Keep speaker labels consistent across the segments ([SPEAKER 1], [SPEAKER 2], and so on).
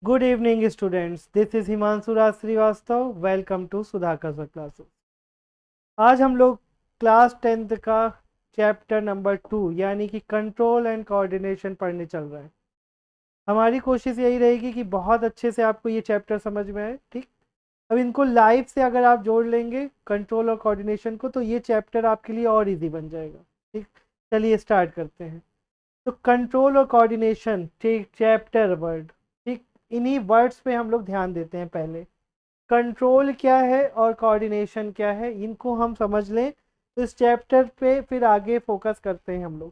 [SPEAKER 1] Good evening students, this is Himanshu Raj Shrivastava. Welcome to Sudhakar sir classes. आज हम लोग क्लास 10th का चैप्टर नंबर 2 यानी कि कंट्रोल एंड कोऑर्डिनेशन पढ़ने चल रहे हैं। हमारी कोशिश यही रहेगी कि बहुत अच्छे से आपको ये चैप्टर समझ में आए। ठीक, अब इनको लाइव से अगर आप जोड़ लेंगे कंट्रोल और कोऑर्डिनेशन को तो ये चैप्टर आपके लिए और इजी बन जाएगा। ठीक, चलिए स्टार्ट करते हैं। तो कंट्रोल और कोऑर्डिनेशन, ठीक, चैप्टर वर्ड, ठीक, इन्हीं वर्ड्स पे हम लोग ध्यान देते हैं। पहले कंट्रोल क्या है और कोऑर्डिनेशन क्या है, इनको हम समझ लें तो इस चैप्टर पे फिर आगे फोकस करते हैं हम लोग।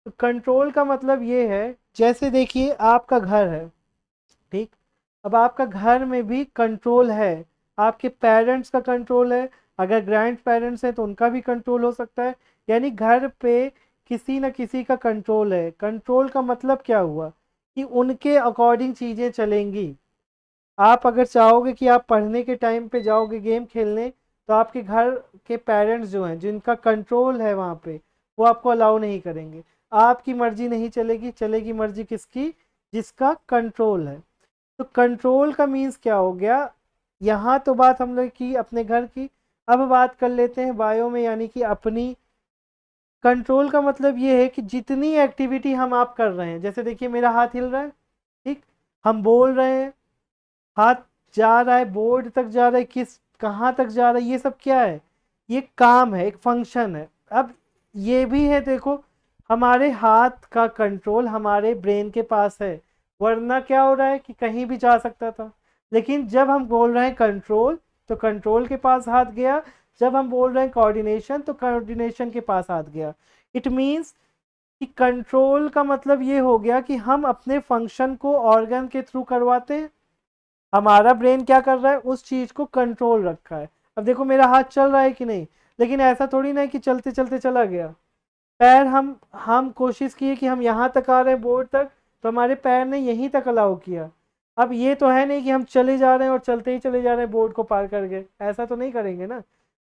[SPEAKER 1] तो कंट्रोल का मतलब ये है, जैसे देखिए आपका घर है, ठीक, अब आपका घर में भी कंट्रोल है। आपके पेरेंट्स का कंट्रोल है, अगर ग्रैंड पेरेंट्स हैं तो उनका भी कंट्रोल हो सकता है। यानी घर पे किसी न किसी का कंट्रोल है। कंट्रोल का मतलब क्या हुआ कि उनके अकॉर्डिंग चीज़ें चलेंगी। आप अगर चाहोगे कि आप पढ़ने के टाइम पे जाओगे गेम खेलने तो आपके घर के पेरेंट्स जो हैं जिनका कंट्रोल है वहाँ पे, वो आपको अलाउ नहीं करेंगे। आपकी मर्जी नहीं चलेगी, चलेगी मर्जी किसकी? जिसका कंट्रोल है। तो कंट्रोल का मीन्स क्या हो गया? यहाँ तो बात हम लोग की अपने घर की, अब बात कर लेते हैं बायो में यानी कि अपनी। कंट्रोल का मतलब ये है कि जितनी एक्टिविटी हम आप कर रहे हैं, जैसे देखिए मेरा हाथ हिल रहा है, ठीक, हम बोल रहे हैं, हाथ जा रहा है, बोर्ड तक जा रहा है, किस कहाँ तक जा रहा है, ये सब क्या है? ये काम है, एक फंक्शन है। अब ये भी है, देखो, हमारे हाथ का कंट्रोल हमारे ब्रेन के पास है, वरना क्या हो रहा है कि कहीं भी जा सकता था। लेकिन जब हम बोल रहे हैं कंट्रोल तो कंट्रोल के पास हाथ गया, जब हम बोल रहे हैं कोऑर्डिनेशन तो कोऑर्डिनेशन के पास हाथ गया। इट मीन्स कि कंट्रोल का मतलब ये हो गया कि हम अपने फंक्शन को ऑर्गन के थ्रू करवाते हैं। हमारा ब्रेन क्या कर रहा है? उस चीज को कंट्रोल रखा है। अब देखो मेरा हाथ चल रहा है कि नहीं, लेकिन ऐसा थोड़ी ना है कि चलते चलते चला गया। पैर हम कोशिश किए कि हम यहाँ तक आ रहे हैं बोर्ड तक, तो हमारे पैर ने यहीं तक अलाउ किया। अब ये तो है नहीं कि हम चले जा रहे हैं और चलते ही चले जा रहे हैं बोर्ड को पार कर गए, ऐसा तो नहीं करेंगे ना।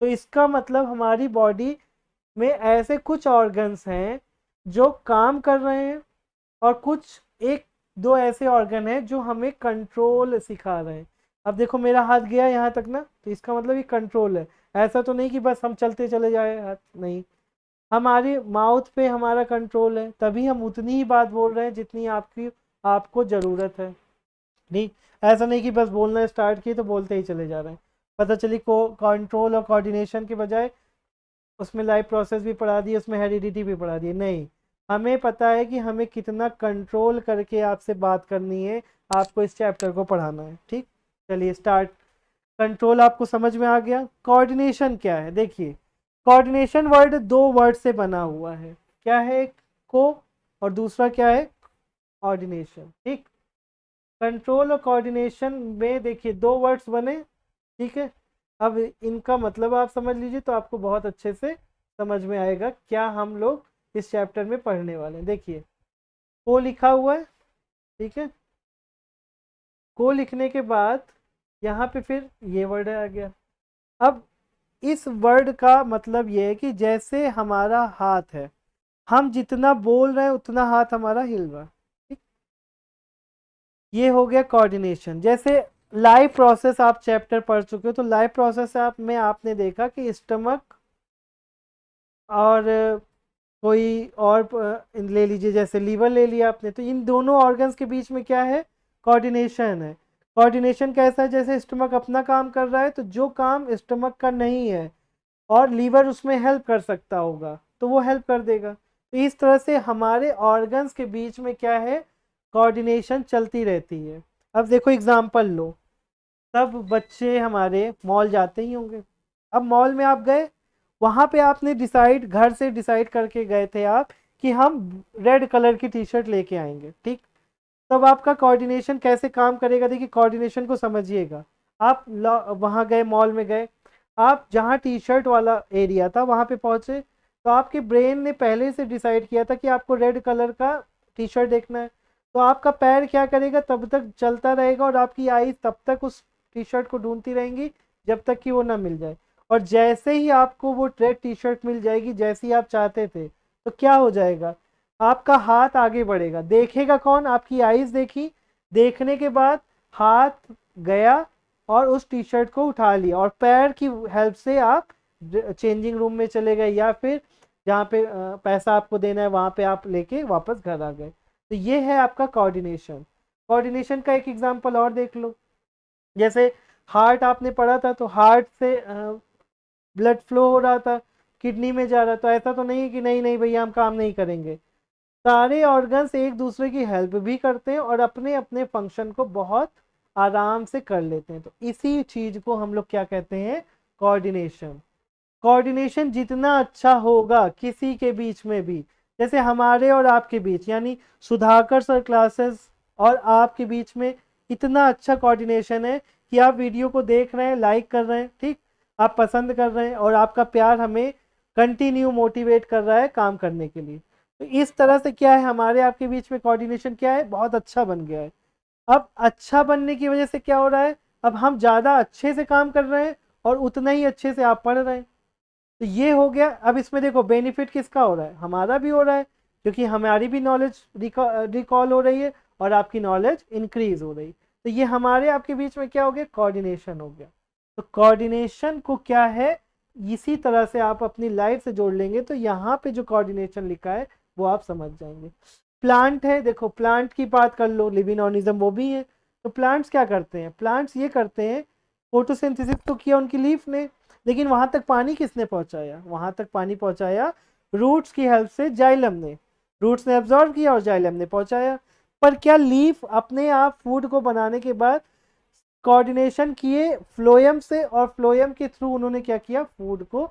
[SPEAKER 1] तो इसका मतलब हमारी बॉडी में ऐसे कुछ ऑर्गन्स हैं जो काम कर रहे हैं, और कुछ एक दो ऐसे ऑर्गन हैं जो हमें कंट्रोल सिखा रहे हैं। अब देखो मेरा हाथ गया यहाँ तक ना, तो इसका मतलब ये कंट्रोल है। ऐसा तो नहीं कि बस हम चलते चले जाए हाथ, नहीं। हमारी माउथ पे हमारा कंट्रोल है, तभी हम उतनी ही बात बोल रहे हैं जितनी आपको ज़रूरत है। नहीं, ऐसा नहीं कि बस बोलना स्टार्ट किए तो बोलते ही चले जा रहे हैं। पता चली को कंट्रोल और कोऑर्डिनेशन के बजाय उसमें लाइफ प्रोसेस भी पढ़ा दिए, उसमें हेरिडिटी भी पढ़ा दिए। नहीं, हमें पता है कि हमें कितना कंट्रोल करके आपसे बात करनी है, आपको इस चैप्टर को पढ़ाना है। ठीक, चलिए स्टार्ट। कंट्रोल आपको समझ में आ गया। कोऑर्डिनेशन क्या है? देखिए, कोऑर्डिनेशन वर्ड दो वर्ड से बना हुआ है। क्या है? एक को, और दूसरा क्या है? ऑर्डिनेशन। ठीक, कंट्रोल और कोऑर्डिनेशन में देखिए दो वर्ड्स बने, ठीक है। अब इनका मतलब आप समझ लीजिए तो आपको बहुत अच्छे से समझ में आएगा क्या हम लोग इस चैप्टर में पढ़ने वाले हैं। देखिए, को लिखा हुआ है, ठीक है। को लिखने के बाद यहाँ पे फिर ये वर्ड आ गया। अब इस वर्ड का मतलब ये है कि जैसे हमारा हाथ है, हम जितना बोल रहे हैं उतना हाथ हमारा हिल रहा है। ठीक, ये हो गया कोऑर्डिनेशन। जैसे लाइव प्रोसेस आप चैप्टर पढ़ चुके हो, तो लाइव प्रोसेस आप में आपने देखा कि स्टमक और कोई और ले लीजिए, जैसे लीवर ले लिया आपने, तो इन दोनों ऑर्गन्स के बीच में क्या है? कोऑर्डिनेशन है। कोऑर्डिनेशन कैसा है? जैसे स्टमक अपना काम कर रहा है तो जो काम स्टमक का नहीं है और लीवर उसमें हेल्प कर सकता होगा तो वो हेल्प कर देगा। तो इस तरह से हमारे ऑर्गन्स के बीच में क्या है? कोऑर्डिनेशन चलती रहती है। अब देखो एग्जांपल लो, सब बच्चे हमारे मॉल जाते ही होंगे। अब मॉल में आप गए, वहाँ पे आपने डिसाइड, घर से डिसाइड करके गए थे आप कि हम रेड कलर की टी शर्ट लेके आएंगे। ठीक, तब आपका कोऑर्डिनेशन कैसे काम करेगा? देखिए कोऑर्डिनेशन को समझिएगा। आप वहाँ गए, मॉल में गए, आप जहाँ टी शर्ट वाला एरिया था वहाँ पे पहुँचे, तो आपके ब्रेन ने पहले से डिसाइड किया था कि आपको रेड कलर का टी शर्ट देखना है। तो आपका पैर क्या करेगा? तब तक चलता रहेगा और आपकी आईज तब तक उस टी शर्ट को ढूंढती रहेंगी जब तक कि वो ना मिल जाए। और जैसे ही आपको वो रेड टी शर्ट मिल जाएगी जैसी आप चाहते थे, तो क्या हो जाएगा? आपका हाथ आगे बढ़ेगा। देखेगा कौन? आपकी आईज देखी, देखने के बाद हाथ गया और उस टी शर्ट को उठा लिया और पैर की हेल्प से आप चेंजिंग रूम में चले गए या फिर जहाँ पे पैसा आपको देना है वहाँ पे आप लेके वापस घर आ गए। तो ये है आपका कोऑर्डिनेशन। कोऑर्डिनेशन का एक एग्जांपल और देख लो, जैसे हार्ट आपने पढ़ा था, तो हार्ट से ब्लड फ्लो हो रहा था, किडनी में जा रहा, तो ऐसा तो नहीं है कि नहीं नहीं भैया हम काम नहीं करेंगे। सारे ऑर्गन्स एक दूसरे की हेल्प भी करते हैं और अपने अपने फंक्शन को बहुत आराम से कर लेते हैं। तो इसी चीज को हम लोग क्या कहते हैं, कोऑर्डिनेशन। कोऑर्डिनेशन जितना अच्छा होगा किसी के बीच में भी, जैसे हमारे और आपके बीच यानी सुधाकर सर क्लासेस और आपके बीच में इतना अच्छा कोऑर्डिनेशन है कि आप वीडियो को देख रहे हैं, लाइक कर रहे हैं, ठीक, आप पसंद कर रहे हैं और आपका प्यार हमें कंटिन्यू मोटिवेट कर रहा है काम करने के लिए। तो इस तरह से क्या है, हमारे आपके बीच में कोऑर्डिनेशन क्या है, बहुत अच्छा बन गया है। अब अच्छा बनने की वजह से क्या हो रहा है, अब हम ज़्यादा अच्छे से काम कर रहे हैं और उतना ही अच्छे से आप पढ़ रहे हैं। तो ये हो गया। अब इसमें देखो बेनिफिट किसका हो रहा है, हमारा भी हो रहा है क्योंकि हमारी भी नॉलेज रिकॉल हो रही है और आपकी नॉलेज इंक्रीज हो रही है। तो ये हमारे आपके बीच में क्या हो गया, कोऑर्डिनेशन हो गया। तो कोऑर्डिनेशन को क्या है, इसी तरह से आप अपनी लाइफ से जोड़ लेंगे तो यहाँ पे जो कोऑर्डिनेशन लिखा है वो आप समझ जाएंगे। प्लांट है, देखो प्लांट की बात कर लो, लिविंग ऑर्गेनिज्म वो भी है। तो प्लांट्स क्या करते हैं, प्लांट्स ये करते हैं, फोटोसिंथेसिस तो किया उनकी लीफ ने, लेकिन वहां तक पानी किसने पहुंचाया, वहां तक पानी पहुंचाया रूट्स की हेल्प से जाइलम ने। रूट्स ने एब्जॉर्व किया और जाइलम ने पहुंचाया। पर क्या लीफ अपने आप फूड को बनाने के बाद कोऑर्डिनेशन किए फ्लोएम से, और फ्लोएम के थ्रू उन्होंने क्या किया, फूड को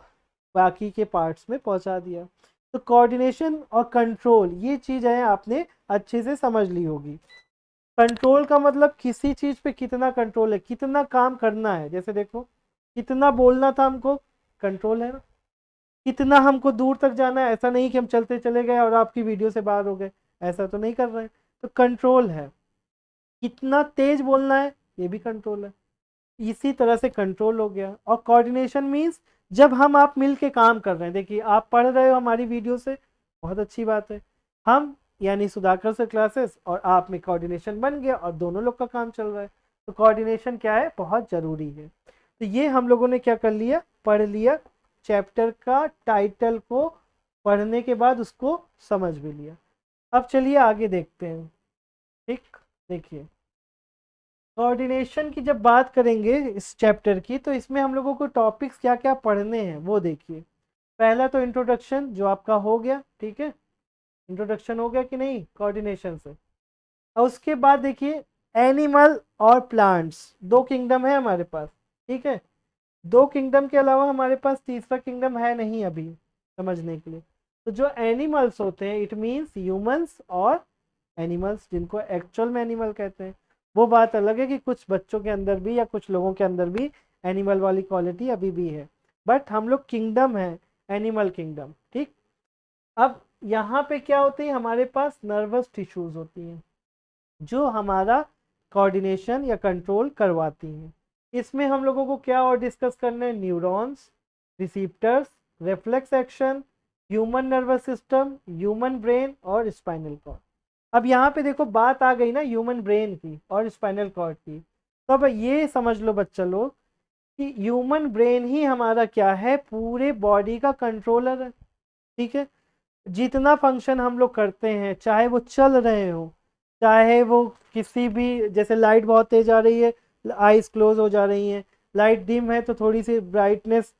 [SPEAKER 1] बाकी के पार्ट्स में पहुंचा दिया। तो कोऑर्डिनेशन और कंट्रोल ये चीज़ है आपने अच्छे से समझ ली होगी। कंट्रोल का मतलब किसी चीज़ पे कितना कंट्रोल है, कितना काम करना है। जैसे देखो कितना बोलना था हमको, कंट्रोल है ना। कितना हमको दूर तक जाना है, ऐसा नहीं कि हम चलते चले गए और आपकी वीडियो से बाहर हो गए, ऐसा तो नहीं कर रहे हैं, तो कंट्रोल है। कितना तेज बोलना है, ये भी कंट्रोल है। इसी तरह से कंट्रोल हो गया। और कोऑर्डिनेशन मींस जब हम आप मिल के काम कर रहे हैं, देखिए आप पढ़ रहे हो हमारी वीडियो से, बहुत अच्छी बात है, हम यानी सुधाकर सर क्लासेस और आप में कोऑर्डिनेशन बन गया और दोनों लोग का काम चल रहा है। तो कोऑर्डिनेशन क्या है, बहुत ज़रूरी है। तो ये हम लोगों ने क्या कर लिया, पढ़ लिया, चैप्टर का टाइटल को पढ़ने के बाद उसको समझ भी लिया। अब चलिए आगे देखते हैं। ठीक, देखिए कोऑर्डिनेशन की जब बात करेंगे इस चैप्टर की, तो इसमें हम लोगों को टॉपिक्स क्या क्या पढ़ने हैं वो देखिए। पहला तो इंट्रोडक्शन जो आपका हो गया, ठीक है, इंट्रोडक्शन हो गया कि नहीं कोऑर्डिनेशन से। और उसके बाद देखिए एनिमल और प्लांट्स, दो किंगडम है हमारे पास, ठीक है। दो किंगडम के अलावा हमारे पास तीसरा किंगडम है नहीं अभी समझने के लिए। तो जो एनिमल्स होते हैं इट मीन्स ह्यूमंस और एनिमल्स, जिनको एक्चुअल में एनिमल कहते हैं। वो बात अलग है कि कुछ बच्चों के अंदर भी या कुछ लोगों के अंदर भी एनिमल वाली क्वालिटी अभी भी है, बट हम लोग किंगडम है एनिमल किंगडम, ठीक। अब यहाँ पे क्या होती है, हमारे पास नर्वस टिश्यूज होती हैं जो हमारा कोऑर्डिनेशन या कंट्रोल करवाती हैं। इसमें हम लोगों को क्या और डिस्कस करना है, neurons, receptors, reflex action, human nervous system, human brain और स्पाइनल कॉर्ड। अब यहाँ पे देखो बात आ गई ना ह्यूमन ब्रेन की और स्पाइनल कॉर्ड की। तो अब ये समझ लो बच्चा लोग कि ह्यूमन ब्रेन ही हमारा क्या है, पूरे बॉडी का कंट्रोलर है, ठीक है। जितना फंक्शन हम लोग करते हैं, चाहे वो चल रहे हो, चाहे वो किसी भी, जैसे लाइट बहुत तेज आ रही है, आइज क्लोज हो जा रही हैं, लाइट डिम है तो थोड़ी सी ब्राइटनेस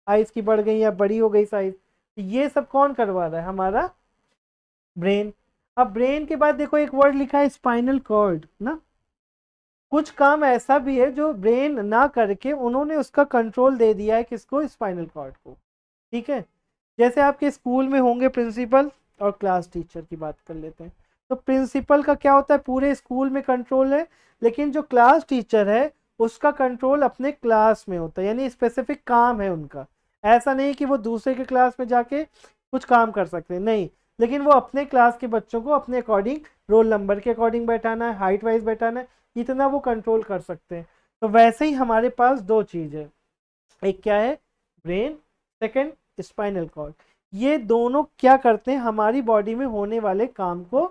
[SPEAKER 1] आइज की बढ़ गई या बड़ी हो गई साइज, ये सब कौन करवा रहा है, हमारा ब्रेन। अब ब्रेन के बाद देखो एक वर्ड लिखा है स्पाइनल कॉर्ड ना। कुछ काम ऐसा भी है जो ब्रेन ना करके उन्होंने उसका कंट्रोल दे दिया है, किसको, स्पाइनल कॉर्ड को, ठीक है। जैसे आपके स्कूल में होंगे प्रिंसिपल और क्लास टीचर की बात कर लेते हैं। तो प्रिंसिपल का क्या होता है, पूरे स्कूल में कंट्रोल है, लेकिन जो क्लास टीचर है उसका कंट्रोल अपने क्लास में होता है, यानी स्पेसिफिक काम है उनका। ऐसा नहीं कि वो दूसरे के क्लास में जाके कुछ काम कर सकते हैं, नहीं, लेकिन वो अपने क्लास के बच्चों को अपने अकॉर्डिंग, रोल नंबर के अकॉर्डिंग बैठाना है, हाइट वाइज बैठाना है, इतना वो कंट्रोल कर सकते हैं। तो वैसे ही हमारे पास दो चीज़ है, एक क्या है ब्रेन, सेकंड स्पाइनल कॉर्ड। ये दोनों क्या करते हैं, हमारी बॉडी में होने वाले काम को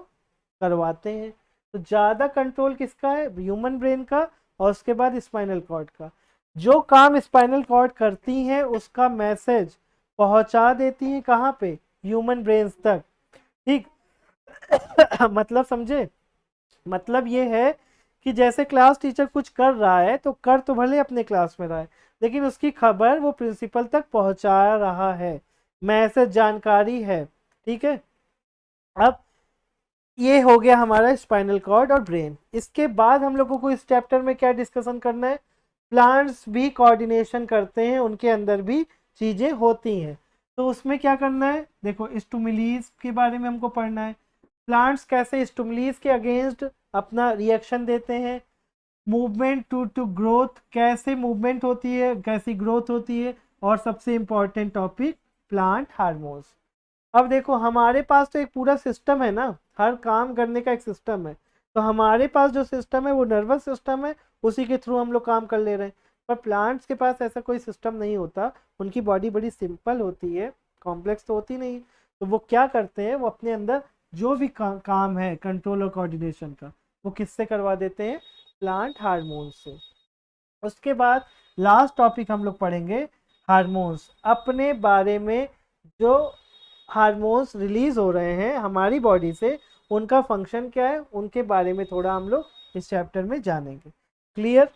[SPEAKER 1] करवाते हैं। तो ज़्यादा कंट्रोल किसका है? ह्यूमन ब्रेन का, और उसके बाद स्पाइनल कॉर्ड का। जो काम स्पाइनल कॉर्ड करती हैं उसका मैसेज पहुंचा देती हैं कहाँ पे? ह्यूमन ब्रेन्स तक, ठीक। मतलब समझे? मतलब ये है कि जैसे क्लास टीचर कुछ कर रहा है तो कर तो भले अपने क्लास में रहा है, लेकिन उसकी खबर वो प्रिंसिपल तक पहुंचा रहा है, मैसेज जानकारी है, ठीक है। अब ये हो गया हमारा स्पाइनल कॉर्ड और ब्रेन। इसके बाद हम लोगों को इस चैप्टर में क्या डिस्कशन करना है? प्लांट्स भी कोऑर्डिनेशन करते हैं, उनके अंदर भी चीजें होती हैं, तो उसमें क्या करना है? देखो स्टुमुलीज के बारे में हमको पढ़ना है। प्लांट्स कैसे स्टुमुलीज के अगेंस्ट अपना रिएक्शन देते हैं। मूवमेंट टू ग्रोथ, कैसे मूवमेंट होती है, कैसी ग्रोथ होती है। और सबसे इंपॉर्टेंट टॉपिक प्लांट हार्मोन्स। अब देखो हमारे पास तो एक पूरा सिस्टम है ना, हर काम करने का एक सिस्टम है। तो हमारे पास जो सिस्टम है वो नर्वस सिस्टम है, उसी के थ्रू हम लोग काम कर ले रहे हैं। पर प्लांट्स के पास ऐसा कोई सिस्टम नहीं होता, उनकी बॉडी बड़ी सिंपल होती है, कॉम्प्लेक्स तो होती नहीं। तो वो क्या करते हैं, वो अपने अंदर जो भी काम है कंट्रोल और कोऑर्डिनेशन का, वो किससे करवा देते हैं? प्लांट हार्मोन्स से। उसके बाद लास्ट टॉपिक हम लोग पढ़ेंगे हार्मोन्स, अपने बारे में जो हार्मोन्स रिलीज हो रहे हैं हमारी बॉडी से, उनका फंक्शन क्या है, उनके बारे में थोड़ा हम लोग इस चैप्टर में जानेंगे। क्लियर?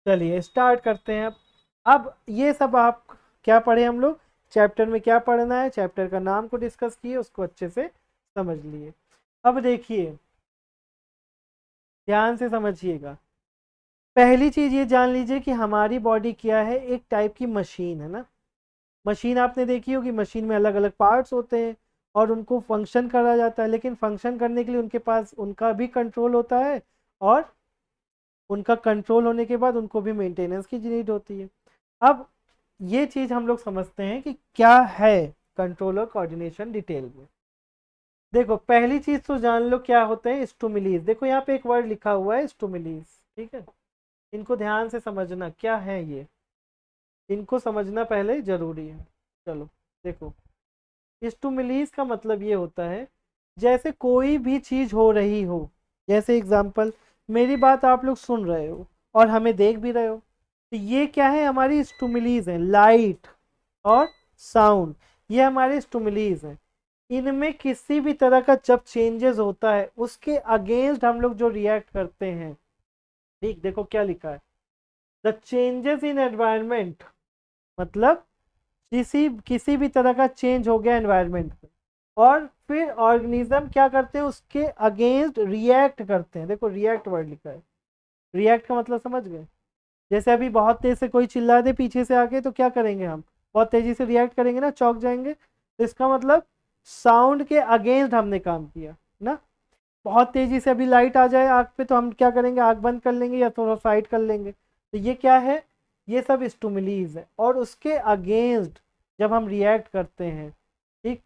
[SPEAKER 1] चलिए स्टार्ट करते हैं। अब ये सब आप क्या पढ़े हम लोग, चैप्टर में क्या पढ़ना है, चैप्टर का नाम को डिस्कस किए, उसको अच्छे से समझ लिए। अब देखिए ध्यान से समझिएगा। पहली चीज ये जान लीजिए कि हमारी बॉडी क्या है, एक टाइप की मशीन है ना। मशीन आपने देखी होगी, मशीन में अलग अलग पार्ट्स होते हैं और उनको फंक्शन करा जाता है, लेकिन फंक्शन करने के लिए उनके पास उनका भी कंट्रोल होता है, और उनका कंट्रोल होने के बाद उनको भी मेंटेनेंस की नीड होती है। अब ये चीज़ हम लोग समझते हैं कि क्या है कंट्रोल और कोऑर्डिनेशन डिटेल में। देखो पहली चीज़ तो जान लो क्या होते हैं स्टुमुलीज। देखो यहाँ पे एक वर्ड लिखा हुआ है स्टुमुलीज, ठीक है। इनको ध्यान से समझना क्या है ये, इनको समझना पहले जरूरी है। चलो देखो, स्टुमुलीज का मतलब ये होता है जैसे कोई भी चीज हो रही हो, जैसे एग्जांपल मेरी बात आप लोग सुन रहे हो और हमें देख भी रहे हो, तो ये क्या है? हमारी स्टुमुलीज है। लाइट और साउंड, ये हमारे स्टुमुलीज हैं। इनमें किसी भी तरह का जब चेंजेस होता है उसके अगेंस्ट हम लोग जो रिएक्ट करते हैं, ठीक। देखो क्या लिखा है, द चेंजेस इन एनवायरमेंट, मतलब किसी किसी भी तरह का चेंज हो गया एनवायरनमेंट में, और फिर ऑर्गेनिज्म क्या करते हैं? उसके अगेंस्ट रिएक्ट करते हैं। देखो रिएक्ट वर्ड लिखा है, रिएक्ट का मतलब समझ गए? जैसे अभी बहुत तेज से कोई चिल्ला दे पीछे से आके, तो क्या करेंगे हम? बहुत तेजी से रिएक्ट करेंगे ना, चौंक जाएंगे। तो इसका मतलब साउंड के अगेंस्ट हमने काम किया ना। बहुत तेजी से अभी लाइट आ जाए आग पे, तो हम क्या करेंगे? आग बंद कर लेंगे या थोड़ा साइड कर लेंगे। तो ये क्या है? ये सब स्टुमुलीज है, और उसके अगेंस्ट जब हम रिएक्ट करते हैं, ठीक,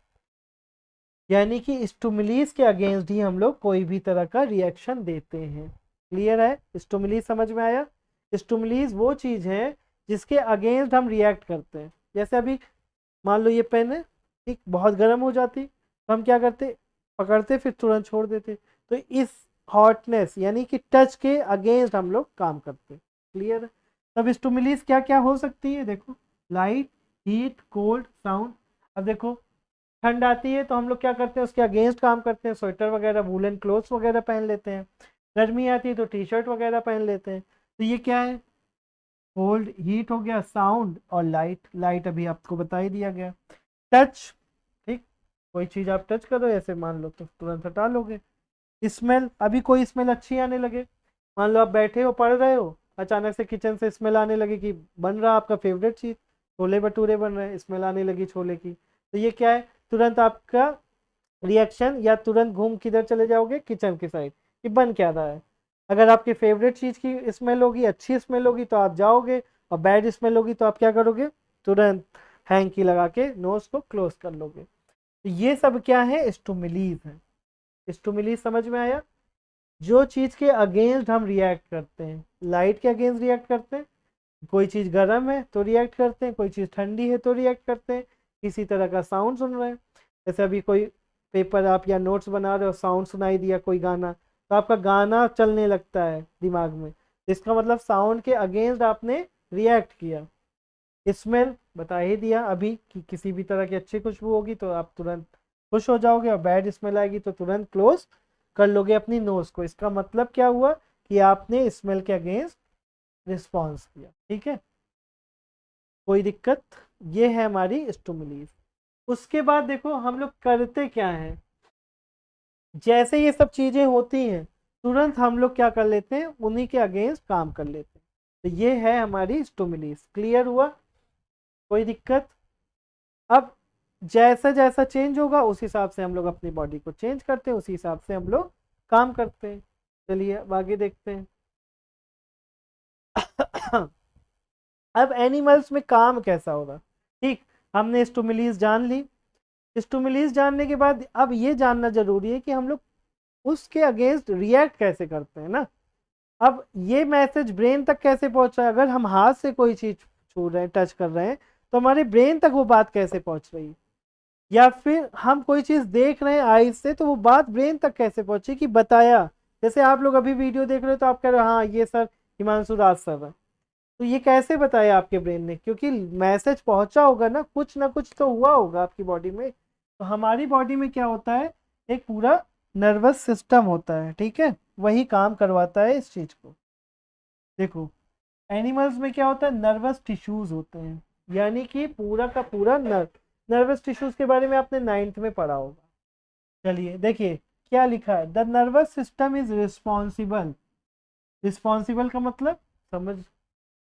[SPEAKER 1] यानी कि स्टुमुलीज के अगेंस्ट ही हम लोग कोई भी तरह का रिएक्शन देते हैं। क्लियर है? स्टुमुलीज समझ में आया? स्टुमुलीज वो चीज है जिसके अगेंस्ट हम रिएक्ट करते हैं। जैसे अभी मान लो ये पेन है, ठीक, बहुत गर्म हो जाती, तो हम क्या करते? पकड़ते फिर तुरंत छोड़ देते। तो इस हॉटनेस यानी कि टच के अगेंस्ट हम लोग काम करते हैं। क्लियर है? तब स्टुमुलीज क्या क्या हो सकती है? देखो लाइट, हीट, कोल्ड, साउंड। अब देखो ठंड आती है तो हम लोग क्या करते हैं? उसके अगेंस्ट काम करते हैं, स्वेटर वगैरह, वूलन क्लोथ्स वगैरह पहन लेते हैं। गर्मी आती है तो टी शर्ट वगैरह पहन लेते हैं। तो ये क्या है? कोल्ड, हीट हो गया, साउंड और लाइट। लाइट अभी आपको बता ही दिया गया। टच, ठीक, कोई चीज़ आप टच करो ऐसे मान लो तो तुरंत हटा लोगे। स्मेल, अभी कोई स्मेल अच्छी आने लगे, मान लो आप बैठे हो पढ़ रहे हो, अचानक से किचन से स्मेल आने लगे कि बन रहा आपका फेवरेट चीज़, छोले भटूरे बन रहे हैं, स्मेल आने लगी छोले की, तो ये क्या है? तुरंत आपका रिएक्शन, या तुरंत घूम किधर चले जाओगे? किचन की साइड, कि बन क्या रहा है। अगर आपकी फेवरेट चीज़ की स्मेल होगी, अच्छी स्मेल होगी तो आप जाओगे, और बैड स्मेल होगी तो आप क्या करोगे? तुरंत हैंग की लगा के नोज को क्लोज कर लोगे। तो ये सब क्या है? स्टुमुलीज है। स्टुमुलीज समझ में आया? जो चीज़ के अगेंस्ट हम रिएक्ट करते हैं, लाइट के अगेंस्ट रिएक्ट करते हैं, कोई चीज़ गर्म है तो रिएक्ट करते हैं, कोई चीज़ ठंडी है तो रिएक्ट करते हैं, किसी तरह का साउंड सुन रहे हैं, जैसे अभी कोई पेपर आप या नोट्स बना रहे हो, साउंड सुनाई दिया कोई गाना, तो आपका गाना चलने लगता है दिमाग में, इसका मतलब साउंड के अगेंस्ट आपने रिएक्ट किया। स्मेल बता ही दिया अभी कि किसी भी तरह की अच्छी खुशबू होगी तो आप तुरंत खुश हो जाओगे, और बैड स्मेल आएगी तो तुरंत क्लोज कर लोगे अपनी नोज को। इसका मतलब क्या हुआ कि आपने स्मेल के अगेंस्ट रिस्पॉन्स किया। ठीक है, कोई दिक्कत? ये है हमारी स्टिमुलीज। उसके बाद देखो हम लोग करते क्या है, जैसे ये सब चीजें होती हैं तुरंत हम लोग क्या कर लेते हैं, उन्हीं के अगेंस्ट काम कर लेते हैं। तो ये है हमारी स्टिमुलीज। क्लियर हुआ? कोई दिक्कत? अब जैसा जैसा चेंज होगा उस हिसाब से हम लोग अपनी बॉडी को चेंज करते हैं, उसी हिसाब से हम लोग काम करते हैं। चलिए अब आगे देखते हैं। अब एनिमल्स में काम कैसा होगा? ठीक, हमने स्टिमुलीज जान ली। स्टिमुलीज जानने के बाद अब ये जानना जरूरी है कि हम लोग उसके अगेंस्ट रिएक्ट कैसे करते हैं ना। अब ये मैसेज ब्रेन तक कैसे पहुंच रहा है? अगर हम हाथ से कोई चीज छू रहे हैं, टच कर रहे हैं, तो हमारे ब्रेन तक वो बात कैसे पहुंच रही है? या फिर हम कोई चीज देख रहे हैं आईज से, तो वो बात ब्रेन तक कैसे पहुंची कि बताया। जैसे आप लोग अभी वीडियो देख रहे हो तो आप कह रहे हो हाँ ये सर हिमांशु राज सर है, तो ये कैसे बताया आपके ब्रेन ने? क्योंकि मैसेज पहुंचा होगा ना कुछ तो हुआ होगा आपकी बॉडी में। तो हमारी बॉडी में क्या होता है, एक पूरा नर्वस सिस्टम होता है, ठीक है, वही काम करवाता है इस चीज को। देखो एनिमल्स में क्या होता है, नर्वस टिश्यूज होते हैं, यानी कि पूरा का पूरा नर्वस टिश्यूज के बारे में आपने 9th में पढ़ा होगा। चलिए देखिए क्या लिखा है, the nervous system is responsible. Responsible का मतलब समझ,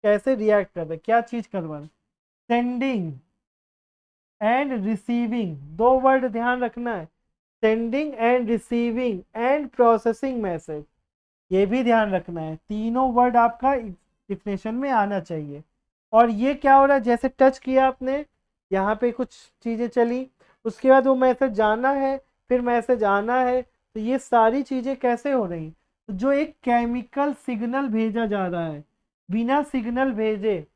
[SPEAKER 1] कैसे रिएक्ट कर रहे, क्या चीज करवा रहे। सेंडिंग एंड रिसीविंग, दो वर्ड ध्यान रखना है, sending end receiving end processing message, ये भी ध्यान रखना है। तीनों वर्ड आपका डिफिनेशन में आना चाहिए। और ये क्या हो रहा है, जैसे टच किया आपने, यहाँ पे कुछ चीजें चली, उसके बाद वो मैसेज जाना है, फिर मैसेज आना है, तो ये सारी चीजें कैसे हो रही, तो जो एक केमिकल सिग्नल भेजा जा रहा है, बिना सिग्नल भेजे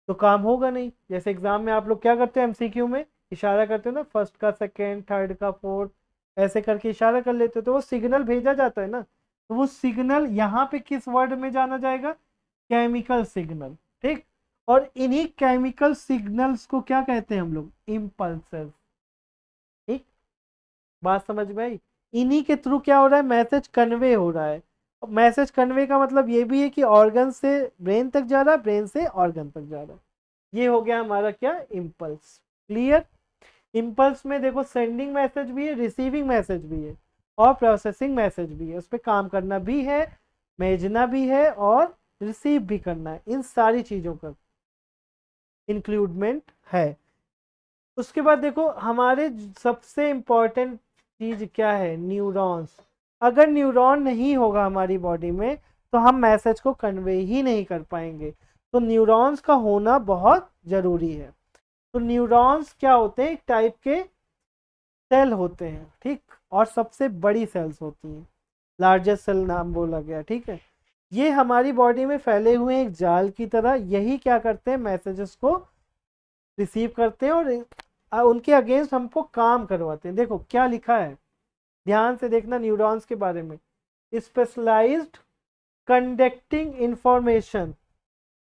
[SPEAKER 1] तो काम होगा नहीं। जैसे एग्जाम में आप लोग क्या करते हैं, एमसीक्यू में इशारा करते हो ना, फर्स्ट का सेकेंड, थर्ड का फोर्थ, ऐसे करके इशारा कर लेते हो, तो वो सिग्नल भेजा जाता है ना। तो वो सिग्नल यहाँ पे किस वर्ड में जाना जाएगा, केमिकल सिग्नल। ठीक, और इन्हीं केमिकल सिग्नल्स को क्या कहते हैं हम लोग, इम्पल्सेस। ठीक, बात समझ में आई? इन्हीं के थ्रू क्या हो रहा है, मैसेज कन्वे हो रहा है। मैसेज कन्वे का मतलब ये भी है कि ऑर्गन से ब्रेन तक जा रहा है, ब्रेन से ऑर्गन तक जा रहा है। ये हो गया हमारा क्या, इम्पल्स। क्लियर? इम्पल्स में देखो सेंडिंग मैसेज भी है, रिसीविंग मैसेज भी है, और प्रोसेसिंग मैसेज भी है। उस पर काम करना भी है, भेजना भी है, और रिसीव भी करना है। इन सारी चीज़ों का इंक्लूडमेंट है। उसके बाद देखो हमारे सबसे इम्पोर्टेंट चीज क्या है, न्यूरॉन्स। अगर न्यूरॉन नहीं होगा हमारी बॉडी में तो हम मैसेज को कन्वे ही नहीं कर पाएंगे। तो न्यूरॉन्स का होना बहुत जरूरी है। तो न्यूरॉन्स क्या होते हैं, एक टाइप के सेल होते हैं, ठीक, और सबसे बड़ी सेल्स होती हैं, लार्जेस्ट सेल नाम बोला गया। ठीक है, ये हमारी बॉडी में फैले हुए एक जाल की तरह, यही क्या करते हैं, मैसेजेस को रिसीव करते हैं और उनके अगेंस्ट हमको काम करवाते हैं। देखो क्या लिखा है, ध्यान से देखना न्यूरॉन्स के बारे में। Specialised conducting information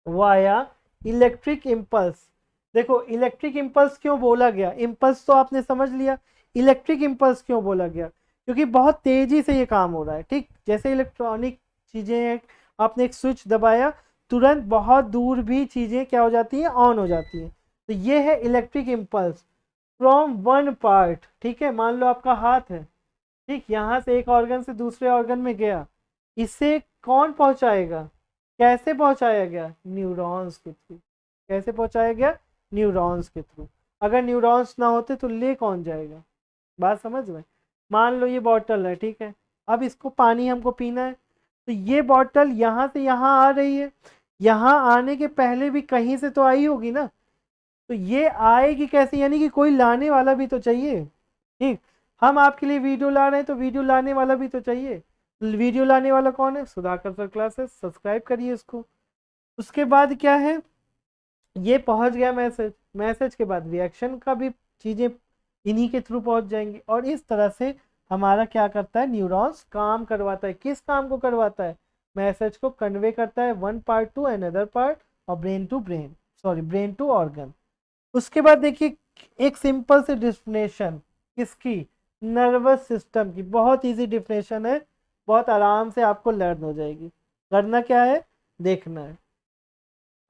[SPEAKER 1] via electric impulse. देखो इलेक्ट्रिक इम्पल्स क्यों बोला गया, इम्पल्स तो आपने समझ लिया, इलेक्ट्रिक इम्पल्स क्यों बोला गया, क्योंकि बहुत तेजी से ये काम हो रहा है। ठीक, जैसे इलेक्ट्रॉनिक चीजें, आपने एक स्विच दबाया, तुरंत बहुत दूर भी चीजें क्या हो जाती हैं, ऑन हो जाती हैं। तो ये है electric impulse from one part. ठीक है, मान लो आपका हाथ है, ठीक, यहाँ से एक ऑर्गन से दूसरे ऑर्गन में गया, इसे कौन पहुंचाएगा, कैसे पहुंचाया गया, न्यूरॉन्स के थ्रू। कैसे पहुंचाया गया, न्यूरॉन्स के थ्रू। अगर न्यूरॉन्स ना होते तो ले कौन जाएगा, बात समझ में? मान लो ये बॉटल है, ठीक है, अब इसको पानी हमको पीना है, तो ये बॉटल यहाँ से यहाँ आ रही है, यहाँ आने के पहले भी कहीं से तो आई होगी ना, तो ये आएगी कैसे, यानी कि कोई लाने वाला भी तो चाहिए। ठीक, हम आपके लिए वीडियो ला रहे हैं तो वीडियो लाने वाला भी तो चाहिए। वीडियो लाने वाला कौन है, सुधाकर सर क्लासेस, सब्सक्राइब करिए इसको। उसके बाद क्या है, ये पहुंच गया मैसेज, मैसेज के बाद रिएक्शन का भी चीजें इन्हीं के थ्रू पहुंच जाएंगी, और इस तरह से हमारा क्या करता है, न्यूरॉन्स काम करवाता है। किस काम को करवाता है, मैसेज को कन्वे करता है one part to another part और brain to brain, sorry brain to organ. उसके बाद देखिए एक सिंपल सी डिफिनेशन किसकी, नर्वस सिस्टम की, बहुत इजी डिफिनेशन है, बहुत आराम से आपको लर्न हो जाएगी। करना क्या है, देखना है।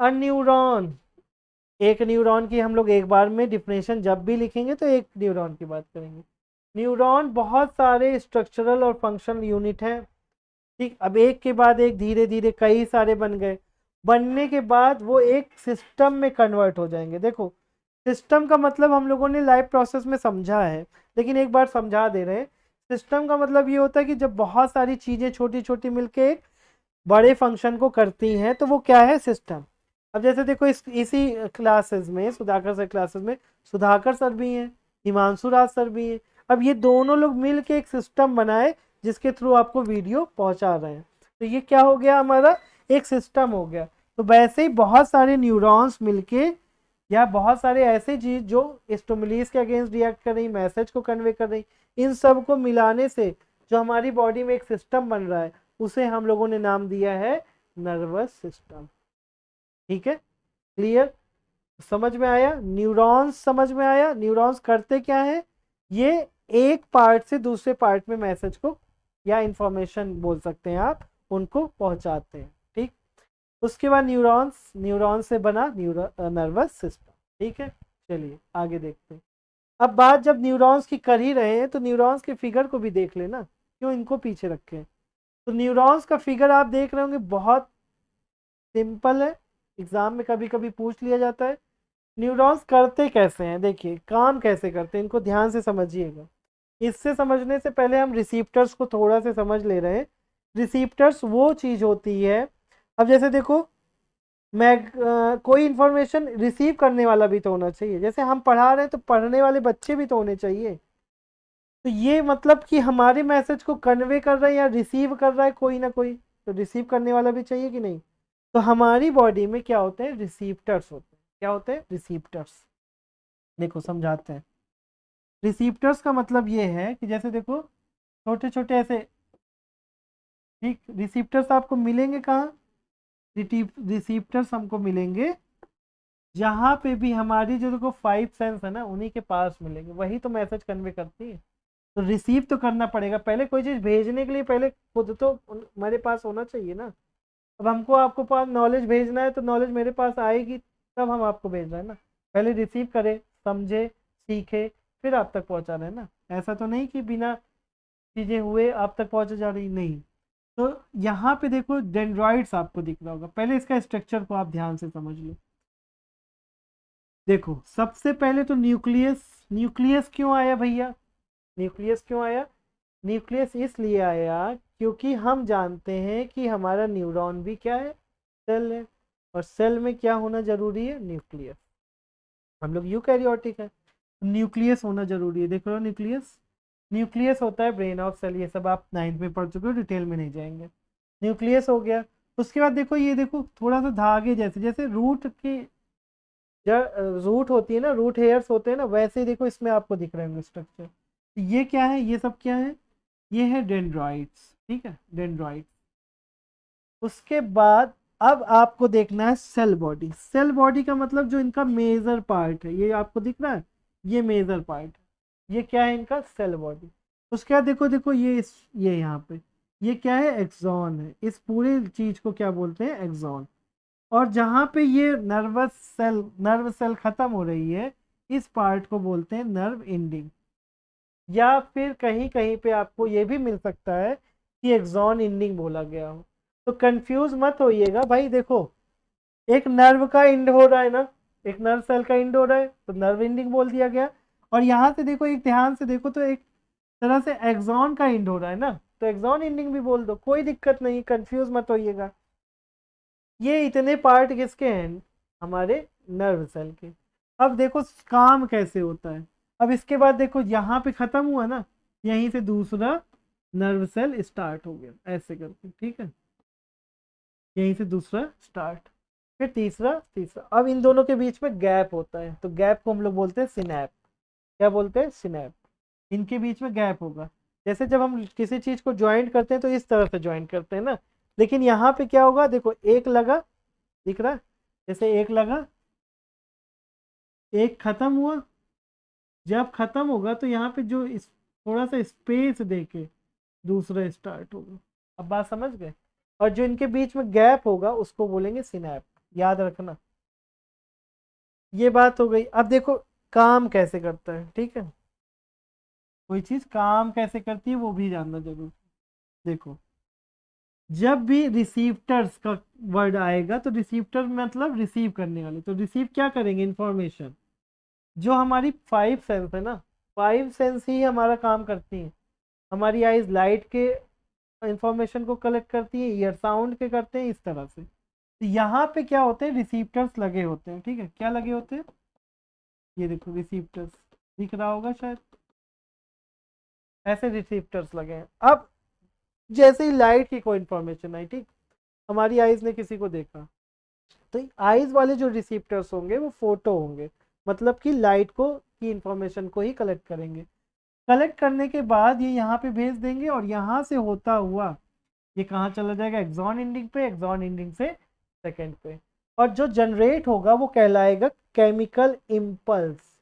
[SPEAKER 1] अ न्यूरॉन, एक न्यूरॉन की हम लोग एक बार में डिफिनेशन जब भी लिखेंगे तो एक न्यूरॉन की बात करेंगे। न्यूरॉन बहुत सारे स्ट्रक्चरल और फंक्शनल यूनिट हैं, ठीक। अब एक के बाद एक धीरे धीरे कई सारे बन गए, बनने के बाद वो एक सिस्टम में कन्वर्ट हो जाएंगे। देखो सिस्टम का मतलब हम लोगों ने लाइफ प्रोसेस में समझा है, लेकिन एक बार समझा दे रहे हैं। सिस्टम का मतलब ये होता है कि जब बहुत सारी चीज़ें छोटी छोटी मिलके एक बड़े फंक्शन को करती हैं तो वो क्या है, सिस्टम। अब जैसे देखो इसी क्लासेस में, सुधाकर सर क्लासेस में सुधाकर सर भी हैं, हिमांशु राज सर भी हैं। अब ये दोनों लोग मिल के एक सिस्टम बनाए जिसके थ्रू आपको वीडियो पहुंचा रहे हैं, तो ये क्या हो गया, हमारा एक सिस्टम हो गया। तो वैसे ही बहुत सारे न्यूरॉन्स मिलके या बहुत सारे ऐसे चीज जो स्टिमुलस के अगेंस्ट रिएक्ट कर रही, मैसेज को कन्वे कर रही, इन सब को मिलाने से जो हमारी बॉडी में एक सिस्टम बन रहा है उसे हम लोगों ने नाम दिया है नर्वस सिस्टम। ठीक है, क्लियर, समझ में आया, न्यूरॉन्स समझ में आया। न्यूरॉन्स करते क्या है, ये एक पार्ट से दूसरे पार्ट में मैसेज को या इंफॉर्मेशन बोल सकते हैं आप, उनको पहुंचाते हैं, ठीक। उसके बाद न्यूरॉन्स से बना नर्वस सिस्टम, ठीक है। चलिए आगे देखते हैं। अब बात जब न्यूरॉन्स की कर ही रहे हैं तो न्यूरॉन्स के फिगर को भी देख लेना, क्यों इनको पीछे रखे हैं। तो न्यूरॉन्स का फिगर आप देख रहे होंगे, बहुत सिंपल है, एग्जाम में कभी कभी पूछ लिया जाता है। न्यूरॉन्स करते कैसे हैं, देखिए काम कैसे करते हैं, इनको ध्यान से समझिएगा। इससे समझने से पहले हम रिसीप्टर्स को थोड़ा से समझ ले रहे हैं। रिसीप्टर्स वो चीज़ होती है, अब जैसे देखो मैं कोई इन्फॉर्मेशन रिसीव करने वाला भी तो होना चाहिए, जैसे हम पढ़ा रहे हैं तो पढ़ने वाले बच्चे भी तो होने चाहिए। तो ये मतलब कि हमारे मैसेज को कन्वे कर रहा है या रिसीव कर रहा है कोई ना कोई, तो रिसीव करने वाला भी चाहिए कि नहीं। तो हमारी बॉडी में क्या होते हैं, रिसीप्टर्स होते हैं। क्या होते हैं, रिसीप्टर्स। देखो समझाते हैं। रिसीप्टर्स का मतलब ये है कि जैसे देखो छोटे छोटे ऐसे, ठीक, रिसीप्टर्स आपको मिलेंगे कहाँ, रिसीप्टर्स हमको मिलेंगे जहाँ पे भी हमारी जो देखो 5 सेंस है ना, उन्हीं के पास मिलेंगे, वही तो मैसेज कन्वे करती है। तो रिसीव तो करना पड़ेगा पहले, कोई चीज़ भेजने के लिए पहले खुद तो मेरे पास होना चाहिए ना। अब हमको आपको पास नॉलेज भेजना है तो नॉलेज मेरे पास आएगी तब हम आपको भेज रहे हैं ना, पहले रिसीव करें, समझे, सीखे, फिर आप तक पहुंचा रहे हैं ना। ऐसा तो नहीं कि बिना चीज़ें हुए आप तक पहुंचे जा रही, नहीं। तो यहाँ पे देखो डेंड्रॉइड्स आपको दिख रहा होगा, पहले इसका स्ट्रक्चर को आप ध्यान से समझ लो। देखो सबसे पहले तो न्यूक्लियस, न्यूक्लियस क्यों आया भैया, न्यूक्लियस क्यों आया, न्यूक्लियस इसलिए आया क्योंकि हम जानते हैं कि हमारा न्यूरॉन भी क्या है, सेल है, और सेल में क्या होना जरूरी है, न्यूक्लियस। हम लोग यूकैरियोटिक है, न्यूक्लियस होना जरूरी है। देखो न्यूक्लियस, न्यूक्लियस होता है ब्रेन ऑफ सेल, ये सब आप 9th में पढ़ चुके हो, डिटेल में नहीं जाएंगे। न्यूक्लियस हो गया। उसके बाद देखो ये देखो थोड़ा सा धागे जैसे, जैसे रूट की जब रूट होती है ना, रूट हेयर्स होते हैं ना, वैसे ही देखो इसमें आपको दिख रहे होंगे स्ट्रक्चर। ये क्या है, ये सब क्या है, ये है डेंड्राइट्स, ठीक है, डेंड्राइट्स। उसके बाद अब आपको देखना है सेल बॉडी। सेल बॉडी का मतलब जो इनका मेजर पार्ट है, ये आपको दिख रहा है, ये मेजर पार्ट है, ये क्या है इनका, सेल बॉडी। उसके बाद देखो देखो ये यहाँ पे ये क्या है, एक्सॉन है। इस पूरे चीज को क्या बोलते हैं, एक्सॉन। और जहाँ पे ये नर्व सेल खत्म हो रही है, इस पार्ट को बोलते हैं नर्व एंडिंग। या फिर कहीं कहीं पे आपको ये भी मिल सकता है कि एक्सॉन एंडिंग बोला गया हो। तो कंफ्यूज मत होइएगा भाई, देखो एक नर्व का एंड हो रहा है ना, एक नर्व सेल का एंड हो रहा है तो नर्व एंडिंग बोल दिया गया। और यहाँ से देखो, एक ध्यान से देखो तो एक तरह से एक्सॉन का एंड हो रहा है ना, तो एक्सॉन एंडिंग भी बोल दो, कोई दिक्कत नहीं, कंफ्यूज मत होइएगा। ये इतने पार्ट किसके हैं, हमारे नर्व सेल के। अब देखो काम कैसे होता है। अब इसके बाद देखो यहाँ पे खत्म हुआ ना, यहीं से दूसरा नर्व सेल स्टार्ट हो गया ऐसे करके, ठीक है, यहीं से दूसरा स्टार्ट, फिर तीसरा तीसरा। अब इन दोनों के बीच में गैप होता है, तो गैप को हम लोग बोलते हैं सिनैप। क्या बोलते हैं, सिनैप। इनके बीच में गैप होगा, जैसे जब हम किसी चीज को ज्वाइंट करते हैं तो इस तरह से ज्वाइंट करते हैं ना, लेकिन यहाँ पे क्या होगा, देखो एक लगा, दिख रहा है, जैसे एक लगा, एक खत्म हुआ, जब खत्म होगा तो यहाँ पे जो थोड़ा सा स्पेस देके दूसरा स्टार्ट होगा। अब बात समझ गए? और जो इनके बीच में गैप होगा उसको बोलेंगे सिनैप, याद रखना। ये बात हो गई। अब देखो काम कैसे करता है, ठीक है, कोई चीज काम कैसे करती है वो भी जानना जरूर। देखो जब भी रिसीप्टर्स का वर्ड आएगा तो रिसीप्टर मतलब रिसीव करने वाले, तो रिसीव क्या करेंगे, इंफॉर्मेशन। जो हमारी फाइव सेंस है ना, फाइव सेंस ही हमारा काम करती है। हमारी आइज लाइट के इंफॉर्मेशन को कलेक्ट करती है, ईयर साउंड के करते हैं, इस तरह से। तो यहाँ पे क्या होते हैं, रिसीप्टर्स लगे होते हैं, ठीक है, क्या लगे होते हैं, ये देखो रिसीप्टर्स दिख रहा होगा शायद, ऐसे रिसीप्टर्स लगे हैं। अब जैसे ही लाइट की कोई इंफॉर्मेशन आई, ठीक, हमारी आइज ने किसी को देखा, तो आइज वाले जो रिसीप्टर्स होंगे वो फोटो होंगे, मतलब कि लाइट को की इंफॉर्मेशन को ही कलेक्ट करेंगे। कलेक्ट करने के बाद ये यहाँ पे भेज देंगे और यहाँ से होता हुआ ये कहाँ चला जाएगा, एक्सॉन एंडिंग पे, एक्सॉन एंडिंग से सेकंड पे। और जो जनरेट होगा वो कहलाएगा केमिकल इम्पल्स।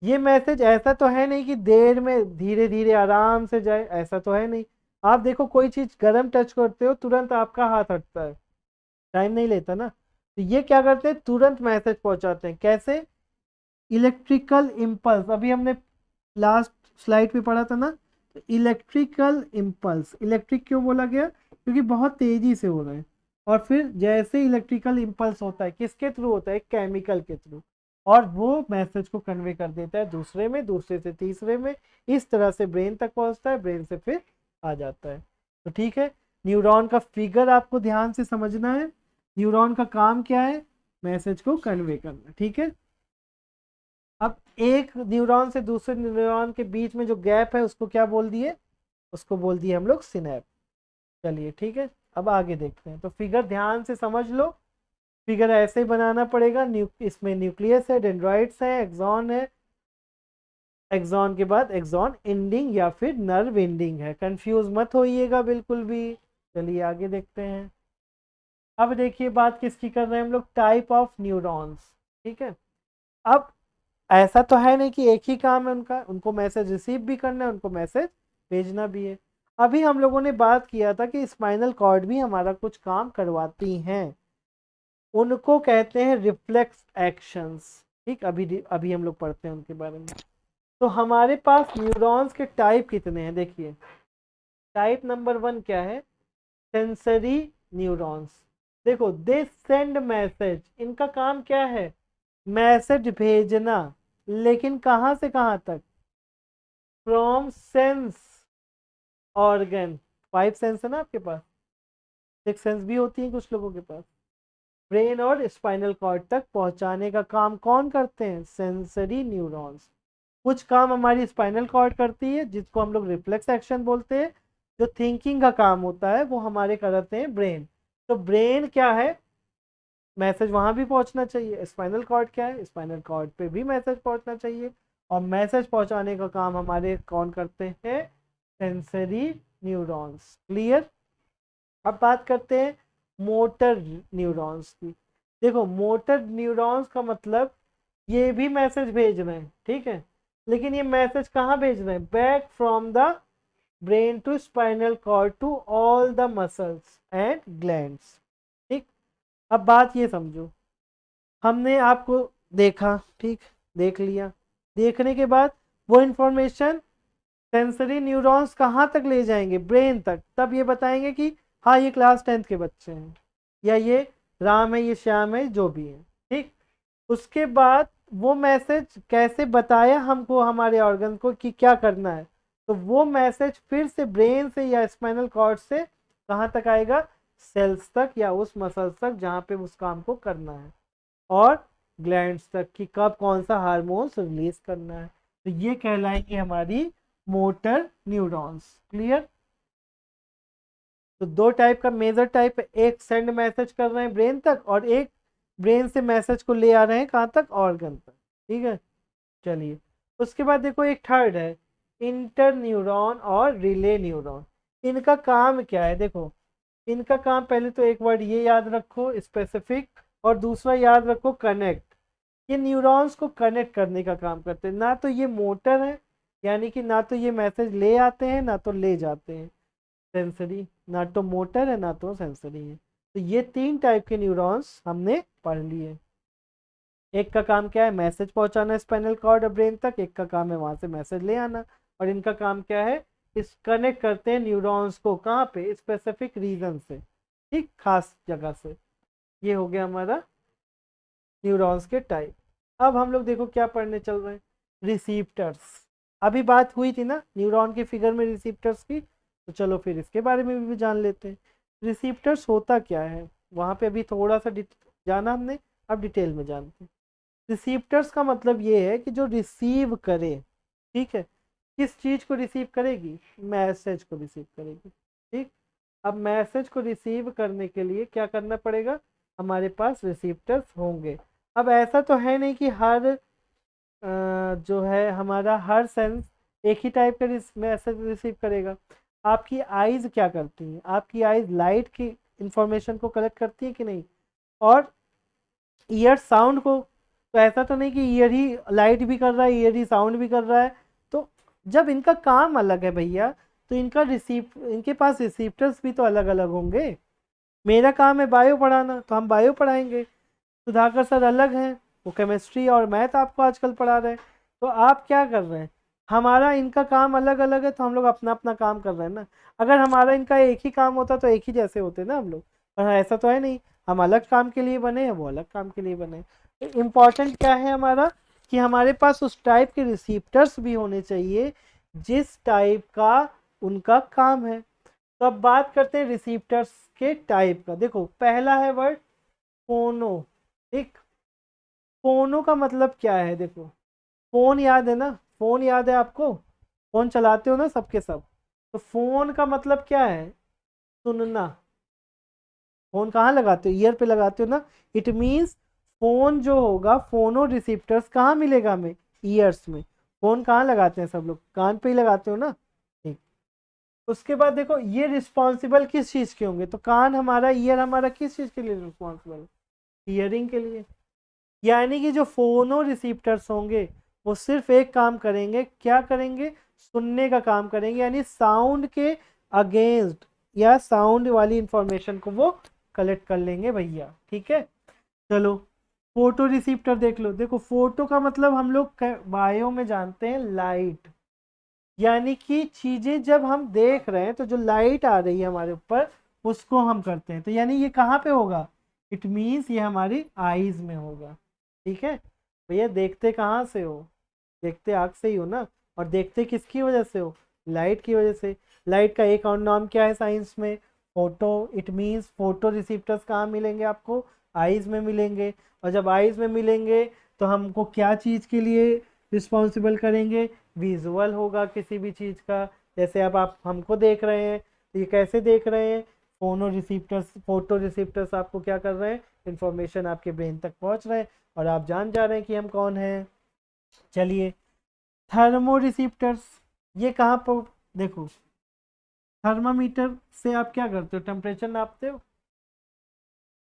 [SPEAKER 1] ये मैसेज ऐसा तो है नहीं कि देर में धीरे धीरे आराम से जाए, ऐसा तो है नहीं। आप देखो कोई चीज गर्म टच करते हो तुरंत आपका हाथ हटता है, टाइम नहीं लेता ना। तो ये क्या करते हैं, तुरंत मैसेज पहुंचाते हैं। कैसे, इलेक्ट्रिकल इम्पल्स, अभी हमने लास्ट स्लाइड पे पढ़ा था ना, तो इलेक्ट्रिकल इम्पल्स, इलेक्ट्रिक क्यों बोला गया, क्योंकि बहुत तेजी से हो रहा है। और फिर जैसे इलेक्ट्रिकल इम्पल्स होता है, किसके थ्रू होता है, केमिकल के थ्रू, और वो मैसेज को कन्वे कर देता है दूसरे में, दूसरे से तीसरे में, इस तरह से ब्रेन तक पहुंचता है, ब्रेन से फिर आ जाता है। तो ठीक है, न्यूरॉन का फिगर आपको ध्यान से समझना है। न्यूरॉन का काम क्या है, मैसेज को कन्वे करना, ठीक है। अब एक न्यूरॉन से दूसरे न्यूरॉन के बीच में जो गैप है उसको क्या बोल दिए, उसको बोल दिए हम लोग सिनैप। चलिए ठीक है, अब आगे देखते हैं। तो फिगर ध्यान से समझ लो, फिगर ऐसे ही बनाना पड़ेगा। इसमें न्यूक्लियस है, डेंड्राइट्स है, एक्सॉन है, एक्सॉन के बाद एक्सॉन एंडिंग या फिर नर्व एंडिंग है, कंफ्यूज मत होइएगा बिल्कुल भी। चलिए आगे देखते हैं। अब देखिए बात किसकी कर रहे हैं हम लोग, टाइप ऑफ न्यूरॉन्स, ठीक है। अब ऐसा तो है नहीं कि एक ही काम है उनका, उनको मैसेज रिसीव भी करना है, उनको मैसेज भेजना भी है। अभी हम लोगों ने बात किया था कि स्पाइनल कॉर्ड भी हमारा कुछ काम करवाती हैं, उनको कहते हैं रिफ्लेक्स एक्शंस, ठीक। अभी अभी हम लोग पढ़ते हैं उनके बारे में। तो हमारे पास न्यूरॉन्स के टाइप कितने हैं, देखिए। टाइप नंबर 1 क्या है, सेंसरी न्यूरॉन्स। देखो दे सेंड मैसेज, इनका काम क्या है, मैसेज भेजना, लेकिन कहाँ से कहाँ तक, फ्रॉम सेंस ऑर्गन। 5 सेंस है ना आपके पास, 6 सेंस भी होती है कुछ लोगों के पास। ब्रेन और स्पाइनल कॉर्ड तक पहुंचाने का काम कौन करते हैं, सेंसरी न्यूरॉन्स। कुछ काम हमारी स्पाइनल कॉर्ड करती है जिसको हम लोग रिफ्लेक्स एक्शन बोलते हैं। जो थिंकिंग का काम होता है वो हमारे करते हैं ब्रेन। तो ब्रेन क्या है, मैसेज वहां भी पहुंचना चाहिए। स्पाइनल कॉर्ड क्या है, स्पाइनल कॉर्ड पे भी मैसेज पहुंचना चाहिए। और मैसेज पहुंचाने का काम हमारे कौन करते हैं, सेंसरी न्यूरॉन्स। क्लियर। अब बात करते हैं मोटर न्यूरॉन्स की। देखो मोटर न्यूरॉन्स का मतलब ये भी मैसेज भेज रहे हैं, ठीक है, लेकिन ये मैसेज कहाँ भेज रहे हैं, back from the brain to spinal cord to all the muscles and glands, ठीक। अब बात ये समझो, हमने आपको देखा, ठीक, देख लिया, देखने के बाद वो इंफॉर्मेशन सेंसरी न्यूरॉन्स कहाँ तक ले जाएंगे, ब्रेन तक। तब ये बताएंगे कि हाँ ये क्लास 10th के बच्चे हैं, या ये राम है, ये श्याम है, जो भी है, ठीक। उसके बाद वो मैसेज कैसे बताया हमको, हमारे ऑर्गन को, कि क्या करना है। तो वो मैसेज फिर से ब्रेन से या स्पाइनल कॉर्ड से कहाँ तक आएगा, सेल्स तक या उस मसल्स तक जहाँ पे उस काम को करना है, और ग्लैंड्स तक कि कब कौन सा हार्मोन्स रिलीज करना है। तो ये कहलाएंगे हमारी मोटर न्यूरॉन्स। क्लियर। तो दो टाइप का मेजर टाइप है, एक सेंड मैसेज कर रहे हैं ब्रेन तक, और एक ब्रेन से मैसेज को ले आ रहे हैं कहाँ तक, ऑर्गन तक, ठीक है। चलिए उसके बाद देखो एक थर्ड है, इंटर न्यूरॉन और रिले न्यूरॉन। इनका काम क्या है, देखो इनका काम, पहले तो एक वर्ड ये याद रखो स्पेसिफिक, और दूसरा याद रखो कनेक्ट। ये न्यूरॉन्स को कनेक्ट करने का काम करते हैं, ना तो ये मोटर है, यानी कि ना तो ये मैसेज ले आते हैं ना तो ले जाते हैं, सेंसरी, ना तो मोटर है ना तो सेंसरी है। तो ये 3 टाइप के न्यूरॉन्स हमने पढ़ लिए। एक का काम क्या है, मैसेज पहुंचाना स्पाइनल कॉर्ड और ब्रेन तक, एक का काम है वहां से मैसेज ले आना, और इनका काम क्या है, इस कनेक्ट करते हैं न्यूरॉन्स को, कहाँ पे, स्पेसिफिक रीजन से, ठीक, खास जगह से। ये हो गया हमारा न्यूरॉन्स के टाइप। अब हम लोग देखो क्या पढ़ने चल रहे हैं, रिसीप्टर्स। अभी बात हुई थी ना न्यूरॉन के फिगर में रिसीप्टर्स की, तो चलो फिर इसके बारे में भी जान लेते हैं। रिसीप्टर्स होता क्या है, वहाँ पे अभी थोड़ा सा जाना हमने, अब डिटेल में जानते हैं। रिसीप्टर्स का मतलब ये है कि जो रिसीव करे, ठीक है, किस चीज़ को रिसीव करेगी, मैसेज को रिसीव करेगी, ठीक। अब मैसेज को रिसीव करने के लिए क्या करना पड़ेगा, हमारे पास रिसीप्टर्स होंगे। अब ऐसा तो है नहीं कि हर जो है हमारा हर सेंस एक ही टाइप का मैसेज रिसीव करेगा। आपकी आइज़ क्या करती हैं, आपकी आइज़ लाइट की इंफॉर्मेशन को कलेक्ट करती है कि नहीं, और ईयर साउंड को। तो ऐसा तो नहीं कि ईयर ही लाइट भी कर रहा है, ईयर ही साउंड भी कर रहा है। तो जब इनका काम अलग है भैया, तो इनके पास रिसीप्टर्स भी तो अलग अलग होंगे। मेरा काम है बायो पढ़ाना, तो हम बायो पढ़ाएंगे। सुधाकर सर अलग हैं, वो केमिस्ट्री और मैथ आपको आजकल पढ़ा रहे हैं। तो आप क्या कर रहे हैं, हमारा इनका काम अलग अलग है, तो हम लोग अपना अपना काम कर रहे हैं ना। अगर हमारा इनका एक ही काम होता तो एक ही जैसे होते ना हम लोग, पर ऐसा तो है नहीं, हम अलग काम के लिए बने हैं, वो अलग काम के लिए बने। इम्पॉर्टेंट क्या है हमारा, कि हमारे पास उस टाइप के रिसीप्टर्स भी होने चाहिए जिस टाइप का उनका काम है। तो अब बात करते हैं रिसीप्टर्स के टाइप का। देखो पहला है वर्ड फोनो, ठीक। फोनो का मतलब क्या है, देखो फोन याद है ना, फोन याद है आपको, फोन चलाते हो ना सबके सब। तो फोन का मतलब क्या है, सुनना। फोन कहाँ लगाते हो, ईयर पे लगाते हो ना। इट मीन्स फोन जो होगा, फोनो रिसीप्टर्स कहाँ मिलेगा हमें, ईयर्स में। फोन कहाँ लगाते हैं सब लोग, कान पे ही लगाते हो ना, ठीक। उसके बाद देखो ये रिस्पॉन्सिबल किस चीज़ के होंगे, तो कान हमारा, ईयर हमारा किस चीज़ के लिए रिस्पॉन्सिबल है, हियरिंग के लिए। यानी कि जो फोनो रिसीप्टर्स होंगे वो सिर्फ एक काम करेंगे, क्या करेंगे, सुनने का काम करेंगे, यानी साउंड के अगेंस्ट या साउंड वाली इंफॉर्मेशन को वो कलेक्ट कर लेंगे भैया, ठीक है। चलो फोटो रिसीप्टर देख लो। देखो फोटो का मतलब हम लोग बायो में जानते हैं लाइट, यानी कि चीज़ें जब हम देख रहे हैं तो जो लाइट आ रही है हमारे ऊपर उसको हम करते हैं। तो यानी ये कहाँ पे होगा, इट मीन्स ये हमारी आईज में होगा, ठीक है। भैया देखते कहाँ से हो, देखते आँख से ही हो ना, और देखते किसकी वजह से हो, लाइट की वजह से। लाइट का एक और नाम क्या है साइंस में, फोटो। इट मीन्स फोटो रिसीप्टर्स कहाँ मिलेंगे आपको, आईज में मिलेंगे। और जब आईज में मिलेंगे तो हमको क्या चीज़ के लिए रिस्पॉन्सिबल करेंगे, विजुअल होगा किसी भी चीज़ का। जैसे अब आप हमको देख रहे हैं, तो ये कैसे देख रहे हैं, फोटो रिसीप्टर्स आपको क्या कर रहे हैं, इंफॉर्मेशन आपके ब्रेन तक पहुंच रहे हैं और आप जान जा रहे हैं कि हम कौन हैं। चलिए थर्मो रिसीप्टर्स, ये कहाँ पर, देखो थर्मामीटर से आप क्या करते हो, टेम्परेचर नापते हो।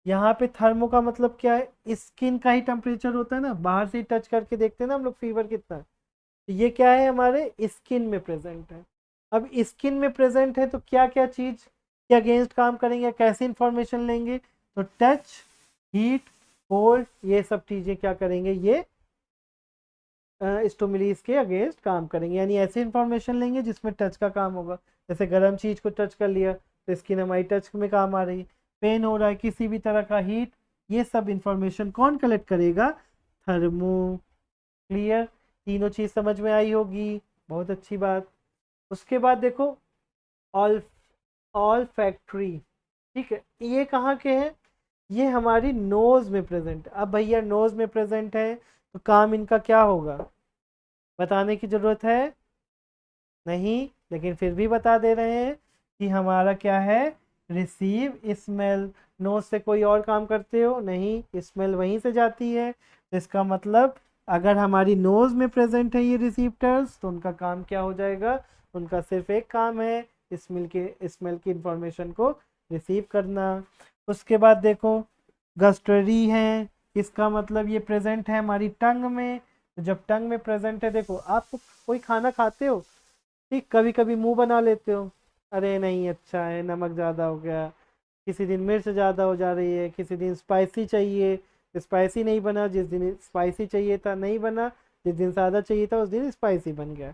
[SPEAKER 1] यहाँ पे थर्मो का मतलब क्या है, स्किन का ही टेम्परेचर होता है ना, बाहर से ही टच करके देखते हैं ना हम लोग फीवर कितना है। तो ये क्या है, हमारे स्किन में प्रेजेंट है। अब स्किन में प्रेजेंट है तो क्या क्या चीज़ के अगेंस्ट काम करेंगे, कैसी इंफॉर्मेशन लेंगे, तो टच, हीट, कोल्ड, ये सब चीज़ें क्या करेंगे, ये स्टोमिलीज के अगेंस्ट काम करेंगे। यानी ऐसी इंफॉर्मेशन लेंगे जिसमें टच का काम होगा। जैसे गर्म चीज़ को टच कर लिया तो स्किन हमारी टच में काम आ रही, पेन हो रहा है किसी भी तरह का, हीट, ये सब इंफॉर्मेशन कौन कलेक्ट करेगा, थर्मो। क्लियर, तीनों चीज़ समझ में आई होगी, बहुत अच्छी बात। उसके बाद देखो ऑल ऑल फैक्ट्री, ठीक है, ये कहाँ के हैं, ये हमारी नोज में प्रेजेंट है। अब भैया नोज में प्रेजेंट है तो काम इनका क्या होगा, बताने की ज़रूरत है नहीं, लेकिन फिर भी बता दे रहे हैं कि हमारा क्या है, रिसीव स्मेल। नोज से कोई और काम करते हो नहीं, स्मेल वहीं से जाती है, तो इसका मतलब अगर हमारी नोज में प्रेजेंट है ये रिसीप्टर्स तो उनका काम क्या हो जाएगा, उनका सिर्फ एक काम है स्मेल की इंफॉर्मेशन को रिसीव करना। उसके बाद देखो गस्टरी है, इसका मतलब ये प्रेजेंट है हमारी टंग में। तो जब टंग में प्रेजेंट है, देखो आप कोई खाना खाते हो, ठीक, कभी कभी मुंह बना लेते हो, अरे नहीं अच्छा है, नमक ज़्यादा हो गया, किसी दिन मिर्च ज़्यादा हो जा रही है, किसी दिन स्पाइसी चाहिए, स्पाइसी नहीं बना, जिस दिन स्पाइसी चाहिए था नहीं बना, जिस दिन सादा चाहिए था उस दिन स्पाइसी बन गया।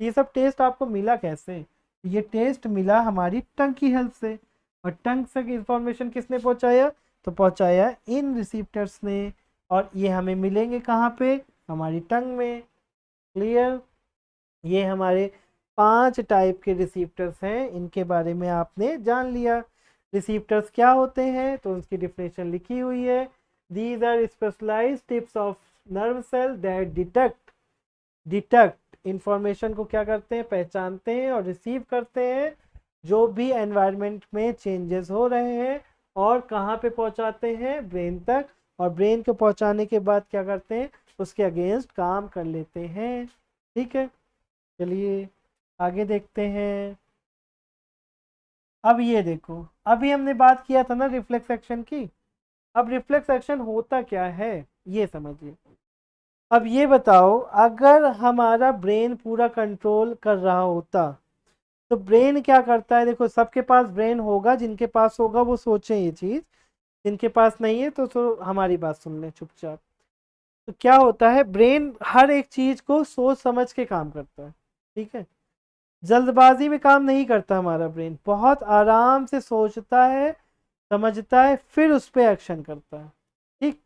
[SPEAKER 1] ये सब टेस्ट आपको मिला कैसे? ये टेस्ट मिला हमारी टंग की हेल्प से। और टंग से इंफॉर्मेशन किसने पहुंचाया? तो पहुंचाया इन रिसीप्टर्स ने। और ये हमें मिलेंगे कहाँ पे? हमारी टंग में। क्लियर? ये हमारे 5 टाइप के रिसीप्टर्स हैं, इनके बारे में आपने जान लिया। रिसीप्टर्स क्या होते हैं तो उसकी डिफिनेशन लिखी हुई है। These are specialised tips of nerve cell that detect information को क्या करते हैं? पहचानते हैं और रिसीव करते हैं जो भी एनवायरनमेंट में चेंजेस हो रहे हैं, और कहाँ पे पहुंचाते हैं? ब्रेन तक। और ब्रेन को पहुंचाने के बाद क्या करते हैं? उसके अगेंस्ट काम कर लेते हैं। ठीक है, चलिए आगे देखते हैं। अब ये देखो, अभी हमने बात किया था ना रिफ्लेक्स एक्शन की। अब रिफ्लेक्स एक्शन होता क्या है ये समझिए। अब ये बताओ, अगर हमारा ब्रेन पूरा कंट्रोल कर रहा होता तो ब्रेन क्या करता है? देखो सबके पास ब्रेन होगा, जिनके पास होगा वो सोचें ये चीज, जिनके पास नहीं है तो हमारी बात सुन लें चुपचाप। तो क्या होता है, ब्रेन हर एक चीज को सोच समझ के काम करता है। ठीक है, जल्दबाजी में काम नहीं करता हमारा ब्रेन, बहुत आराम से सोचता है, समझता है, फिर उस पर एक्शन करता है। ठीक,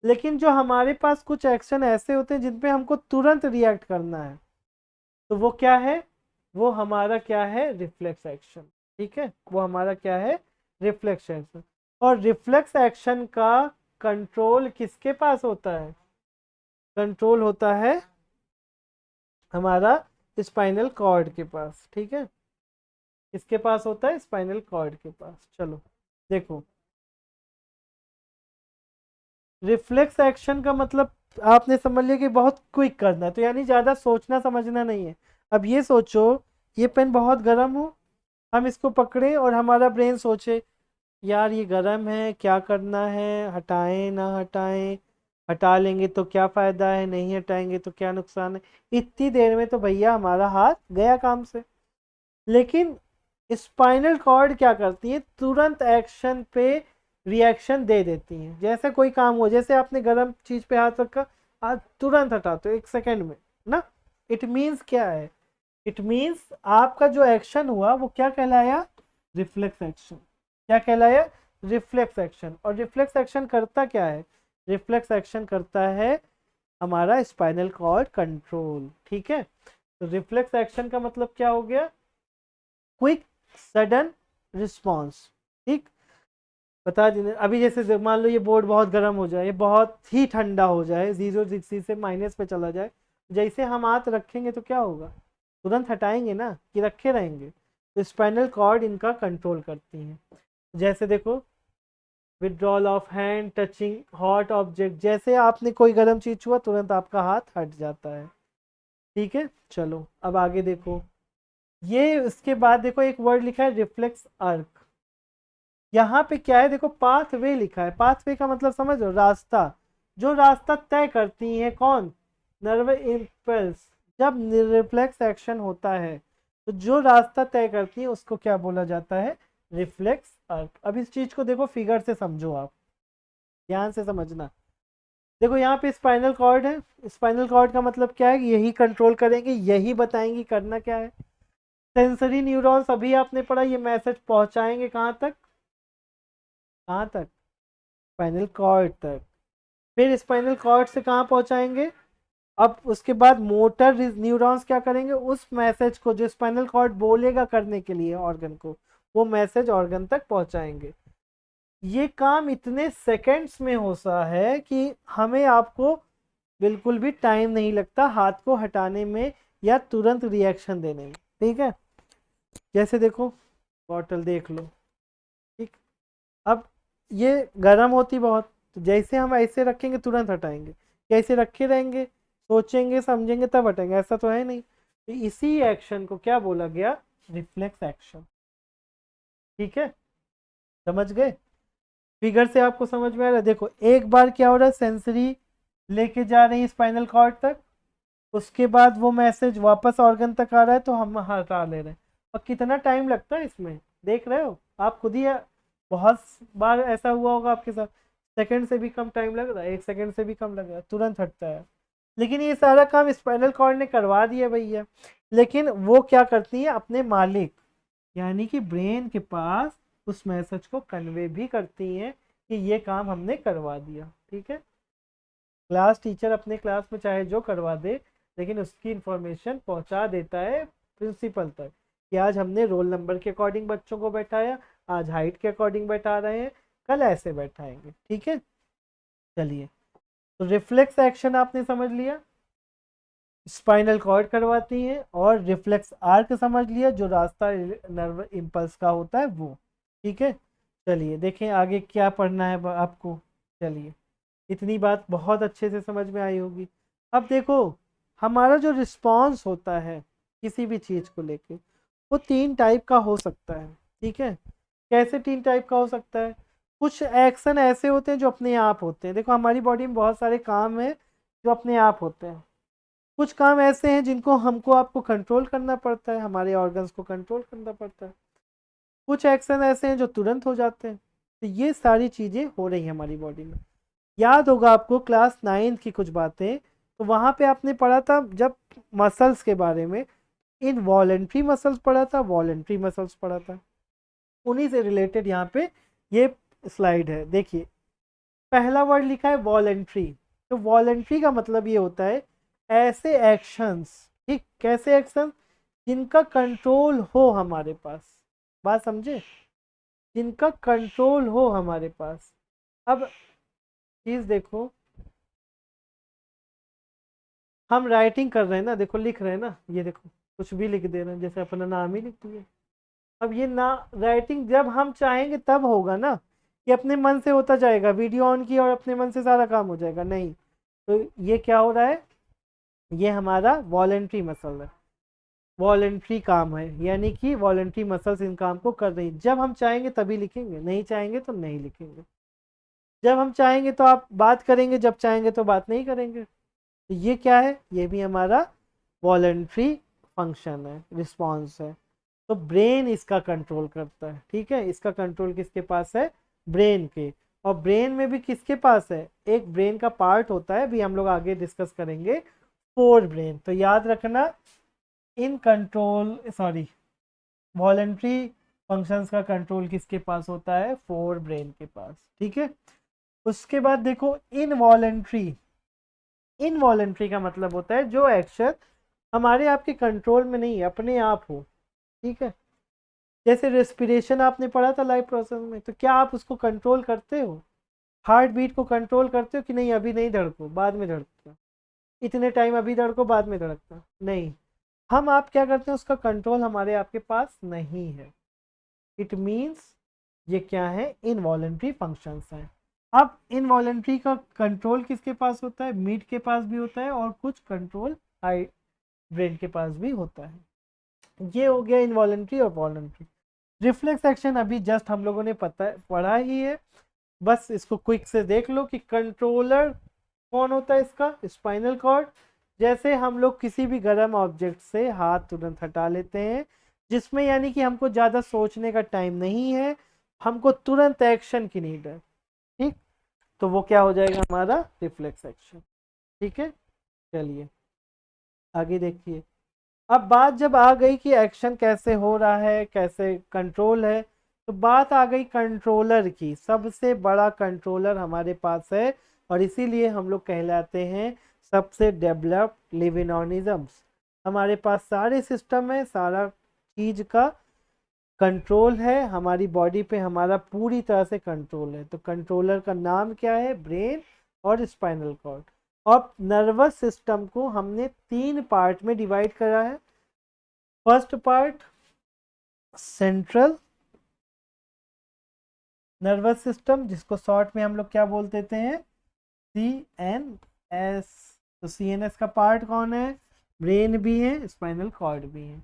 [SPEAKER 1] लेकिन जो हमारे पास कुछ एक्शन ऐसे होते हैं जिन पे हमको तुरंत रिएक्ट करना है, तो वो क्या है? वो हमारा क्या है? Reflex action. ठीक है, वो हमारा क्या है? Reflex action. और रिफ्लेक्स एक्शन का कंट्रोल किसके पास होता है? कंट्रोल होता है हमारा स्पाइनल कॉर्ड के पास। ठीक है, किसके पास होता है? स्पाइनल कॉर्ड के पास। चलो देखो, रिफ्लेक्स एक्शन का मतलब आपने समझ लिया कि बहुत क्विक करना है, तो यानी ज़्यादा सोचना समझना नहीं है। अब ये सोचो, ये पेन बहुत गर्म हो, हम इसको पकड़े और हमारा ब्रेन सोचे यार ये गर्म है, क्या करना है, हटाएं ना हटाएं, हटा लेंगे तो क्या फ़ायदा है, नहीं हटाएंगे तो क्या नुकसान है। इतनी देर में तो भैया हमारा हाथ गया काम से। लेकिन स्पाइनल कॉर्ड क्या करती है? तुरंत एक्शन पे रिएक्शन दे देती है। जैसे कोई काम हो, जैसे आपने गर्म चीज पे हाथ रखा, आज तुरंत हटा तो 1 सेकेंड में ना। इट मीन्स क्या है? इट मीन्स आपका जो एक्शन हुआ वो क्या कहलाया? Reflex action. क्या कहलाया? Reflex action. और रिफ्लेक्स एक्शन करता क्या है? रिफ्लेक्स एक्शन करता है हमारा स्पाइनल कॉर्ड कंट्रोल। ठीक है, तो रिफ्लेक्स एक्शन का मतलब क्या हो गया? Quick sudden response. ठीक, बता दें अभी, जैसे मान लो ये बोर्ड बहुत गर्म हो जाए, ये बहुत ही ठंडा हो जाए, 0 डिग्री से माइनस पे चला जाए, जैसे हम हाथ रखेंगे तो क्या होगा? तुरंत हटाएंगे ना कि रखे रहेंगे? तो स्पाइनल कॉर्ड इनका कंट्रोल करती हैं। जैसे देखो, withdrawal of hand touching hot object, जैसे आपने कोई गर्म चीज छुआ तुरंत आपका हाथ हट जाता है। ठीक है, चलो अब आगे देखो। ये इसके बाद देखो एक वर्ड लिखा है रिफ्लेक्स अर्क। यहाँ पे क्या है? देखो पाथवे लिखा है। पाथवे का मतलब समझ लो, रास्ता। जो रास्ता तय करती है कौन? Nerve impulse. जब रिफ्लेक्स एक्शन होता है तो जो रास्ता तय करती है उसको क्या बोला जाता है? रिफ्लेक्स अर्क। अब इस चीज को देखो फिगर से समझो, आप ध्यान से समझना। देखो यहाँ पे स्पाइनल कॉर्ड है, स्पाइनल कॉर्ड का मतलब क्या है? यही कंट्रोल करेंगे, यही बताएंगे करना क्या है। सेंसरी न्यूरॉन्स अभी आपने पढ़ा, ये मैसेज पहुंचाएंगे कहाँ तक? कहाँ तक? स्पाइनल कॉर्ड तक। फिर स्पाइनल कॉर्ड से कहाँ पहुंचाएंगे? अब उसके बाद मोटर न्यूरॉन्स क्या करेंगे? उस मैसेज को जो स्पाइनल कॉर्ड बोलेगा करने के लिए ऑर्गन को, वो मैसेज ऑर्गन तक पहुंचाएंगे। ये काम इतने सेकंड्स में होता है कि हमें आपको बिल्कुल भी टाइम नहीं लगता हाथ को हटाने में या तुरंत रिएक्शन देने में। ठीक है, जैसे देखो बॉटल देख लो। ठीक, अब ये गर्म होती बहुत, तो जैसे हम ऐसे रखेंगे तुरंत हटाएंगे, कैसे रखे रहेंगे, सोचेंगे समझेंगे तब हटेंगे, ऐसा तो है नहीं। तो इसी एक्शन को क्या बोला गया, रिफ्लेक्स एक्शन। ठीक है, समझ गए। फिगर से आपको समझ में आ रहा है। देखो एक बार क्या हो रहा है, सेंसरी लेके जा रही है स्पाइनल कॉर्ड तक, उसके बाद वो मैसेज वापस ऑर्गन तक आ रहा है तो हम हटा ले रहे हैं। और कितना टाइम लगता है इसमें, देख रहे हो आप खुद ही। बहुत बार ऐसा हुआ होगा आपके साथ, सेकंड से भी कम टाइम लग रहा है, 1 सेकंड से भी कम लग रहा है, तुरंत हटता है। लेकिन ये सारा काम स्पाइनल कॉर्ड ने करवा दिया भैया। लेकिन वो क्या करती है, अपने मालिक यानी कि ब्रेन के पास उस मैसेज को कन्वे भी करती हैं कि ये काम हमने करवा दिया। ठीक है, क्लास टीचर अपने क्लास में चाहे जो करवा दे, लेकिन उसकी इंफॉर्मेशन पहुंचा देता है प्रिंसिपल तक कि आज हमने रोल नंबर के अकॉर्डिंग बच्चों को बैठाया, आज हाइट के अकॉर्डिंग बैठा रहे हैं, कल ऐसे बैठाएंगे। ठीक है, चलिए। तो रिफ्लेक्स एक्शन आपने समझ लिया, स्पाइनल कॉर्ड करवाती है, और रिफ्लेक्स आर्क समझ लिया, जो रास्ता नर्व इम्पल्स का होता है वो। ठीक है, चलिए देखें आगे क्या पढ़ना है आपको। चलिए, इतनी बात बहुत अच्छे से समझ में आई होगी। अब देखो, हमारा जो रिस्पांस होता है किसी भी चीज़ को लेके, वो 3 टाइप का हो सकता है। ठीक है, कैसे 3 टाइप का हो सकता है, कुछ एक्शन ऐसे होते हैं जो अपने आप होते हैं। देखो हमारी बॉडी में बहुत सारे काम हैं जो अपने आप होते हैं, कुछ काम ऐसे हैं जिनको हमको आपको कंट्रोल करना पड़ता है, हमारे ऑर्गन्स को कंट्रोल करना पड़ता है, कुछ एक्शन ऐसे हैं जो तुरंत हो जाते हैं। तो ये सारी चीज़ें हो रही हैं हमारी बॉडी में। याद होगा आपको क्लास 9 की कुछ बातें, तो वहाँ पे आपने पढ़ा था जब मसल्स के बारे में, इनवॉलेंट्री मसल्स पढ़ा था, वॉलेंट्री मसल्स पढ़ा था। उन्हीं से रिलेटेड यहाँ पे ये स्लाइड है। देखिए पहला वर्ड लिखा है वॉलेंट्री। तो वॉलेंट्री का मतलब ये होता है ऐसे एक्शंस, ठीक, कैसे एक्शन, जिनका कंट्रोल हो हमारे पास। बात समझे, जिनका कंट्रोल हो हमारे पास। अब चीज देखो, हम राइटिंग कर रहे हैं ना, देखो लिख रहे हैं ना, ये देखो कुछ भी लिख दे रहे हैं, जैसे अपना नाम ही लिख दिए। अब ये ना राइटिंग जब हम चाहेंगे तब होगा ना, कि अपने मन से होता जाएगा, वीडियो ऑन की और अपने मन से सारा काम हो जाएगा, नहीं। तो ये क्या हो रहा है, ये हमारा वॉलेंट्री मसल है, वॉलेंट्री काम है, यानी कि वॉलेंट्री मसल्स इन काम को कर रही हैं। जब हम चाहेंगे तभी लिखेंगे, नहीं चाहेंगे तो नहीं लिखेंगे। जब हम चाहेंगे तो आप बात करेंगे, जब चाहेंगे तो बात नहीं करेंगे। तो ये क्या है, ये भी हमारा वॉलेंट्री फंक्शन है, रिस्पॉन्स है। तो ब्रेन इसका कंट्रोल करता है। ठीक है, इसका कंट्रोल किसके पास है, ब्रेन के। और ब्रेन में भी किसके पास है, एक ब्रेन का पार्ट होता है, भी हम लोग आगे डिस्कस करेंगे, फोर ब्रेन। तो याद रखना, in control sorry voluntary functions का कंट्रोल किसके पास होता है, फोर ब्रेन के पास। ठीक है, उसके बाद देखो इनवॉलेंट्री। इनवॉलेंट्री का मतलब होता है जो एक्शन हमारे आपके कंट्रोल में नहीं है, अपने आप हो। ठीक है, जैसे रेस्पिरेशन आपने पढ़ा था लाइफ प्रोसेस में, तो क्या आप उसको कंट्रोल करते हो, हार्ट बीट को कंट्रोल करते हो कि नहीं, अभी नहीं धड़को बाद में धड़कता, इतने टाइम अभी धड़को बाद में धड़कता, नहीं। हम आप क्या करते हैं, उसका कंट्रोल हमारे आपके पास नहीं है। इट मीन्स ये क्या है, इनवॉलेंट्री फंक्शंस हैं। अब इनवॉलेंट्री का कंट्रोल किसके पास होता है, मीट के पास भी होता है, और कुछ कंट्रोल हाई ब्रेन के पास भी होता है। ये हो गया इनवॉलेंट्री और वॉलेंट्री। रिफ्लेक्स एक्शन अभी जस्ट हम लोगों ने पढ़ा ही है, बस इसको क्विक से देख लो कि कंट्रोलर कौन होता है इसका, स्पाइनल कॉर्ड। जैसे हम लोग किसी भी गर्म ऑब्जेक्ट से हाथ तुरंत हटा लेते हैं, जिसमें यानी कि हमको ज़्यादा सोचने का टाइम नहीं है, हमको तुरंत एक्शन की नीड है, ठीक, तो वो क्या हो जाएगा, हमारा रिफ्लेक्स एक्शन। ठीक है, चलिए आगे देखिए। अब बात जब आ गई कि एक्शन कैसे हो रहा है, कैसे कंट्रोल है, तो बात आ गई कंट्रोलर की। सबसे बड़ा कंट्रोलर हमारे पास है, और इसीलिए हम लोग कहलाते हैं सबसे डेवलप्ड लिविंग ऑर्गेनिजम्स। हमारे पास सारे सिस्टम है, सारा चीज का कंट्रोल है, हमारी बॉडी पे हमारा पूरी तरह से कंट्रोल है। तो कंट्रोलर का नाम क्या है, ब्रेन और स्पाइनल कॉर्ड। और नर्वस सिस्टम को हमने 3 पार्ट में डिवाइड करा है। First part central nervous system, जिसको शॉर्ट में हम लोग क्या बोल देते हैं, CNS। एस। तो CNS का पार्ट कौन है? ब्रेन भी है, स्पाइनल कॉर्ड भी है।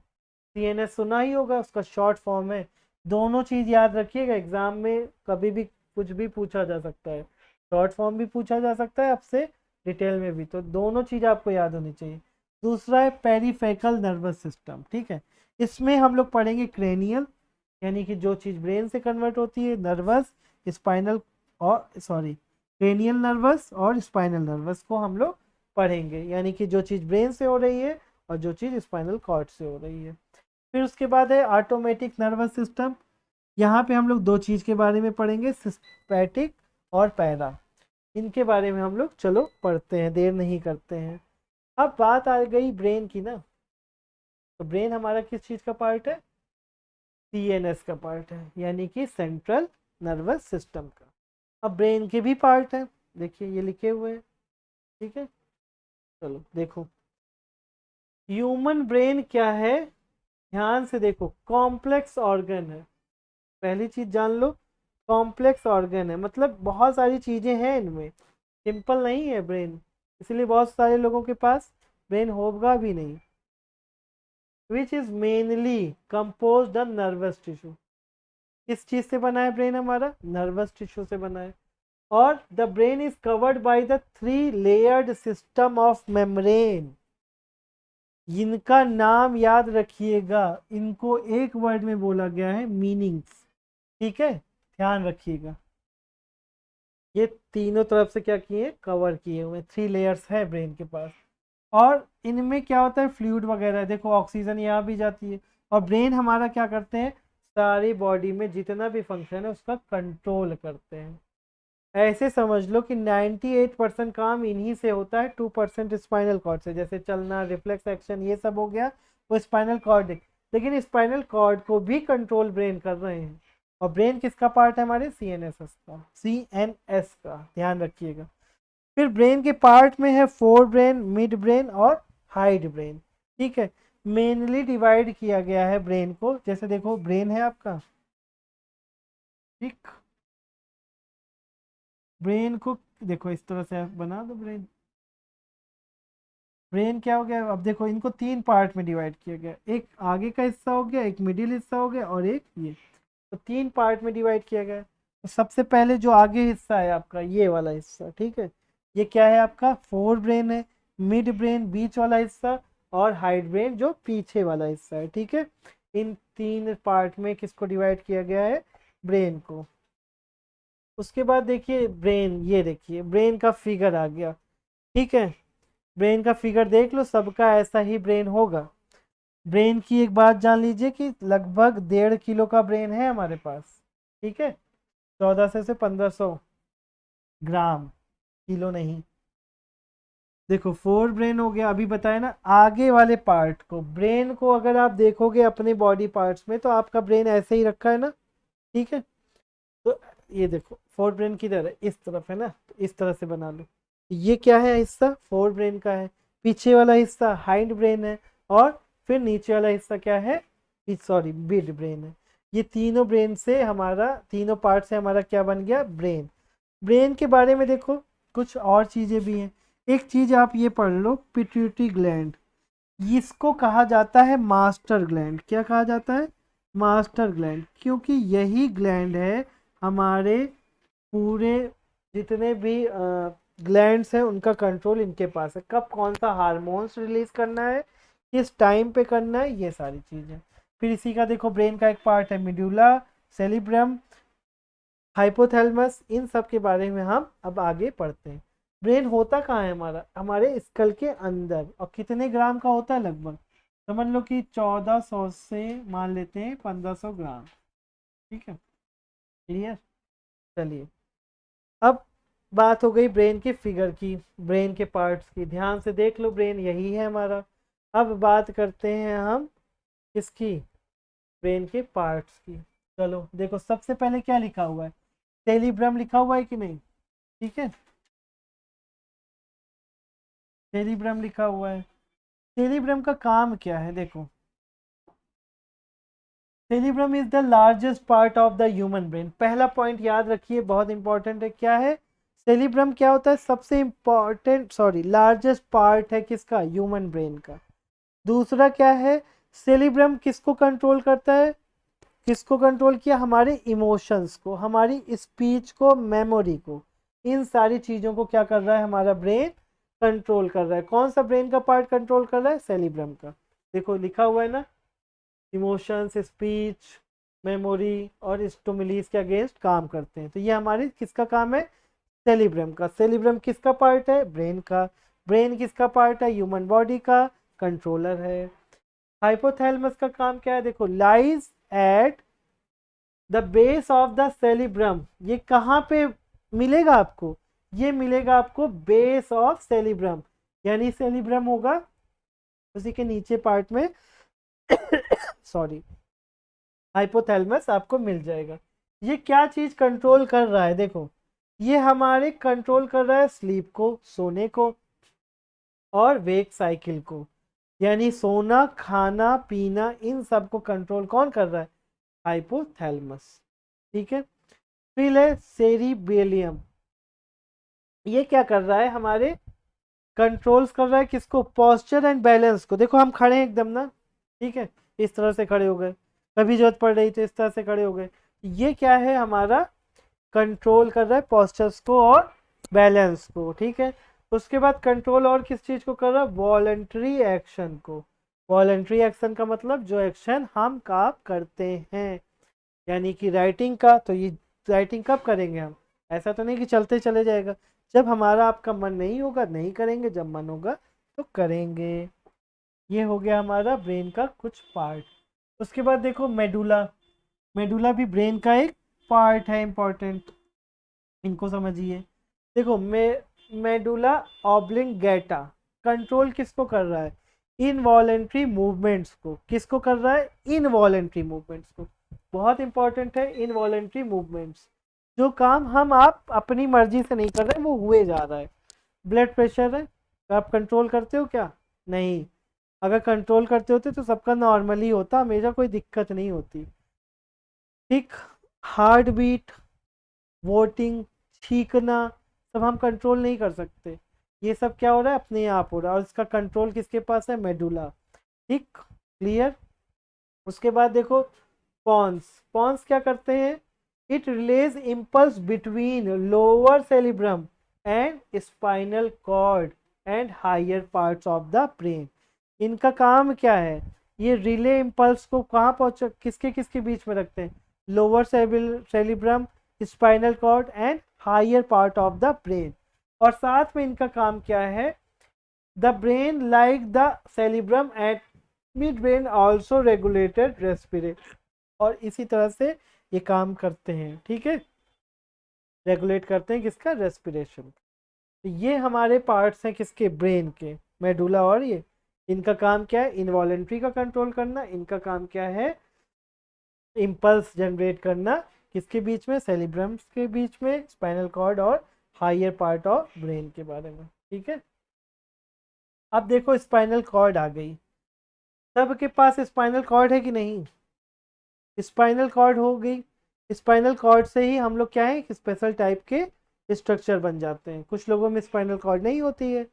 [SPEAKER 1] CNS सुना ही होगा, उसका शॉर्ट फॉर्म है। दोनों चीज याद रखिएगा, एग्जाम में कभी भी कुछ भी पूछा जा सकता है, शॉर्ट फॉर्म भी पूछा जा सकता है आपसे, डिटेल में भी, तो दोनों चीज आपको याद होनी चाहिए। दूसरा है पेरिफेरल नर्वस सिस्टम, ठीक है। इसमें हम लोग पढ़ेंगे क्रेनियल, यानी कि जो चीज ब्रेन से कन्वर्ट होती है, नर्वस, स्पाइनल और सॉरी क्रेनियल नर्वस और स्पाइनल नर्वस को हम लोग पढ़ेंगे, यानी कि जो चीज़ ब्रेन से हो रही है और जो चीज़ स्पाइनल कॉर्ड से हो रही है। फिर उसके बाद है ऑटोमेटिक नर्वस सिस्टम। यहाँ पे हम लोग दो चीज़ के बारे में पढ़ेंगे, सिस्टैटिक और पैरा। इनके बारे में हम लोग चलो पढ़ते हैं, देर नहीं करते हैं। अब बात आ गई ब्रेन की ना, तो ब्रेन हमारा किस चीज़ का पार्ट है? CNS का पार्ट है, यानी कि सेंट्रल नर्वस सिस्टम का। अब ब्रेन के भी पार्ट हैं, देखिए ये लिखे हुए हैं, ठीक है। चलो देखो, ह्यूमन ब्रेन क्या है, ध्यान से देखो, कॉम्प्लेक्स ऑर्गन है। पहली चीज जान लो, कॉम्प्लेक्स ऑर्गन है, मतलब बहुत सारी चीजें हैं इनमें, सिंपल नहीं है ब्रेन, इसलिए बहुत सारे लोगों के पास ब्रेन होगा भी नहीं। Which is mainly composed of nervous tissue. किस चीज से बना है ब्रेन हमारा? नर्वस टिश्यू से बना है। और the brain is covered by the 3 layered system of membrane. इनका नाम याद रखिएगा, इनको एक वर्ड में बोला गया है, मीनिंग्स, ठीक है, ध्यान रखिएगा। ये तीनों तरफ से क्या किए, कवर किए हुए, 3 लेयर्स है ब्रेन के पास। और इनमें क्या होता है, फ्लूइड वगैरह, देखो ऑक्सीजन यहाँ भी जाती है। और ब्रेन हमारा क्या करते हैं, सारी बॉडी में जितना भी फंक्शन है उसका कंट्रोल करते हैं। ऐसे समझ लो कि 98% काम इन्हीं से होता है, 2% स्पाइनल कॉर्ड से, जैसे चलना, रिफ्लेक्स एक्शन, ये सब हो गया वो स्पाइनल कॉर्ड है। लेकिन स्पाइनल कॉर्ड को भी कंट्रोल ब्रेन कर रहे हैं। और ब्रेन किसका पार्ट है हमारे? CNS का, ध्यान रखिएगा। फिर ब्रेन के पार्ट में है फोर ब्रेन, मिड ब्रेन और हाइड ब्रेन, ठीक है। मेनली डिवाइड किया गया है ब्रेन को, जैसे देखो ब्रेन है आपका, ठीक, ब्रेन को देखो इस तरह से आप बना दो ब्रेन। ब्रेन क्या हो गया, अब देखो इनको 3 पार्ट में डिवाइड किया गया, एक आगे का हिस्सा हो गया, एक मिडिल हिस्सा हो गया और एक ये, तो 3 पार्ट में डिवाइड किया गया। तो सबसे पहले जो आगे हिस्सा है आपका, ये वाला हिस्सा, ठीक है, ये क्या है आपका? फोर ब्रेन है। मिड ब्रेन बीच वाला हिस्सा, और हाइड ब्रेन जो पीछे वाला हिस्सा है, ठीक है। इन 3 पार्ट में किसको डिवाइड किया गया है? ब्रेन को। उसके बाद देखिए ब्रेन, ये देखिए ब्रेन का फिगर आ गया, ठीक है। ब्रेन का फिगर देख लो, सबका ऐसा ही ब्रेन होगा। ब्रेन की एक बात जान लीजिए कि लगभग 1.5 किलो का ब्रेन है हमारे पास, ठीक है, 1400 से 1500 ग्राम, किलो नहीं। देखो फोर ब्रेन हो गया, अभी बताया ना, आगे वाले पार्ट को, ब्रेन को अगर आप देखोगे अपने बॉडी पार्ट्स में, तो आपका ब्रेन ऐसे ही रखा है ना, ठीक है। तो ये देखो फोर ब्रेन किधर है, इस तरफ है ना, तो इस तरह से बना लो। ये क्या है हिस्सा? फोर ब्रेन का है। पीछे वाला हिस्सा हाइंड ब्रेन है, और फिर नीचे वाला हिस्सा क्या है? सॉरी, मिड ब्रेन है। ये तीनों ब्रेन से हमारा, तीनों पार्ट से हमारा क्या बन गया? ब्रेन। ब्रेन के बारे में देखो कुछ और चीज़ें भी हैं। एक चीज़ आप ये पढ़ लो, पिट्यूटरी ग्लैंड, इसको कहा जाता है मास्टर ग्लैंड। क्या कहा जाता है? मास्टर ग्लैंड, क्योंकि यही ग्लैंड है हमारे पूरे जितने भी ग्लैंड्स हैं उनका कंट्रोल इनके पास है, कब कौन सा हार्मोन्स रिलीज करना है, किस टाइम पे करना है, ये सारी चीज़ें। फिर इसी का देखो ब्रेन का एक पार्ट है मिड्यूला, सेरिब्रम, हाइपोथैलेमस, इन सब के बारे में हम अब आगे पढ़ते हैं। ब्रेन होता कहाँ है हमारा? हमारे स्कल के अंदर। और कितने ग्राम का होता है? लगभग समझ लो कि 1400 से मान लेते हैं 1500 ग्राम, ठीक है, क्लियर। चलिए, अब बात हो गई ब्रेन के फिगर की, ब्रेन के पार्ट्स की, ध्यान से देख लो, ब्रेन यही है हमारा। अब बात करते हैं हम किसकी? ब्रेन के पार्ट्स की। चलो देखो, सबसे पहले क्या लिखा हुआ है? सेरिब्रम लिखा हुआ है कि नहीं? ठीक है, सेरिब्रम लिखा हुआ है। सेरिब्रम का काम क्या है? देखो, cerebrum is the largest part of the human brain. पहला पॉइंट याद रखिए, बहुत इंपॉर्टेंट है, क्या है? सेरिब्रम क्या होता है, सबसे इम्पोर्टेंट लार्जेस्ट पार्ट है किसका, ह्यूमन ब्रेन का। दूसरा क्या है, सेरिब्रम किसको कंट्रोल करता है, किसको कंट्रोल किया, हमारे इमोशंस को, हमारी स्पीच को, मेमोरी को, इन सारी चीज़ों को क्या कर रहा है हमारा ब्रेन, कंट्रोल कर रहा है। कौन सा ब्रेन का पार्ट कंट्रोल कर रहा है, सेरिब्रम का। देखो लिखा हुआ है ना, इमोशंस, स्पीच, मेमोरी और स्टिमुलस के अगेंस्ट काम करते हैं। तो ये हमारी किसका काम है, सेरिब्रम का। सेरिब्रम किसका पार्ट है, ब्रेन का। ब्रेन किसका पार्ट है, ह्यूमन बॉडी का, कंट्रोलर है। हाइपोथैलेमस का काम क्या है, देखो lies at the base of the cerebrum. ये कहाँ पे मिलेगा आपको, ये मिलेगा आपको बेस ऑफ सेरिब्रम, यानी सेरिब्रम होगा उसी के नीचे पार्ट में सॉरी, हाइपोथैलेमस आपको मिल जाएगा। ये क्या चीज कंट्रोल कर रहा है, देखो ये हमारे कंट्रोल कर रहा है स्लीप को, सोने को, और वेक साइकिल को, यानी सोना, खाना, पीना, इन सब को कंट्रोल कौन कर रहा है, हाइपोथैलेमस। ठीक है। फिर है सेरिबेलियम, ये क्या कर रहा है, हमारे कंट्रोल्स कर रहा है किसको, पोस्चर एंड बैलेंस को। देखो हम खड़े हैं एकदम ना, ठीक है, इस तरह से खड़े हो गए, कभी जरूरत पड़ रही तो इस तरह से खड़े हो गए। ये क्या है, हमारा कंट्रोल कर रहा है पोस्चर्स को और बैलेंस को। ठीक है। उसके बाद कंट्रोल और किस चीज़ को कर रहा है, वॉलंटरी एक्शन को। वॉलंटरी एक्शन का मतलब जो एक्शन हम आप करते हैं, यानी कि राइटिंग का, तो ये राइटिंग कब करेंगे हम, ऐसा तो नहीं कि चलते चले जाएगा, जब हमारा आपका मन नहीं होगा नहीं करेंगे, जब मन होगा तो करेंगे। ये हो गया हमारा ब्रेन का कुछ पार्ट। उसके बाद देखो मेडुला, मेडुला भी ब्रेन का एक पार्ट है इंपॉर्टेंट, इनको समझिए। देखो मेडुला ऑब्लिंगेटा कंट्रोल किसको कर रहा है, इनवॉलेंट्री मूवमेंट्स को। किसको कर रहा है, इनवॉलेंट्री मूवमेंट्स को। बहुत इंपॉर्टेंट है इनवॉलेंट्री मूवमेंट्स, जो काम हम आप अपनी मर्जी से नहीं कर रहे वो हुए जा रहा है। ब्लड प्रेशर है, तो आप कंट्रोल करते हो क्या, नहीं। अगर कंट्रोल करते होते तो सबका नॉर्मली होता, हमेशा कोई दिक्कत नहीं होती। ठीक। हार्ट बीट, वोटिंग, छींकना, सब हम कंट्रोल नहीं कर सकते। ये सब क्या हो रहा है, अपने आप हो रहा है, और इसका कंट्रोल किसके पास है, मेडुला। ठीक, क्लियर। उसके बाद देखो पॉन्स, पॉन्स क्या करते हैं, it relays impulse between lower cerebrum and spinal cord and higher parts of the brain. इनका काम क्या है, ये रिले इम्पल्स को कहाँ पहुंचा, किसके किसके बीच में रखते हैं, lower cerebrum, spinal cord and higher part of the brain. और साथ में इनका काम क्या है, the brain like the cerebrum at midbrain also regulated respiration, और इसी तरह से ये काम करते हैं। ठीक है, रेगुलेट करते हैं किसका, रेस्पिरेशन। तो ये हमारे पार्ट्स हैं किसके, ब्रेन के, मेडुला। और ये इनका काम क्या है, इनवॉलेंट्री का कंट्रोल करना। इनका काम क्या है, इम्पल्स जनरेट करना, किसके बीच में, सेरिब्रम्स के बीच में, स्पाइनल कॉर्ड और हायर पार्ट ऑफ ब्रेन के बारे में। ठीक है। अब देखो स्पाइनल कॉर्ड आ गई, सबके पास स्पाइनल कॉर्ड है कि नहीं, स्पाइनल कॉर्ड हो गई। स्पाइनल कॉर्ड से ही हम लोग क्या है, स्पेशल टाइप के स्ट्रक्चर बन जाते हैं। कुछ लोगों में स्पाइनल कॉर्ड नहीं होती है।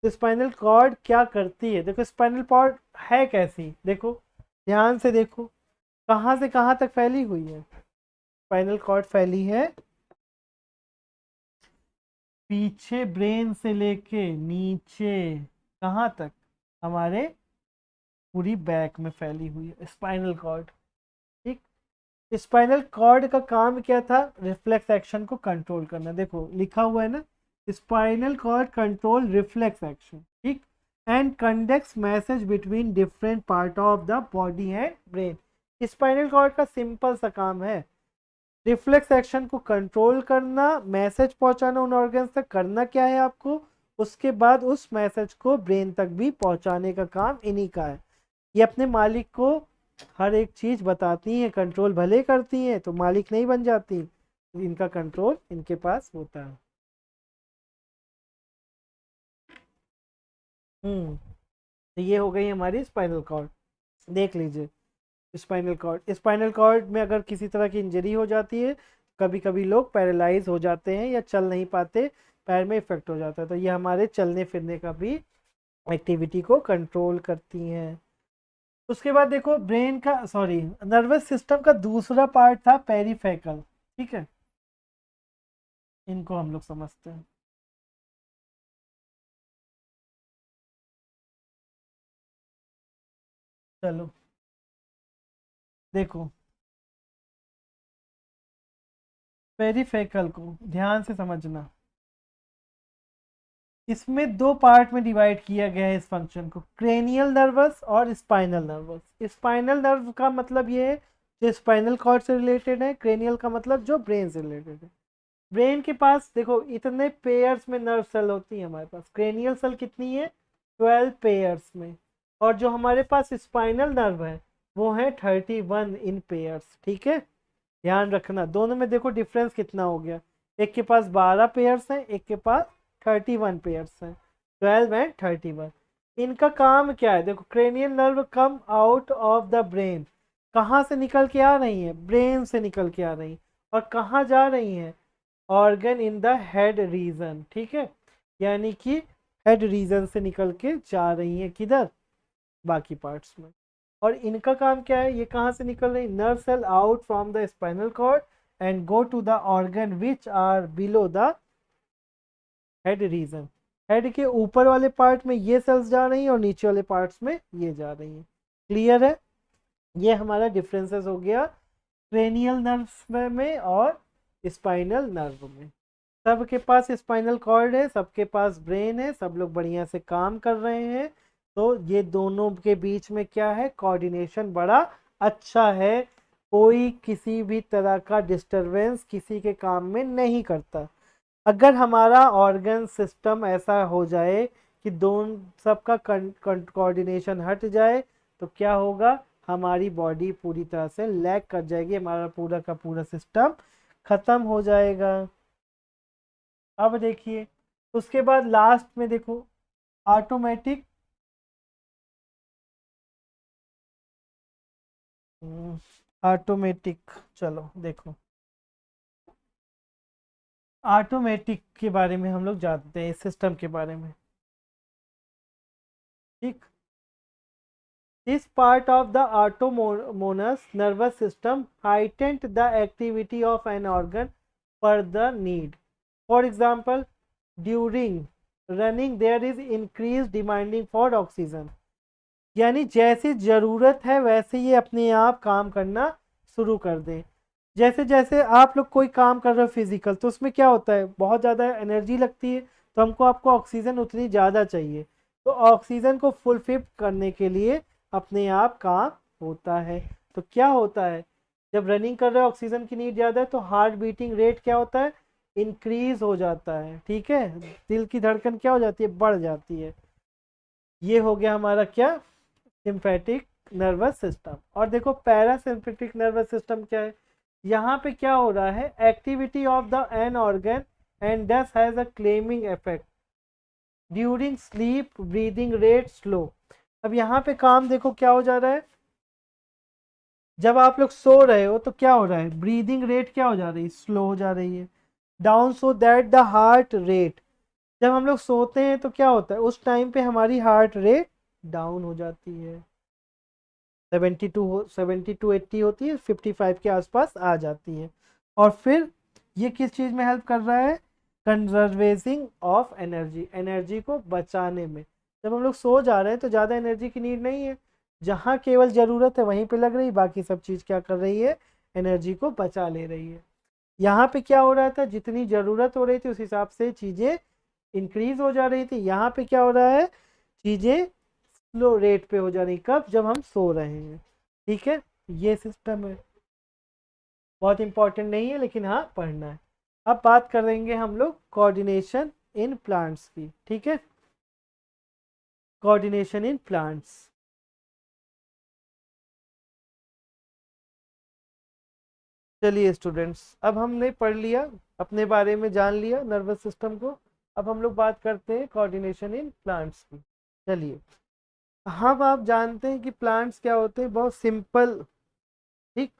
[SPEAKER 1] तो स्पाइनल कॉर्ड क्या करती है, देखो स्पाइनल कॉर्ड है कैसी, देखो ध्यान से देखो, कहाँ से कहाँ तक फैली हुई है, स्पाइनल कॉर्ड फैली है पीछे ब्रेन से लेके नीचे, कहाँ तक, हमारे पूरी बैक में फैली हुई है स्पाइनल कॉर्ड। ठीक। स्पाइनल कॉर्ड का काम क्या था, रिफ्लेक्स एक्शन को कंट्रोल करना। देखो लिखा हुआ है ना, spinal cord control reflex action, ठीक, and conducts message between different part of the body and brain. Spinal cord का सिंपल सा काम है, रिफ्लेक्स एक्शन को कंट्रोल करना, मैसेज पहुंचाना उन ऑर्गन्स तक। करना क्या है आपको, उसके बाद उस मैसेज को ब्रेन तक भी पहुंचाने का काम इन्हीं का है। ये अपने मालिक को हर एक चीज बताती हैं, कंट्रोल भले करती हैं तो मालिक नहीं बन जाती, इनका कंट्रोल इनके पास होता है। तो ये हो गई हमारी स्पाइनल कॉर्ड। देख लीजिए स्पाइनल कॉर्ड, स्पाइनल कॉर्ड में अगर किसी तरह की इंजरी हो जाती है, कभी कभी लोग पैरालाइज हो जाते हैं या चल नहीं पाते, पैर में इफेक्ट हो जाता है, तो ये हमारे चलने फिरने का भी एक्टिविटी को कंट्रोल करती हैं। उसके बाद देखो ब्रेन का सॉरी नर्वस सिस्टम का दूसरा पार्ट था पेरिफेकल। ठीक है, इनको हम लोग समझते हैं। चलो देखो, पेरिफेकल को ध्यान से समझना। इसमें दो पार्ट में डिवाइड किया गया है इस फंक्शन को, क्रेनियल नर्वस और स्पाइनल नर्वस। स्पाइनल नर्व का मतलब ये है जो स्पाइनल कॉर्ड से रिलेटेड है, क्रेनियल का मतलब जो ब्रेन से रिलेटेड है। ब्रेन के पास देखो इतने पेयर्स में नर्व सेल होती है हमारे पास, क्रेनियल सेल कितनी है 12 पेयर्स में, और जो हमारे पास स्पाइनल नर्व है वो है 31 इन पेयर्स। ठीक है, ध्यान रखना दोनों में देखो डिफरेंस कितना हो गया, एक के पास 12 पेयर्स हैं, एक के पास 31 पेयर्स हैं, 12 एंड 31। इनका काम क्या है, देखो cranial nerve come out of the brain, कहाँ से निकल के आ रही है, ब्रेन से निकल के आ रही है, और कहाँ जा रही है, organ in the head reason. ठीक है, यानी कि हेड रीजन से निकल के जा रही है किधर, बाकी पार्ट्स में। और इनका काम क्या है, ये कहाँ से निकल रही, nerve cell out from the spinal cord and go to the organ which are below the head region. Head के ऊपर वाले पार्ट में ये सेल्स जा रही हैं और नीचे वाले पार्ट्स में ये जा रही हैं। क्लियर है, ये हमारा डिफरेंसेस हो गया क्रेनियल नर्व में और स्पाइनल नर्व में। सबके पास स्पाइनल कॉर्ड है, सबके पास ब्रेन है, सब लोग बढ़िया से काम कर रहे हैं, तो ये दोनों के बीच में क्या है, कोऑर्डिनेशन बड़ा अच्छा है, कोई किसी भी तरह का डिस्टरबेंस किसी के काम में नहीं करता। अगर हमारा ऑर्गन सिस्टम ऐसा हो जाए कि दोनों सबका कोऑर्डिनेशन हट जाए तो क्या होगा, हमारी बॉडी पूरी तरह से लैग कर जाएगी, हमारा पूरा का पूरा सिस्टम खत्म हो जाएगा। अब देखिए उसके बाद लास्ट में देखो ऑटोमेटिक ऑटोमेटिक चलो देखो ऑटोमेटिक के बारे में हम लोग जानते हैं, इस सिस्टम के बारे में। ठीक, this part of the autonomous nervous system heightened the activity of an organ per the need. For example, during running there is increased demanding for oxygen, यानी जैसे ज़रूरत है वैसे ये अपने आप काम करना शुरू कर दे। जैसे जैसे आप लोग कोई काम कर रहे हो फिजिकल, तो उसमें क्या होता है, बहुत ज़्यादा एनर्जी लगती है, तो हमको आपको ऑक्सीजन उतनी ज़्यादा चाहिए, तो ऑक्सीजन को फुलफिल करने के लिए अपने आप काम होता है। तो क्या होता है, जब रनिंग कर रहे हो ऑक्सीजन की नीड ज़्यादा है तो हार्ट बीटिंग रेट क्या होता है, इंक्रीज हो जाता है। ठीक है, दिल की धड़कन क्या हो जाती है, बढ़ जाती है। ये हो गया हमारा क्या, सिंपैथिक नर्वस सिस्टम। और देखो पैरासिम्पैथिक नर्वस सिस्टम क्या है, यहाँ पे क्या हो रहा है, activity of the an organ and thus has a calming effect during sleep, breathing rate slow. अब यहाँ पे काम देखो क्या हो जा रहा है, जब आप लोग सो रहे हो तो क्या हो रहा है, ब्रीदिंग रेट क्या हो जा रही है, स्लो हो जा रही है, down, so that the heart rate, जब हम लोग सोते हैं तो क्या होता है, उस टाइम पे हमारी हार्ट रेट डाउन हो जाती है, 72 80 होती है, 55 के आसपास आ जाती है। और फिर ये किस चीज़ में हेल्प कर रहा है, कंजर्वेसिंग ऑफ एनर्जी, एनर्जी को बचाने में। जब हम लोग सो जा रहे हैं तो ज़्यादा एनर्जी की नीड नहीं है, जहाँ केवल ज़रूरत है वहीं पे लग रही, बाकी सब चीज़ क्या कर रही है, एनर्जी को बचा ले रही है। यहाँ पे क्या हो रहा था, जितनी ज़रूरत हो रही थी उस हिसाब से चीज़ें इंक्रीज हो जा रही थी, यहाँ पे क्या हो रहा है, चीज़ें स्लो रेट पे हो जा रही, कब, जब हम सो रहे हैं। ठीक है, ये सिस्टम है, बहुत इंपॉर्टेंट नहीं है लेकिन हाँ पढ़ना है। अब बात करेंगे हम लोग कोऑर्डिनेशन इन प्लांट्स की। ठीक है, कोऑर्डिनेशन इन प्लांट्स, चलिए स्टूडेंट्स, अब हमने पढ़ लिया, अपने बारे में जान लिया नर्वस सिस्टम को, अब हम लोग बात करते हैं कोऑर्डिनेशन इन प्लांट्स की। चलिए, हम आप जानते हैं कि प्लांट्स क्या होते हैं, बहुत सिंपल, ठीक,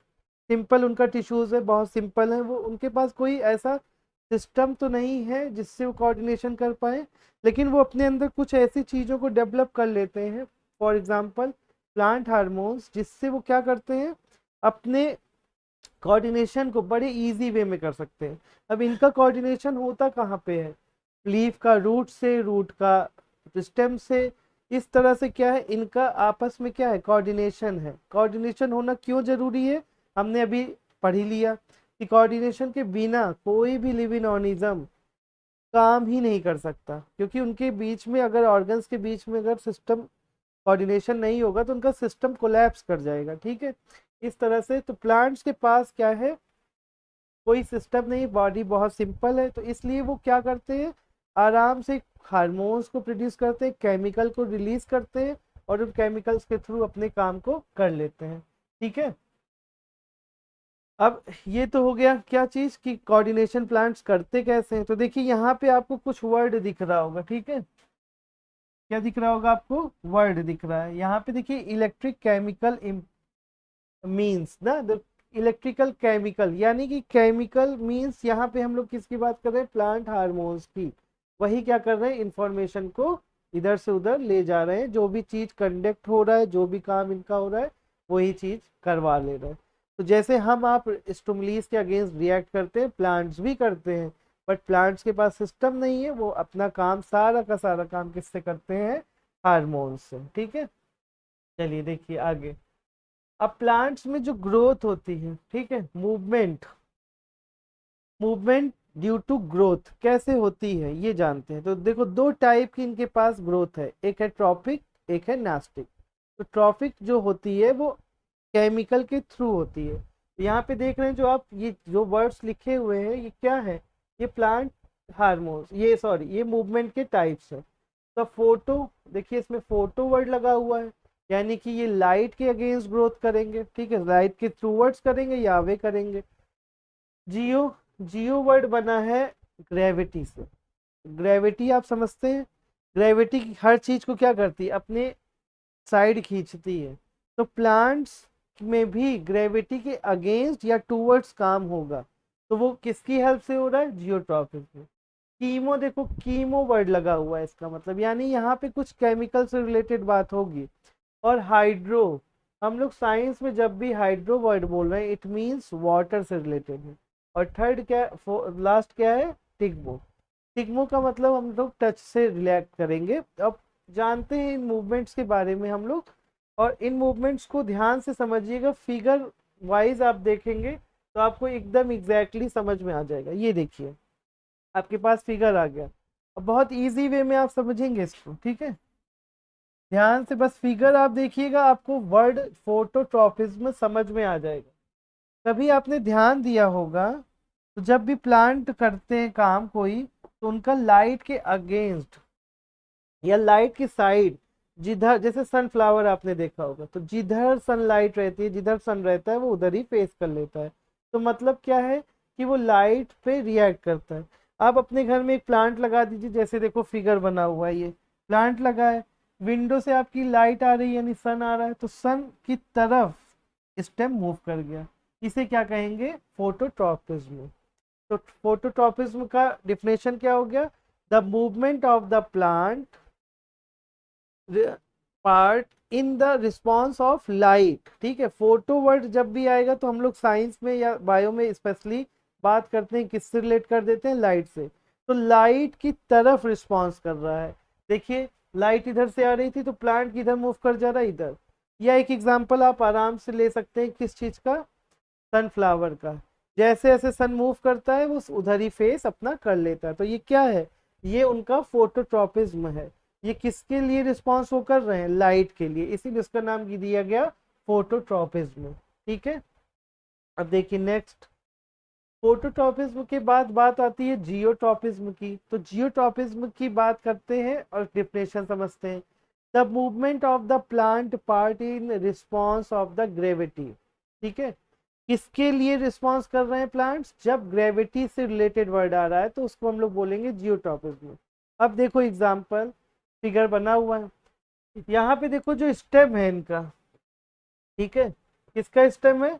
[SPEAKER 1] सिंपल उनका टिश्यूज है, बहुत सिंपल है, वो उनके पास कोई ऐसा सिस्टम तो नहीं है जिससे वो कोऑर्डिनेशन कर पाए, लेकिन वो अपने अंदर कुछ ऐसी चीज़ों को डेवलप कर लेते हैं, फॉर एग्जांपल प्लांट हार्मोन्स, जिससे वो क्या करते हैं, अपने कोऑर्डिनेशन को बड़े इजी वे में कर सकते हैं। अब इनका कोऑर्डिनेशन होता कहाँ पे है, लीफ का रूट से, रूट का स्टेम से, इस तरह से क्या है, इनका आपस में क्या है, कोऑर्डिनेशन है। कोऑर्डिनेशन होना क्यों जरूरी है, हमने अभी पढ़ ही लिया कि कोऑर्डिनेशन के बिना कोई भी लिविंग ऑर्गेनिज्म काम ही नहीं कर सकता, क्योंकि उनके बीच में अगर ऑर्गन्स के बीच में अगर सिस्टम कोऑर्डिनेशन नहीं होगा तो उनका सिस्टम कोलैप्स कर जाएगा। ठीक है, इस तरह से तो प्लांट्स के पास क्या है, कोई सिस्टम नहीं, बॉडी बहुत सिंपल है, तो इसलिए वो क्या करते हैं, आराम से हार्मोन्स को प्रोड्यूस करते हैं, केमिकल को रिलीज करते हैं और उन केमिकल्स के थ्रू अपने काम को कर लेते हैं। ठीक है, अब ये तो हो गया क्या चीज कि कोऑर्डिनेशन प्लांट्स करते कैसे हैं। तो देखिए यहाँ पे आपको कुछ वर्ड दिख रहा होगा, ठीक है, क्या दिख रहा होगा आपको, वर्ड दिख रहा है यहाँ पे, देखिए इलेक्ट्रिक केमिकल मीन्स ना, इलेक्ट्रिकल केमिकल, यानी कि केमिकल मीन्स यहाँ पे हम लोग किसकी बात कर रहे हैं, प्लांट हार्मोन्स की। वही क्या कर रहे हैं, इंफॉर्मेशन को इधर से उधर ले जा रहे हैं, जो भी चीज कंडक्ट हो रहा है, जो भी काम इनका हो रहा है, वही चीज करवा ले रहे हैं। तो जैसे हम आप स्टिमुलस के अगेंस्ट रिएक्ट करते हैं, प्लांट्स भी करते हैं, बट प्लांट्स के पास सिस्टम नहीं है, वो अपना काम सारा का सारा काम किससे करते हैं, हार्मोन्स से। ठीक है, चलिए देखिए आगे। अब प्लांट्स में जो ग्रोथ होती है, ठीक है, movement, movement due to growth कैसे होती है ये जानते हैं। तो देखो दो टाइप की इनके पास ग्रोथ है, एक है ट्रॉपिक, एक है नास्टिक। तो ट्रॉपिक जो होती है वो केमिकल के थ्रू होती है। यहाँ पे देख रहे हैं जो आप ये जो वर्ड्स लिखे हुए हैं, ये क्या है, ये प्लांट हार्मोन्स, ये सॉरी ये मूवमेंट के टाइप्स है। तो फोटो, देखिए इसमें फोटो वर्ड लगा हुआ है, यानी कि ये लाइट के अगेंस्ट ग्रोथ करेंगे, ठीक है, लाइट के थ्रू वर्ड्स करेंगे या वे करेंगे। जियो, जियो वर्ड बना है ग्रेविटी से। ग्रेविटी आप समझते हैं, ग्रेविटी हर चीज को क्या करती है, अपने साइड खींचती है। तो प्लांट्स में भी ग्रेविटी के अगेंस्ट या टूवर्ड्स काम होगा, तो वो किसकी हेल्प से हो रहा है, जियोट्रॉपिक। कीमो, देखो कीमो वर्ड लगा हुआ है, इसका मतलब यानी यहाँ पे कुछ केमिकल से रिलेटेड बात होगी। और हाइड्रो, हम लोग साइंस में जब भी हाइड्रो वर्ड बोल रहे हैं, इट मींस वाटर से रिलेटेड है। और थर्ड क्या, लास्ट क्या है, टिग्मो। टिग्मो का मतलब हम लोग टच से रिलेट करेंगे। अब जानते हैं इन मूवमेंट्स के बारे में हम लोग, और इन मूवमेंट्स को ध्यान से समझिएगा, फिगर वाइज आप देखेंगे तो आपको एकदम एग्जैक्टली समझ में आ जाएगा। ये देखिए आपके पास फिगर आ गया, अब बहुत इजी वे में आप समझेंगे इसको, ठीक है, ध्यान से बस फिगर आप देखिएगा, आपको वर्ड फोटोट्रॉपिज्म समझ में आ जाएगा। कभी आपने ध्यान दिया होगा, तो जब भी प्लांट करते हैं काम कोई, तो उनका लाइट के अगेंस्ट या लाइट की साइड, जिधर जैसे सनफ्लावर आपने देखा होगा, तो जिधर सनलाइट रहती है, जिधर सन रहता है, वो उधर ही फेस कर लेता है। तो मतलब क्या है कि वो लाइट पे रिएक्ट करता है। आप अपने घर में एक प्लांट लगा दीजिए, जैसे देखो फिगर बना हुआ है, ये प्लांट लगा है, विंडो से आपकी लाइट आ रही है यानी सन आ रहा है, तो सन की तरफ स्टेम मूव कर गया, इसे क्या कहेंगे, फोटोट्रॉपिज्म। तो फोटोट्रॉपिज्म का डिफिनेशन क्या हो गया, the movement of the plant part in the response of light. ठीक है, फोटो वर्ड जब भी आएगा तो हम लोग साइंस में या बायो में स्पेशली बात करते हैं, किससे रिलेट कर देते हैं, लाइट से। तो लाइट की तरफ रिस्पॉन्स कर रहा है। देखिए लाइट इधर से आ रही थी तो प्लांट किधर मूव कर जा रहा है, इधर। या एक एग्जांपल आप आराम से ले सकते हैं, किस चीज का, सनफ्लावर का। जैसे जैसे सन मूव करता है वो उधर ही फेस अपना कर लेता है। तो ये क्या है, ये उनका फोटोट्रॉपिज्म है। ये किसके लिए रिस्पॉन्स वो कर रहे हैं, लाइट के लिए, इसीलिए उसका नाम दिया गया फोटोट्रॉपिज्म। ठीक है, अब देखिए नेक्स्ट, फोटोट्रॉपिज्म के बाद बात आती है जियोट्रॉपिज्म की। तो जियोट्रॉपिज्म की बात करते हैं और डिफिनेशन समझते हैं। The movement of the plant part in response of the gravity. ठीक है, किसके लिए रिस्पॉन्स कर रहे हैं प्लांट्स, जब ग्रेविटी से रिलेटेड वर्ड आ रहा है तो उसको हम लोग बोलेंगे जियोट्रॉपिज्म। अब देखो एग्जाम्पल, फिगर बना हुआ है, यहाँ पे देखो जो स्टेम है इनका, ठीक है, किसका स्टेम है,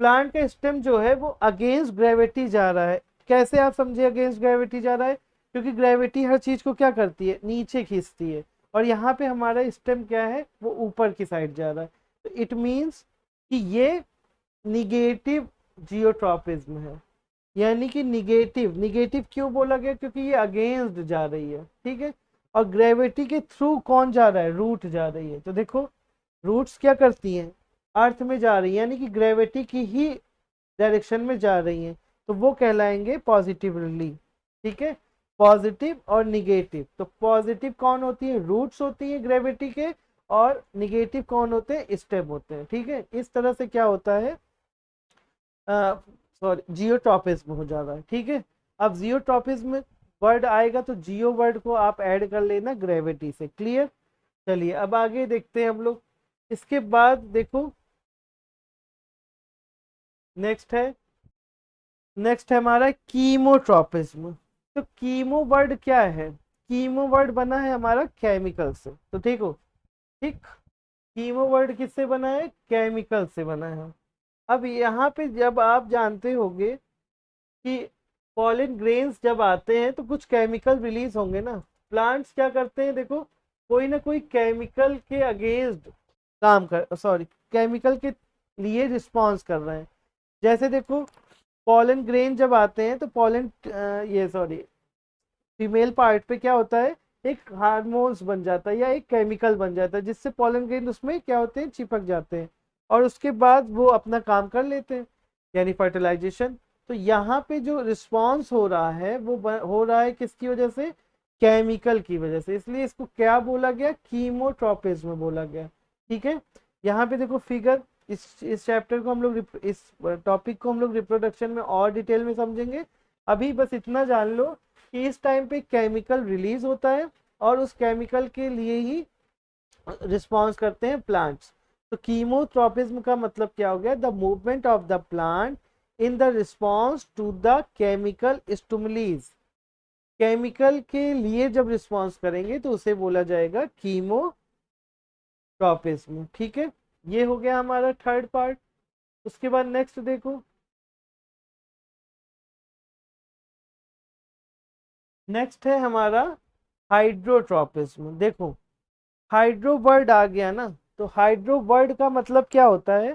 [SPEAKER 1] प्लांट का स्टेम जो है वो अगेंस्ट ग्रेविटी जा रहा है। कैसे आप समझे अगेंस्ट ग्रेविटी जा रहा है? क्योंकि ग्रेविटी हर चीज को क्या करती है, नीचे खींचती है, और यहाँ पे हमारा स्टेम क्या है, वो ऊपर की साइड जा रहा है। तो इट मीन्स कि ये निगेटिव जियोट्रॉपिज्म है। यानी कि निगेटिव, निगेटिव क्यों बोला गया? क्योंकि ये अगेंस्ट जा रही है, ठीक है। और ग्रेविटी के थ्रू कौन जा रहा है, रूट जा रही है। तो देखो रूट्स क्या करती हैं, अर्थ में जा रही है, यानी कि ग्रेविटी की ही डायरेक्शन में जा रही हैं, तो वो कहलाएंगे पॉजिटिवली, ठीक है। पॉजिटिव और निगेटिव, तो पॉजिटिव कौन होती है, रूट्स होती है ग्रेविटी के, और निगेटिव कौन होते हैं, स्टेम होते हैं, ठीक है। इस तरह से क्या होता है, सॉरी, जियोट्रॉपिज्म हो जा रहा है, ठीक है। अब जियोट्रॉपिज्म वर्ड आएगा तो जियो वर्ड को आप ऐड कर लेना ग्रेविटी से, क्लियर। चलिए अब आगे देखते हैं हम लोग। इसके बाद देखो नेक्स्ट है, नेक्स्ट है हमारा कीमोट्रॉपिज्म। तो कीमो वर्ड क्या है, कीमो वर्ड बना है हमारा केमिकल से, तो ठीक हो, ठीक। कीमो वर्ड किससे बना है, केमिकल से बना है। अब यहाँ पे जब आप जानते होंगे कि पॉलन ग्रेन्स जब आते हैं तो कुछ केमिकल रिलीज होंगे ना। प्लांट्स क्या करते हैं, देखो कोई ना कोई केमिकल के अगेंस्ट काम कर, सॉरी, केमिकल के लिए रिस्पॉन्स कर रहे हैं। जैसे देखो पॉलन ग्रेन जब आते हैं तो पॉलन, ये सॉरी, फीमेल पार्ट पे क्या होता है, एक हार्मोन्स बन जाता है या एक केमिकल बन जाता है, जिससे पॉलन ग्रेन उसमें क्या होते हैं, चिपक जाते हैं, और उसके बाद वो अपना काम कर लेते हैं, यानी फर्टिलाइजेशन। तो यहाँ पे जो रिस्पॉन्स हो रहा है वो हो रहा है किसकी वजह से, केमिकल की वजह से, इसलिए इसको क्या बोला गया, कीमोट्रोपिज्म बोला गया, ठीक है। यहाँ पे देखो फिगर, इस चैप्टर को हम लोग, इस टॉपिक को हम लोग रिप्रोडक्शन में और डिटेल में समझेंगे। अभी बस इतना जान लो कि इस टाइम पे केमिकल रिलीज होता है और उस केमिकल के लिए ही रिस्पॉन्स करते हैं प्लांट्स। तो कीमोट्रोपिज्म का मतलब क्या हो गया, the movement of the plant in the response to the chemical stimulis. Chemical के लिए जब रिस्पॉन्स करेंगे तो उसे बोला जाएगा कीमोट्रोपिज्म, ठीक है। ये हो गया हमारा थर्ड पार्ट। उसके बाद नेक्स्ट देखो, नेक्स्ट है हमारा हाइड्रोट्रोपिज्म। देखो हाइड्रो वर्ड आ गया ना, तो हाइड्रो वर्ड का मतलब क्या होता है,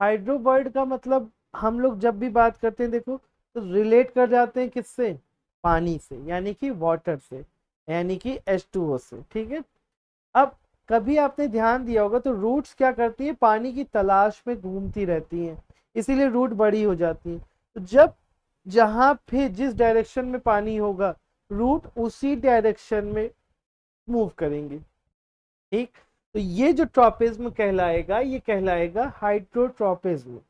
[SPEAKER 1] हाइड्रो वर्ड का मतलब हम लोग जब भी बात करते हैं देखो तो रिलेट कर जाते हैं किससे, पानी से, यानी कि वाटर से, यानी कि H2O से, ठीक है। अब कभी आपने ध्यान दिया होगा तो रूट्स क्या करती है, पानी की तलाश में घूमती रहती हैं, इसीलिए रूट बड़ी हो जाती है। तो जब जहां पे जिस डायरेक्शन में पानी होगा रूट उसी डायरेक्शन में मूव करेंगे, ठीक। तो ये जो ट्रॉपिज्म कहलाएगा, ये कहलाएगा हाइड्रोट्रॉपिज्म।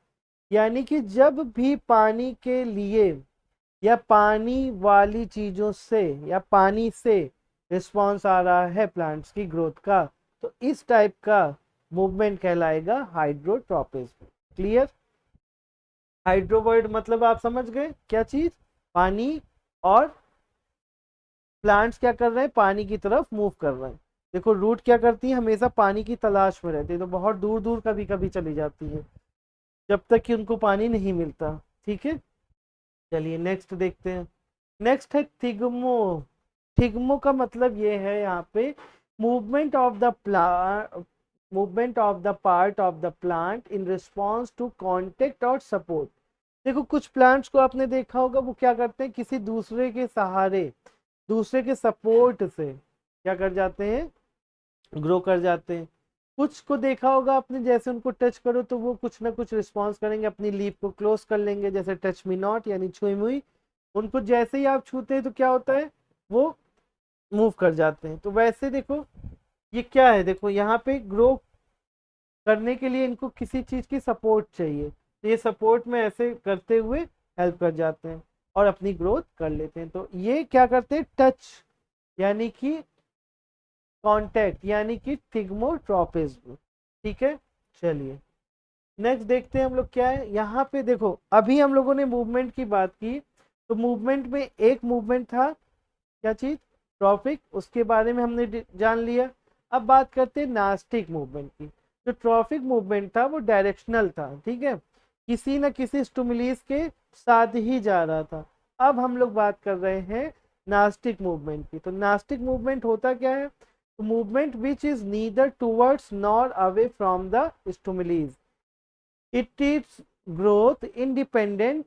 [SPEAKER 1] यानी कि जब भी पानी के लिए या पानी वाली चीजों से या पानी से रिस्पॉन्स आ रहा है प्लांट्स की ग्रोथ का, तो इस टाइप का मूवमेंट कहलाएगा हाइड्रोट्रॉपिज्म, क्लियर। हाइड्रो वर्ड मतलब आप समझ गए क्या चीज, पानी, और प्लांट्स क्या कर रहे हैं, पानी की तरफ मूव कर रहे हैं। देखो रूट क्या करती है, हमेशा पानी की तलाश में रहती है, तो बहुत दूर दूर कभी कभी चली जाती है जब तक कि उनको पानी नहीं मिलता, ठीक है। चलिए नेक्स्ट देखते हैं। नेक्स्ट है थिग्मो। थिग्मो का मतलब ये है यहाँ पे movement of the plant, movement of the part of the plant in response to contact और सपोर्ट। देखो कुछ प्लांट्स को आपने देखा होगा वो क्या करते हैं, किसी दूसरे के सहारे, दूसरे के सपोर्ट से क्या कर जाते हैं, ग्रो कर जाते हैं। कुछ को देखा होगा आपने, जैसे उनको टच करो तो वो कुछ ना कुछ रिस्पॉन्स करेंगे, अपनी लीफ को क्लोज कर लेंगे, जैसे टच मी नॉट यानी छुई मुई। उनको जैसे ही आप छूते हैं तो क्या होता है, वो मूव कर जाते हैं। तो वैसे देखो ये क्या है, देखो यहाँ पे ग्रो करने के लिए इनको किसी चीज की सपोर्ट चाहिए, तो ये सपोर्ट में ऐसे करते हुए हेल्प कर जाते हैं और अपनी ग्रोथ कर लेते हैं। तो ये क्या करते हैं, टच यानी कि कांटेक्ट, यानी कि थिग्मोट्रोपिज्म, ठीक है। चलिए नेक्स्ट देखते हैं हम लोग क्या है यहाँ पे। देखो अभी हम लोगों ने मूवमेंट की बात की, तो मूवमेंट में एक मूवमेंट था क्या चीज, ट्रॉफिक, उसके बारे में हमने जान लिया। अब बात करते हैं नास्टिक मूवमेंट की। जो ट्रॉफिक मूवमेंट था वो डायरेक्शनल था, ठीक है। किसी न किसी स्टिमुलस के साथ ही जा रहा था। अब हम लोग बात कर रहे हैं नास्टिक मूवमेंट की। तो नास्टिक मूवमेंट होता क्या है? Movement which is neither towards nor away from the stimulus, it is growth independent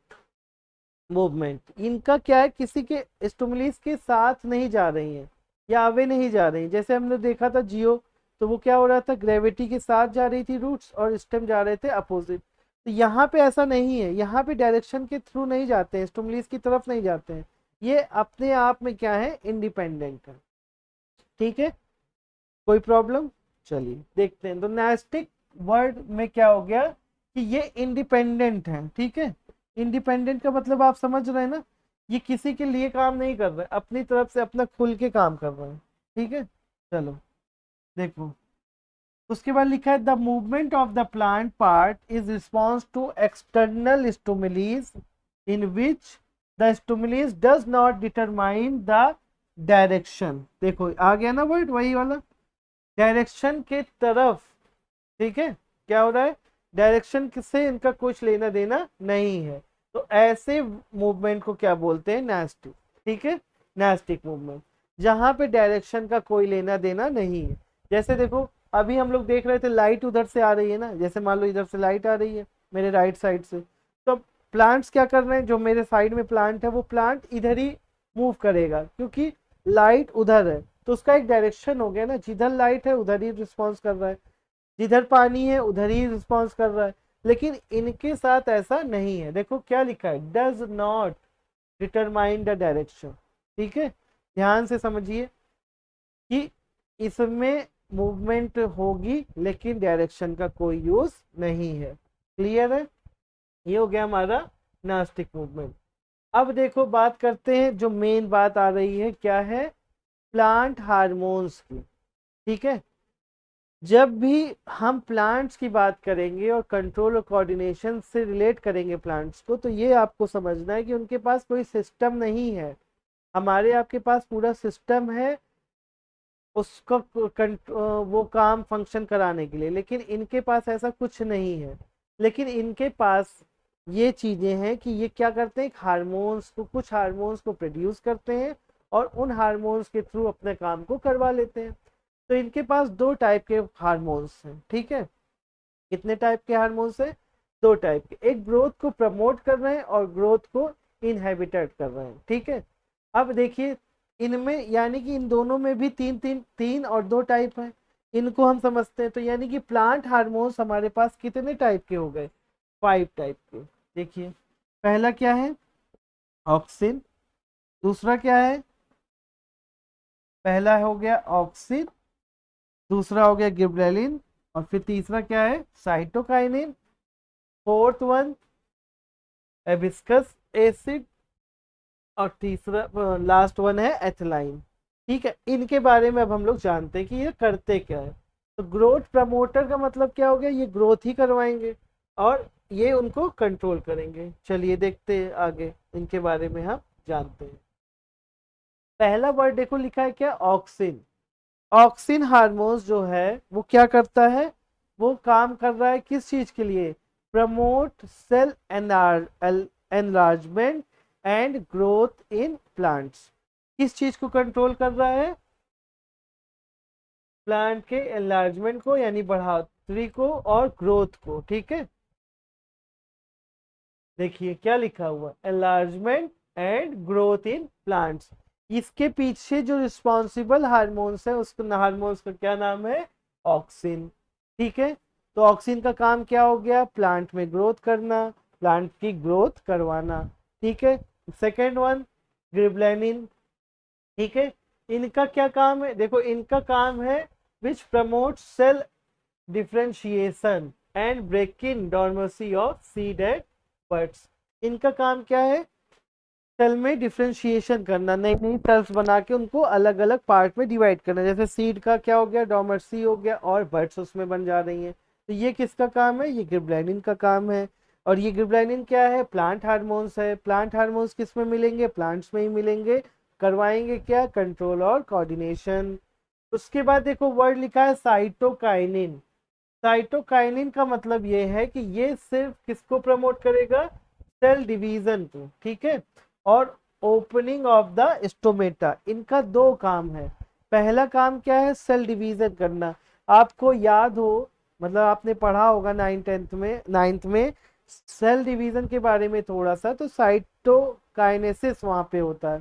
[SPEAKER 1] movement. इनका क्या है, किसी के स्टिमुलस के साथ नहीं जा रही हैं या अवे नहीं जा रही। जैसे हमने देखा था जियो, तो वो क्या हो रहा था, ग्रेविटी के साथ जा रही थी रूट्स और स्टेम जा रहे थे अपोजिट। तो यहाँ पे ऐसा नहीं है, यहाँ पे डायरेक्शन के थ्रू नहीं जाते हैं, स्टिमुलस की तरफ नहीं जाते हैं, ये अपने आप में क्या है, इंडिपेंडेंट है। ठीक है, कोई प्रॉब्लम? चलिए देखते हैं। तो नास्टिक वर्ड में क्या हो गया कि ये इंडिपेंडेंट है। ठीक है, इंडिपेंडेंट का मतलब आप समझ रहे हैं ना, ये किसी के लिए काम नहीं कर रहे, अपनी तरफ से अपना खुल के काम कर रहे हैं। ठीक है, चलो देखो। उसके बाद लिखा है the movement of the plant part is response to external stimulus in which the stimulus does not determine the direction. देखो आ गया ना वर्ड, वही वाला, डायरेक्शन के तरफ। ठीक है, क्या हो रहा है, डायरेक्शन से इनका कुछ लेना देना नहीं है। तो ऐसे मूवमेंट को क्या बोलते हैं, नास्टिक। ठीक है, नास्टिक मूवमेंट, जहां पे डायरेक्शन का कोई लेना देना नहीं है। जैसे देखो अभी हम लोग देख रहे थे लाइट उधर से आ रही है ना, जैसे मान लो इधर से लाइट आ रही है मेरे राइट साइड से, तो प्लांट्स क्या कर रहे हैं, जो मेरे साइड में प्लांट है वो प्लांट इधर ही मूव करेगा क्योंकि लाइट उधर है। तो उसका एक डायरेक्शन हो गया ना, जिधर लाइट है उधर ही रिस्पॉन्स कर रहा है, जिधर पानी है उधर ही रिस्पॉन्स कर रहा है। लेकिन इनके साथ ऐसा नहीं है। देखो क्या लिखा है, does not determine the direction. ठीक है, ध्यान से समझिए कि इसमें मूवमेंट होगी लेकिन डायरेक्शन का कोई यूज नहीं है। क्लियर है, ये हो गया हमारा नास्टिक मूवमेंट। अब देखो बात करते हैं, जो मेन बात आ रही है क्या है, प्लांट हार्मोन्स की। ठीक है, जब भी हम प्लांट्स की बात करेंगे और कंट्रोल और कोऑर्डिनेशन से रिलेट करेंगे प्लांट्स को, तो ये आपको समझना है कि उनके पास कोई सिस्टम नहीं है। हमारे आपके पास पूरा सिस्टम है उसका वो काम फंक्शन कराने के लिए, लेकिन इनके पास ऐसा कुछ नहीं है। लेकिन इनके पास ये चीज़ें हैं कि ये क्या करते हैं, हार्मोन्स को, कुछ हार्मोन्स को प्रोड्यूस करते हैं और उन हार्मोन्स के थ्रू अपने काम को करवा लेते हैं। तो इनके पास दो टाइप के हार्मोन्स हैं। ठीक है, कितने टाइप के हार्मोन्स हैं, दो टाइप के, एक ग्रोथ को प्रमोट कर रहे हैं और ग्रोथ को इनहेबिटेट कर रहे हैं। ठीक है, अब देखिए इनमें, यानी कि इन दोनों में भी तीन और दो टाइप हैं, इनको हम समझते हैं। तो यानी कि प्लांट हार्मोन्स हमारे पास कितने टाइप के हो गए, 5 टाइप के। देखिए पहला क्या है, ऑक्सिन। दूसरा क्या है, पहला हो गया ऑक्सिन, दूसरा हो गया गिबरेलिन, और फिर तीसरा क्या है, cytokinin. Fourth one hibiscus acid, और तीसरा लास्ट वन है एथिलाइन। ठीक है, इनके बारे में अब हम लोग जानते हैं कि ये करते क्या है। तो ग्रोथ प्रमोटर का मतलब क्या हो गया, ये ग्रोथ ही करवाएंगे और ये उनको कंट्रोल करेंगे। चलिए देखते हैं आगे, इनके बारे में हम जानते हैं। पहला वर्ड देखो लिखा है क्या, ऑक्सिन। ऑक्सिन हार्मोन्स जो है वो क्या करता है, वो काम कर रहा है किस चीज के लिए, promote cell enlargement and growth in plants. किस चीज को कंट्रोल कर रहा है, प्लांट के एनलार्जमेंट को यानी बढ़ोतरी को और ग्रोथ को। ठीक है, देखिए क्या लिखा हुआ, enlargement and growth in plants. इसके पीछे जो रिस्पॉन्सिबल हार्मोन्स है उसको, हार्मोन्स का क्या नाम है, ऑक्सिन। ठीक है, तो ऑक्सिन का काम क्या हो गया, प्लांट में ग्रोथ करना, प्लांट की ग्रोथ करवाना। ठीक है, सेकेंड वन गिबरेलिन। ठीक है, इनका क्या काम है, देखो इनका काम है which promote cell differentiation and breaking dormancy of seed and birds. इनका काम क्या है, सेल में डिफरेंशिएशन करना, नई नई सेल्स बना के उनको अलग अलग पार्ट में डिवाइड करना। जैसे सीड का क्या हो गया, डॉर्मेंसी हो गया और बर्ड्स उसमें बन जा रही हैं। तो ये किसका काम है, ये गिबरेलिन का काम है। और ये गिबरेलिन क्या है, प्लांट हार्मोन्स है। प्लांट हार्मोन्स किस में मिलेंगे, प्लांट्स में ही मिलेंगे। करवाएंगे क्या, कंट्रोल और कोऑर्डिनेशन। उसके बाद देखो वर्ड लिखा है साइटोकाइनिन। साइटोकाइनिन का मतलब ये है कि ये सिर्फ किसको प्रमोट करेगा, सेल डिवीजन को, ठीक है, और ओपनिंग ऑफ द स्टोमेटा। इनका दो काम है। पहला काम क्या है, सेल डिवीजन करना। आपको याद हो, मतलब आपने पढ़ा होगा नाइन्थ में सेल डिवीजन के बारे में थोड़ा सा, तो साइटोकाइनेसिस वहां पे होता है।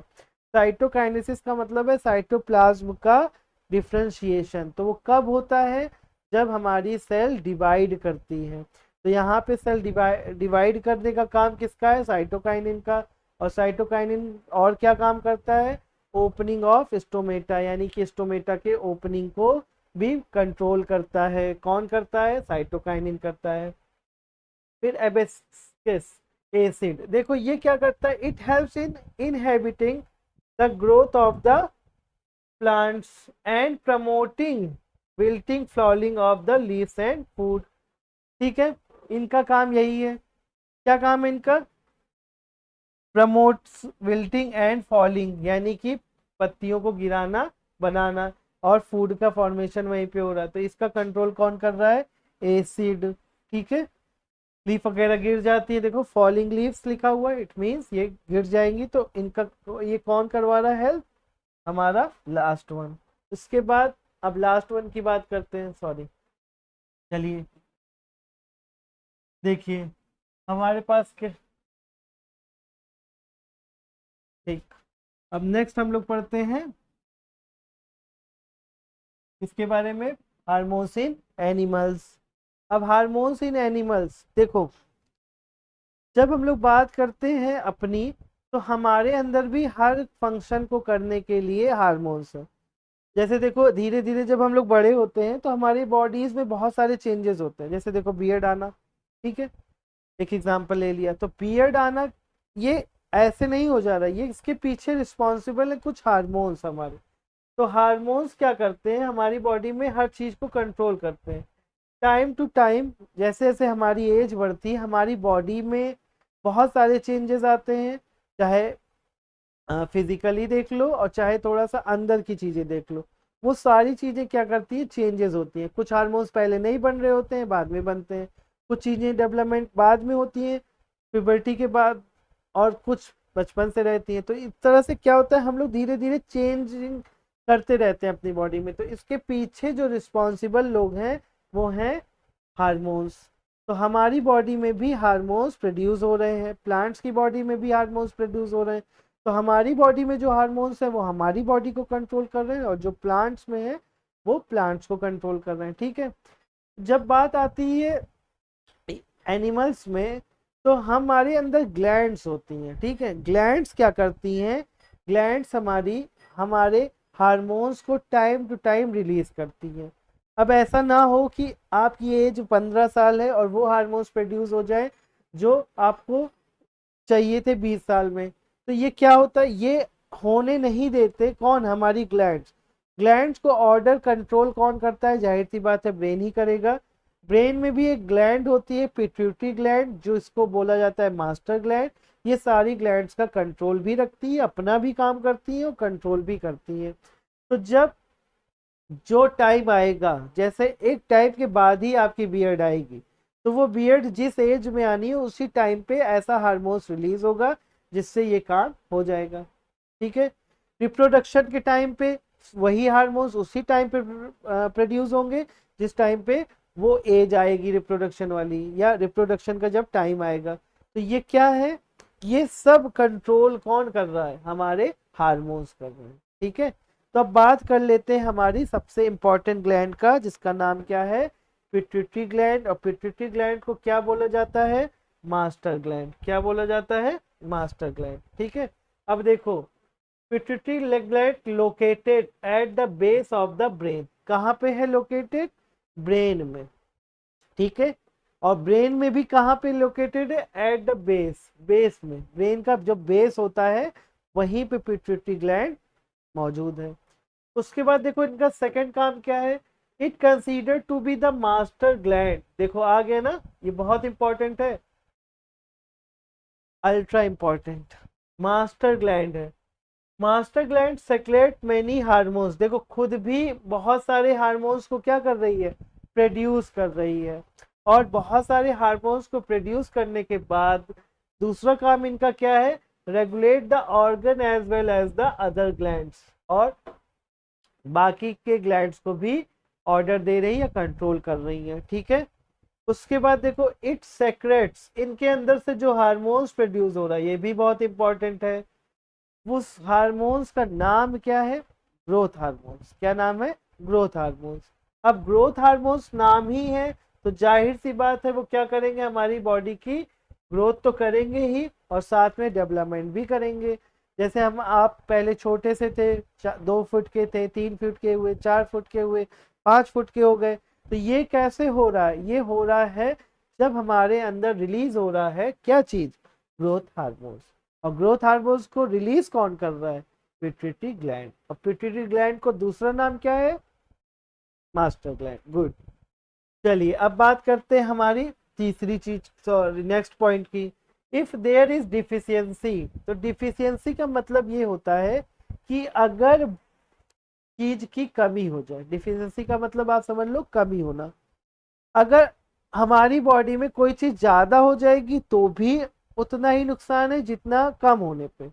[SPEAKER 1] साइटोकाइनेसिस का मतलब है साइटोप्लाज्म का डिफरेंशिएशन। तो वो कब होता है, जब हमारी सेल डिवाइड करती है। तो यहाँ पे सेल डिवाइड करने का काम किसका है, साइटोकाइनिन का। और साइटोकाइनिन और क्या काम करता है, ओपनिंग ऑफ स्टोमेटा, यानी कि स्टोमेटा के ओपनिंग को भी कंट्रोल करता है। कौन करता है, साइटोकाइनिन करता है। फिर एब्सिक्स एसिड, देखो ये क्या करता है, it helps in inhibiting the growth of the plants and promoting wilting falling of the leaves and food. ठीक है, इनका काम यही है। क्या काम है इनका, प्रमोट्स विल्टिंग एंड फॉलिंग, यानी कि पत्तियों को गिराना, बनाना, और फूड का फॉर्मेशन वहीं पे हो रहा है। तो इसका कंट्रोल कौन कर रहा है, एसिड। ठीक है, लीफ वगैरह गिर जाती है, देखो फॉलिंग लीव्स लिखा हुआ है, इट मींस ये गिर जाएंगी। तो इनका ये कौन करवा रहा है हेल्प, हमारा लास्ट वन। इसके बाद अब लास्ट वन की बात करते हैं, सॉरी, चलिए देखिए हमारे पास के, ठीक, अब नेक्स्ट हम लोग पढ़ते हैं इसके बारे में, हार्मोन्स इन एनिमल्स। अब हार्मोन्स इन एनिमल्स, देखो जब हम लोग बात करते हैं अपनी, तो हमारे अंदर भी हर फंक्शन को करने के लिए हार्मोन्स है। जैसे देखो धीरे धीरे जब हम लोग बड़े होते हैं तो हमारी बॉडीज में बहुत सारे चेंजेस होते हैं। जैसे देखो बियर्ड आना, ठीक है, एक एग्जांपल ले लिया, तो बियर्ड आना ये ऐसे नहीं हो जा रहा, ये इसके पीछे रिस्पॉन्सिबल है कुछ हार्मोन्स हमारे। तो हार्मोन्स क्या करते हैं, हमारी बॉडी में हर चीज को कंट्रोल करते हैं। टाइम टू टाइम जैसे जैसे हमारी एज बढ़ती है, हमारी बॉडी में बहुत सारे चेंजेस आते हैं। चाहे फिजिकली देख लो और चाहे थोड़ा सा अंदर की चीजें देख लो, वो सारी चीजें क्या करती है, चेंजेस होती हैं। कुछ हार्मोन्स पहले नहीं बन रहे होते हैं, बाद में बनते हैं। कुछ चीजें डेवलपमेंट बाद में होती हैं, प्यूबर्टी के बाद, और कुछ बचपन से रहती हैं। तो इस तरह से क्या होता है, हम लोग धीरे धीरे चेंजिंग करते रहते हैं अपनी बॉडी में। तो इसके पीछे जो रिस्पॉन्सिबल लोग हैं वो हैं हार्मोन्स। तो हमारी बॉडी में भी हार्मोन्स प्रोड्यूस हो रहे हैं, प्लांट्स की बॉडी में भी हार्मोन्स प्रोड्यूस हो रहे हैं। तो हमारी बॉडी में जो हार्मोन्स है वो हमारी बॉडी को कंट्रोल कर रहे हैं, और जो प्लांट्स में है वो प्लांट्स को कंट्रोल कर रहे हैं। ठीक है, जब बात आती है एनिमल्स में, तो हमारे अंदर ग्लैंड्स होती हैं। ठीक है, ग्लैंड्स क्या करती हैं, ग्लैंड्स हमारे हार्मोन्स को टाइम टू टाइम रिलीज करती हैं। अब ऐसा ना हो कि आपकी एज 15 साल है और वो हार्मोन्स प्रोड्यूस हो जाए जो आपको चाहिए थे 20 साल में। तो ये क्या होता है, ये होने नहीं देते। कौन, हमारी ग्लैंड्स। ग्लैंड्स को ऑर्डर कंट्रोल कौन करता है, जाहिर सी बात है ब्रेन ही करेगा। ब्रेन में भी एक ग्लैंड होती है, पिट्यूटरी ग्लैंड, जो इसको बोला जाता है मास्टर ग्लैंड। ये सारी ग्लैंड्स का कंट्रोल भी रखती है, अपना भी काम करती है और कंट्रोल भी करती है। तो जब जो टाइम आएगा, जैसे एक टाइम के बाद ही आपकी बियर्ड आएगी, तो वो बियर्ड जिस एज में आनी है उसी टाइम पे ऐसा हार्मोन्स रिलीज होगा जिससे ये काम हो जाएगा। ठीक है, रिप्रोडक्शन के टाइम पे वही हार्मोन्स उसी टाइम पे प्रोड्यूस होंगे जिस टाइम पे वो एज आएगी रिप्रोडक्शन वाली, या रिप्रोडक्शन का जब टाइम आएगा। तो ये क्या है, ये सब कंट्रोल कौन कर रहा है, हमारे हार्मोन्स कर रहे हैं। ठीक है, तो अब बात कर लेते हैं हमारी सबसे इंपॉर्टेंट ग्लैंड का, जिसका नाम क्या है, पिट्यूटरी ग्लैंड। और पिट्यूटरी ग्लैंड को क्या बोला जाता है, मास्टर ग्लैंड। क्या बोला जाता है, मास्टर ग्लैंड। ठीक है, अब देखो pituitary gland located at the base of the brain. कहाँ पे है लोकेटेड, ब्रेन में। ठीक है, और ब्रेन में भी कहाँ पे लोकेटेड है, एट द बेस, बेस में। ब्रेन का जो बेस होता है वहीं पे पिट्यूटरी ग्लैंड मौजूद है। उसके बाद देखो इनका सेकंड काम क्या है, it consider to be the master gland. देखो आ गया ना, ये बहुत इंपॉर्टेंट है, अल्ट्रा इंपॉर्टेंट, मास्टर ग्लैंड है। Master gland secrete many hormones, देखो खुद भी बहुत सारे हार्मोन्स को क्या कर रही है, प्रोड्यूस कर रही है। और बहुत सारे हार्मोन्स को प्रोड्यूस करने के बाद दूसरा काम इनका क्या है, regulate the organ as well as the other glands, और बाकी के ग्लैंड्स को भी ऑर्डर दे रही है, कंट्रोल कर रही है। ठीक है, उसके बाद देखो इट सेक्रेट्स, इनके अंदर से जो हार्मोन्स प्रोड्यूस हो रहा है ये भी बहुत इंपॉर्टेंट है। उस हार्मोन्स का नाम क्या है, ग्रोथ हार्मोन्स। क्या नाम है, ग्रोथ हार्मोन्स। अब ग्रोथ हार्मोन्स नाम ही है तो जाहिर सी बात है वो क्या करेंगे, हमारी बॉडी की ग्रोथ तो करेंगे ही और साथ में डेवलपमेंट भी करेंगे। जैसे हम आप पहले छोटे से थे, 2 फुट के थे, 3 फुट के हुए, 4 फुट के हुए, 5 फुट के हो गए। तो ये कैसे हो रहा है, ये हो रहा है जब हमारे अंदर रिलीज हो रहा है क्या चीज, ग्रोथ हार्मोन्स। और ग्रोथ हार्मोन्स को रिलीज कौन कर रहा है, पिट्यूटरी ग्लैंड। और पिट्यूटरी ग्लैंड को दूसरा नाम क्या है, मास्टर ग्लैंड। गुड। चलिए अब बात करते हैं हमारी तीसरी चीज, सॉरी नेक्स्ट पॉइंट की। इफ देयर इज डिफिशियंसी, तो डिफिशियंसी का मतलब ये होता है कि अगर चीज की कमी हो जाए, डिफिशियंसी का मतलब आप समझ लो कमी होना। अगर हमारी बॉडी में कोई चीज ज्यादा हो जाएगी तो भी उतना ही नुकसान है जितना कम होने पे,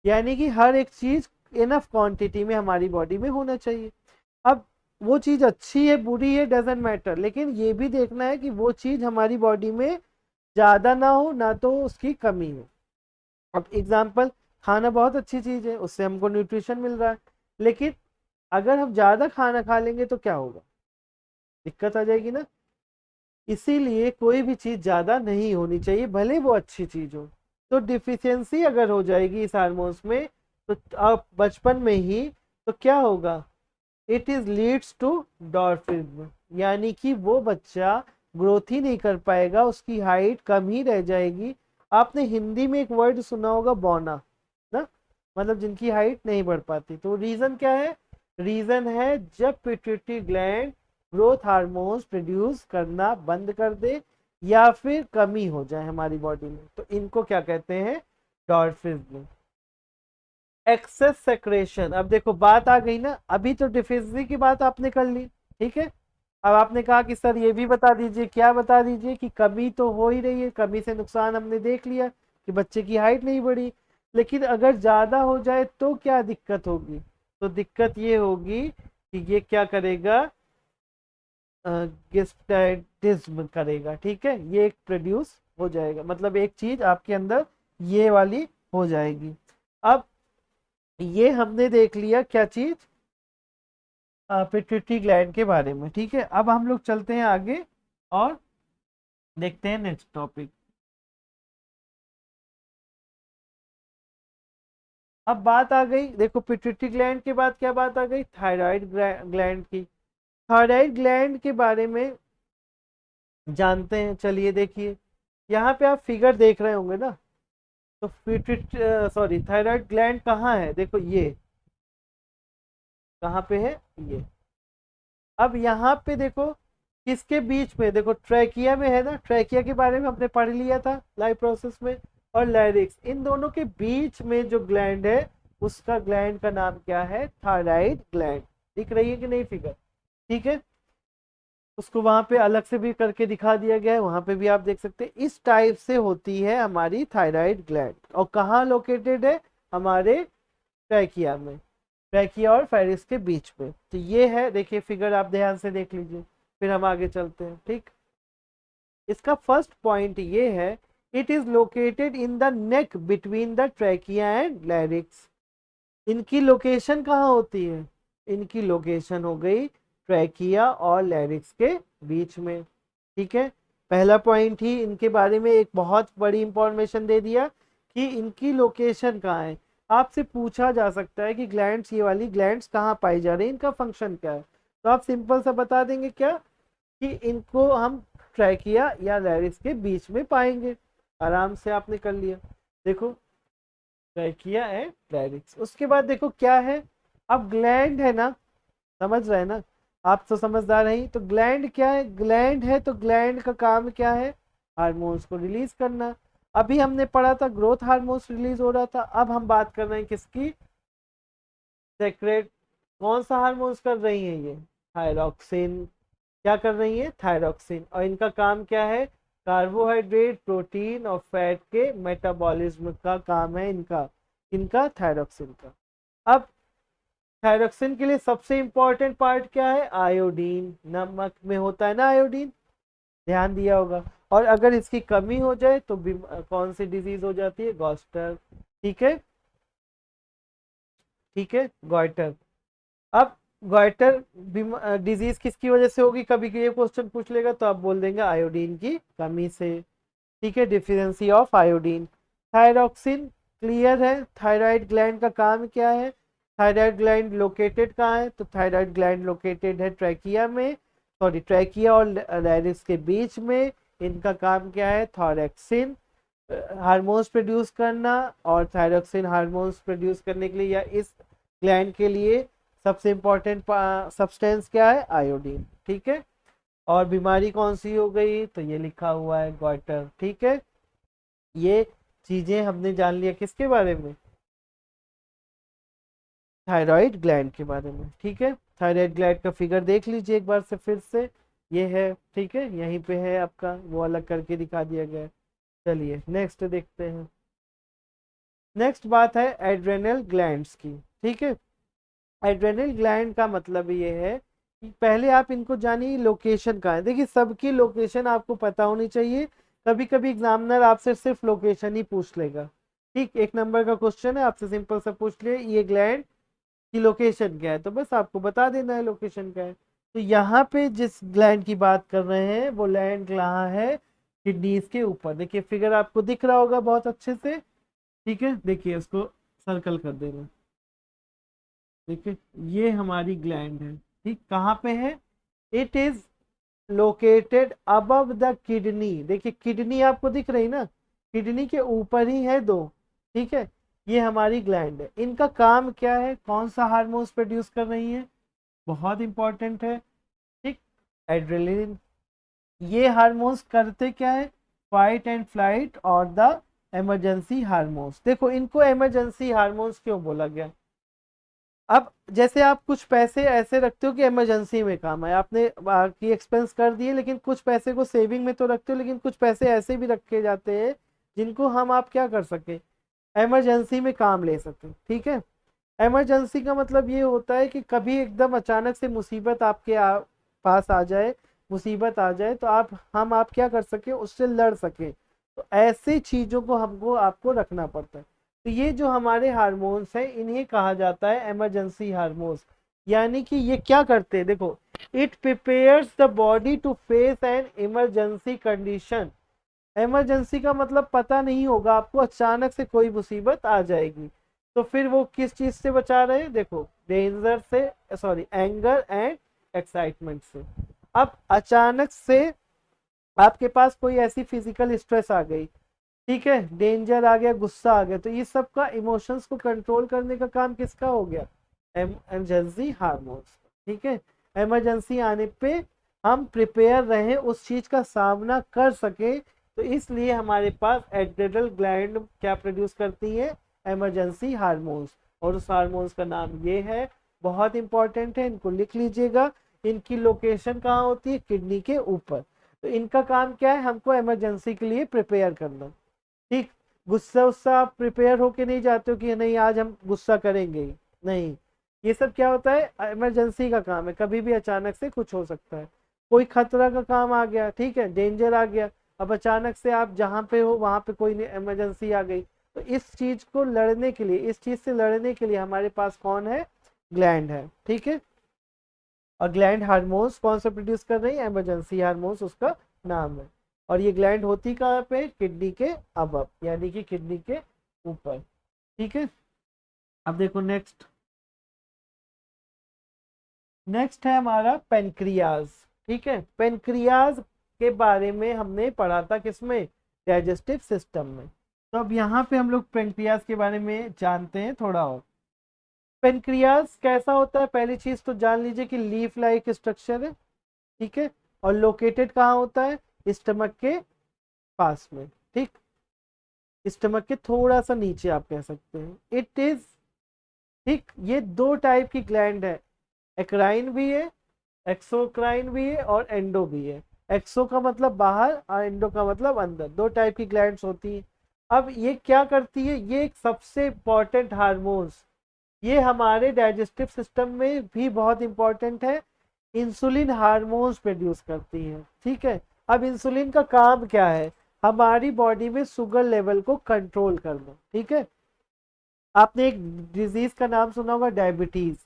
[SPEAKER 1] यानी कि हर एक चीज इनफ क्वांटिटी में हमारी बॉडी में होना चाहिए। अब वो चीज अच्छी है बुरी है डजेंट मैटर, लेकिन ये भी देखना है कि वो चीज हमारी बॉडी में ज्यादा ना हो ना तो उसकी कमी हो। अब एग्जाम्पल, खाना बहुत अच्छी चीज है, उससे हमको न्यूट्रिशन मिल रहा है, लेकिन अगर हम ज्यादा खाना खा लेंगे तो क्या होगा, दिक्कत आ जाएगी ना। इसीलिए कोई भी चीज ज्यादा नहीं होनी चाहिए भले वो अच्छी चीज हो। तो डिफिशियंसी अगर हो जाएगी इस हार्मोन्स में तो आप बचपन में ही, तो क्या होगा, इट इज लीड्स टू डॉर्फिज्म, यानी कि वो बच्चा ग्रोथ ही नहीं कर पाएगा, उसकी हाइट कम ही रह जाएगी। आपने हिंदी में एक वर्ड सुना होगा बौना ना, मतलब जिनकी हाइट नहीं बढ़ पाती। तो रीजन क्या है, रीजन है जब pituitary gland growth hormones produce करना बंद कर दे या फिर कमी हो जाए हमारी बॉडी में, तो इनको क्या कहते हैं, डॉर्फिज्म। एक्सेस सेक्रेशन, अब देखो बात आ गई ना, अभी तो डिफिशियंसी की बात आपने कर ली, ठीक है। अब आपने कहा कि सर ये भी बता दीजिए, क्या बता दीजिए कि कमी तो हो ही रही है, कमी से नुकसान हमने देख लिया कि बच्चे की हाइट नहीं बढ़ी, लेकिन अगर ज्यादा हो जाए तो क्या दिक्कत होगी, तो दिक्कत ये होगी कि ये क्या करेगा, गिस्टाइटिज्म करेगा। ठीक है, ये एक प्रोड्यूस हो जाएगा, मतलब एक चीज आपके अंदर ये वाली हो जाएगी। अब ये हमने देख लिया क्या चीज, पिट्यूटरी ग्लैंड के बारे में। ठीक है, अब हम लोग चलते हैं आगे और देखते हैं नेक्स्ट टॉपिक। अब बात आ गई, देखो पिट्यूटरी ग्लैंड के बाद क्या बात आ गई, थायराइड ग्लैंड की। थायराइड ग्लैंड के बारे में जानते हैं, चलिए देखिए, यहाँ पे आप फिगर देख रहे होंगे ना, तो सॉरी थायराइड ग्लैंड कहाँ है, देखो ये कहाँ पे है, ये। अब यहाँ पे देखो किसके बीच में, देखो ट्रैकिया में है ना, ट्रैकिया के बारे में हमने पढ़ लिया था लाइव प्रोसेस में। और लैरिक्स, इन दोनों के बीच में जो ग्लैंड है उसका ग्लैंड का नाम क्या है, थायराइड ग्लैंड। दिख रही है कि नहीं फिगर, ठीक है। उसको वहां पे अलग से भी करके दिखा दिया गया है, वहां पे भी आप देख सकते हैं। इस टाइप से होती है हमारी थायराइड ग्लैंड, और कहाँ लोकेटेड है, हमारे ट्रैकिया में, ट्रैकिया और फेरिस के बीच में। तो ये है, देखिए फिगर आप ध्यान से देख लीजिए, फिर हम आगे चलते हैं। ठीक, इसका फर्स्ट पॉइंट ये है, it is located in the neck between the trachea and larynx. इनकी लोकेशन कहाँ होती है, इनकी लोकेशन हो गई ट्रैकिया और लैरिक्स के बीच में। ठीक है, पहला पॉइंट ही इनके बारे में एक बहुत बड़ी इंफॉर्मेशन दे दिया कि इनकी लोकेशन कहाँ है। आपसे पूछा जा सकता है कि ग्लैंड्स, ये वाली ग्लैंड्स कहाँ पाई जा रही है, इनका फंक्शन क्या है, तो आप सिंपल सा बता देंगे क्या, कि इनको हम ट्रैकिया या लैरिक्स के बीच में पाएंगे। आराम से आपने कर लिया, देखो ट्रैकिया एंड लैरिक्स। उसके बाद देखो क्या है, अब ग्लैंड है ना, समझ रहे हैं ना, आप तो समझदार हैं ही। तो ग्लैंड क्या है, ग्लैंड है तो ग्लैंड का काम क्या है, हार्मोन्स को रिलीज करना। अभी हमने पढ़ा था ग्रोथ हार्मोन्स रिलीज हो रहा था, अब हम बात कर रहे हैं किसकी, सेक्रेट, कौन सा हार्मोन्स कर रही हैं ये, थायरॉक्सिन। क्या कर रही है, थायरॉक्सिन। और इनका काम क्या है, कार्बोहाइड्रेट, प्रोटीन और फैट के मेटाबॉलिज्म का काम है इनका थायरॉक्सिन का। अब थायरॉक्सिन के लिए सबसे इंपॉर्टेंट पार्ट क्या है, आयोडीन। नमक में होता है ना आयोडीन, ध्यान दिया होगा। और अगर इसकी कमी हो जाए तो कौन सी डिजीज हो जाती है, गॉस्टर। ठीक है, ठीक है, गॉइटर। अब गॉइटर डिजीज किसकी वजह से होगी, कभी ये क्वेश्चन पूछ लेगा तो आप बोल देंगे आयोडीन की कमी से। ठीक है, deficiency of iodine. Thyroxine clear है, थायराइड ग्लैंड का काम क्या है, थायराइड ग्लैंड लोकेटेड कहाँ है, तो थायराइड ग्लैंड लोकेटेड है ट्रैकिया में, सॉरी ट्रैकिया और लैरिक्स के बीच में। इनका काम क्या है, थायरॉक्सिन हार्मोन्स प्रोड्यूस करना। और थायरॉक्सिन हार्मोन्स प्रोड्यूस करने के लिए या इस ग्लैंड के लिए सबसे इंपॉर्टेंट सब्सटेंस क्या है, आयोडीन। ठीक है, और बीमारी कौन सी हो गई, तो ये लिखा हुआ है गॉइटर। ठीक है, ये चीजें हमने जान लिया किसके बारे में, थायराइड ग्लैंड के बारे में। ठीक है, थायराइड ग्लैंड का फिगर देख लीजिए एक बार से फिर से, ये है। ठीक है, यहीं पे है आपका, वो अलग करके दिखा दिया गया है। चलिए नेक्स्ट देखते हैं। नेक्स्ट बात है एड्रेनल ग्लैंड्स की। ठीक है, एड्रेनल ग्लैंड का मतलब ये है कि पहले आप इनको जानिए लोकेशन कहाँ है। देखिए सबकी लोकेशन आपको पता होनी चाहिए, कभी कभी एग्जामिनर आपसे सिर्फ लोकेशन ही पूछ लेगा। ठीक, 1 नंबर का क्वेश्चन है, आपसे सिंपल सा पूछ ले ये ग्लैंड की लोकेशन क्या है, तो बस आपको बता देना है लोकेशन क्या है। तो यहाँ पे जिस ग्लैंड की बात कर रहे हैं वो लैंड कहाँ है, किडनीज के ऊपर। देखिए फिगर आपको दिख रहा होगा बहुत अच्छे से। ठीक है, देखिए इसको सर्कल कर देना। देखिए ये हमारी ग्लैंड है, ठीक कहाँ पे है, it is located above the kidney. देखिए किडनी आपको दिख रही ना, किडनी के ऊपर ही है दो। ठीक है, ये हमारी ग्लैंड है। इनका काम क्या है, कौन सा हार्मोन्स प्रोड्यूस कर रही है, बहुत इंपॉर्टेंट है। ठीक, एड्रेनलिन। ये हार्मोन्स करते क्या है, फाइट एंड फ्लाइट और द इमरजेंसी हार्मोन्स। देखो इनको इमरजेंसी हार्मोन्स क्यों बोला गया, अब जैसे आप कुछ पैसे ऐसे रखते हो कि इमरजेंसी में काम है, आपने बाकी एक्सपेंस कर दिए, लेकिन कुछ पैसे को सेविंग में तो रखते हो, लेकिन कुछ पैसे ऐसे भी रखे जाते हैं जिनको हम आप क्या कर सके, इमरजेंसी में काम ले सके। ठीक है, इमरजेंसी का मतलब ये होता है कि कभी एकदम अचानक से मुसीबत आपके पास आ जाए, मुसीबत आ जाए तो आप क्या कर सके, उससे लड़ सके। तो ऐसी चीजों को हमको आपको रखना पड़ता है। तो ये जो हमारे हार्मोन्स हैं इन्हें कहा जाता है इमरजेंसी हार्मोन्स। यानी कि ये क्या करते हैं, देखो it prepares the body to face an emergency condition. Emergency का मतलब पता नहीं होगा आपको, अचानक से कोई मुसीबत आ जाएगी, तो फिर वो किस चीज से बचा रहे हैं, देखो डेंजर से, सॉरी एंगर एंड एक्साइटमेंट से। अब अचानक से आपके पास कोई ऐसी फिजिकल स्ट्रेस आ गई, ठीक है, डेंजर आ गया, गुस्सा आ गया, तो ये सब का इमोशंस को कंट्रोल करने का काम किसका हो गया, इमरजेंसी हार्मोन्स। ठीक है, इमरजेंसी आने पे हम प्रिपेयर रहे, उस चीज का सामना कर सके, तो इसलिए हमारे पास एड्रेनल ग्लैंड क्या प्रोड्यूस करती है, इमरजेंसी हार्मोन्स। और उस हार्मोन्स का नाम ये है, बहुत इंपॉर्टेंट है, इनको लिख लीजिएगा। इनकी लोकेशन कहाँ होती है, किडनी के ऊपर। तो इनका काम क्या है, हमको इमरजेंसी के लिए प्रिपेयर करना। ठीक, गुस्सा उस्सा आप प्रिपेयर होके नहीं जाते हो कि नहीं आज हम गुस्सा करेंगे ही, नहीं। ये सब क्या होता है, इमरजेंसी का काम है, कभी भी अचानक से कुछ हो सकता है। कोई खतरा का काम आ गया, ठीक है, डेंजर आ गया, अब अचानक से आप जहाँ पे हो वहां पे कोई इमरजेंसी आ गई, तो इस चीज को लड़ने के लिए, इस चीज से लड़ने के लिए हमारे पास कौन है, ग्लैंड है। ठीक है, और ग्लैंड हार्मोन्स कौन सा प्रोड्यूस कर रही है, इमरजेंसी हार्मोन्स उसका नाम है। और ये ग्लैंड होती कहाँ पे, किडनी के अबव, यानी कि किडनी के ऊपर। ठीक है, अब देखो नेक्स्ट, नेक्स्ट है हमारा पेनक्रियाज। ठीक है, पेनक्रियाज के बारे में हमने पढ़ा था किसमें, डाइजेस्टिव सिस्टम में। तो अब यहाँ पे हम लोग पेनक्रियाज के बारे में जानते हैं थोड़ा और। पेनक्रियाज कैसा होता है, पहली चीज तो जान लीजिए कि लीफ लाइक स्ट्रक्चर है। ठीक है, और लोकेटेड कहाँ होता है, स्टमक के पास में। ठीक, स्टमक के थोड़ा सा नीचे आप कह सकते हैं, इट इज। ठीक, ये 2 टाइप की ग्लैंड है, एक्राइन भी है, एक्सोक्राइन भी है और एंडो भी है। एक्सो का मतलब बाहर और एंडो का मतलब अंदर, दो टाइप की ग्लैंड्स होती हैं। अब ये क्या करती है, ये एक सबसे इंपॉर्टेंट हार्मोन्स, ये हमारे डाइजेस्टिव सिस्टम में भी बहुत इंपॉर्टेंट है, इंसुलिन हार्मोन्स प्रोड्यूस करती है। ठीक है, अब इंसुलिन का काम क्या है, हमारी बॉडी में शुगर लेवल को कंट्रोल करना। ठीक है, आपने एक डिजीज का नाम सुना होगा, डायबिटीज।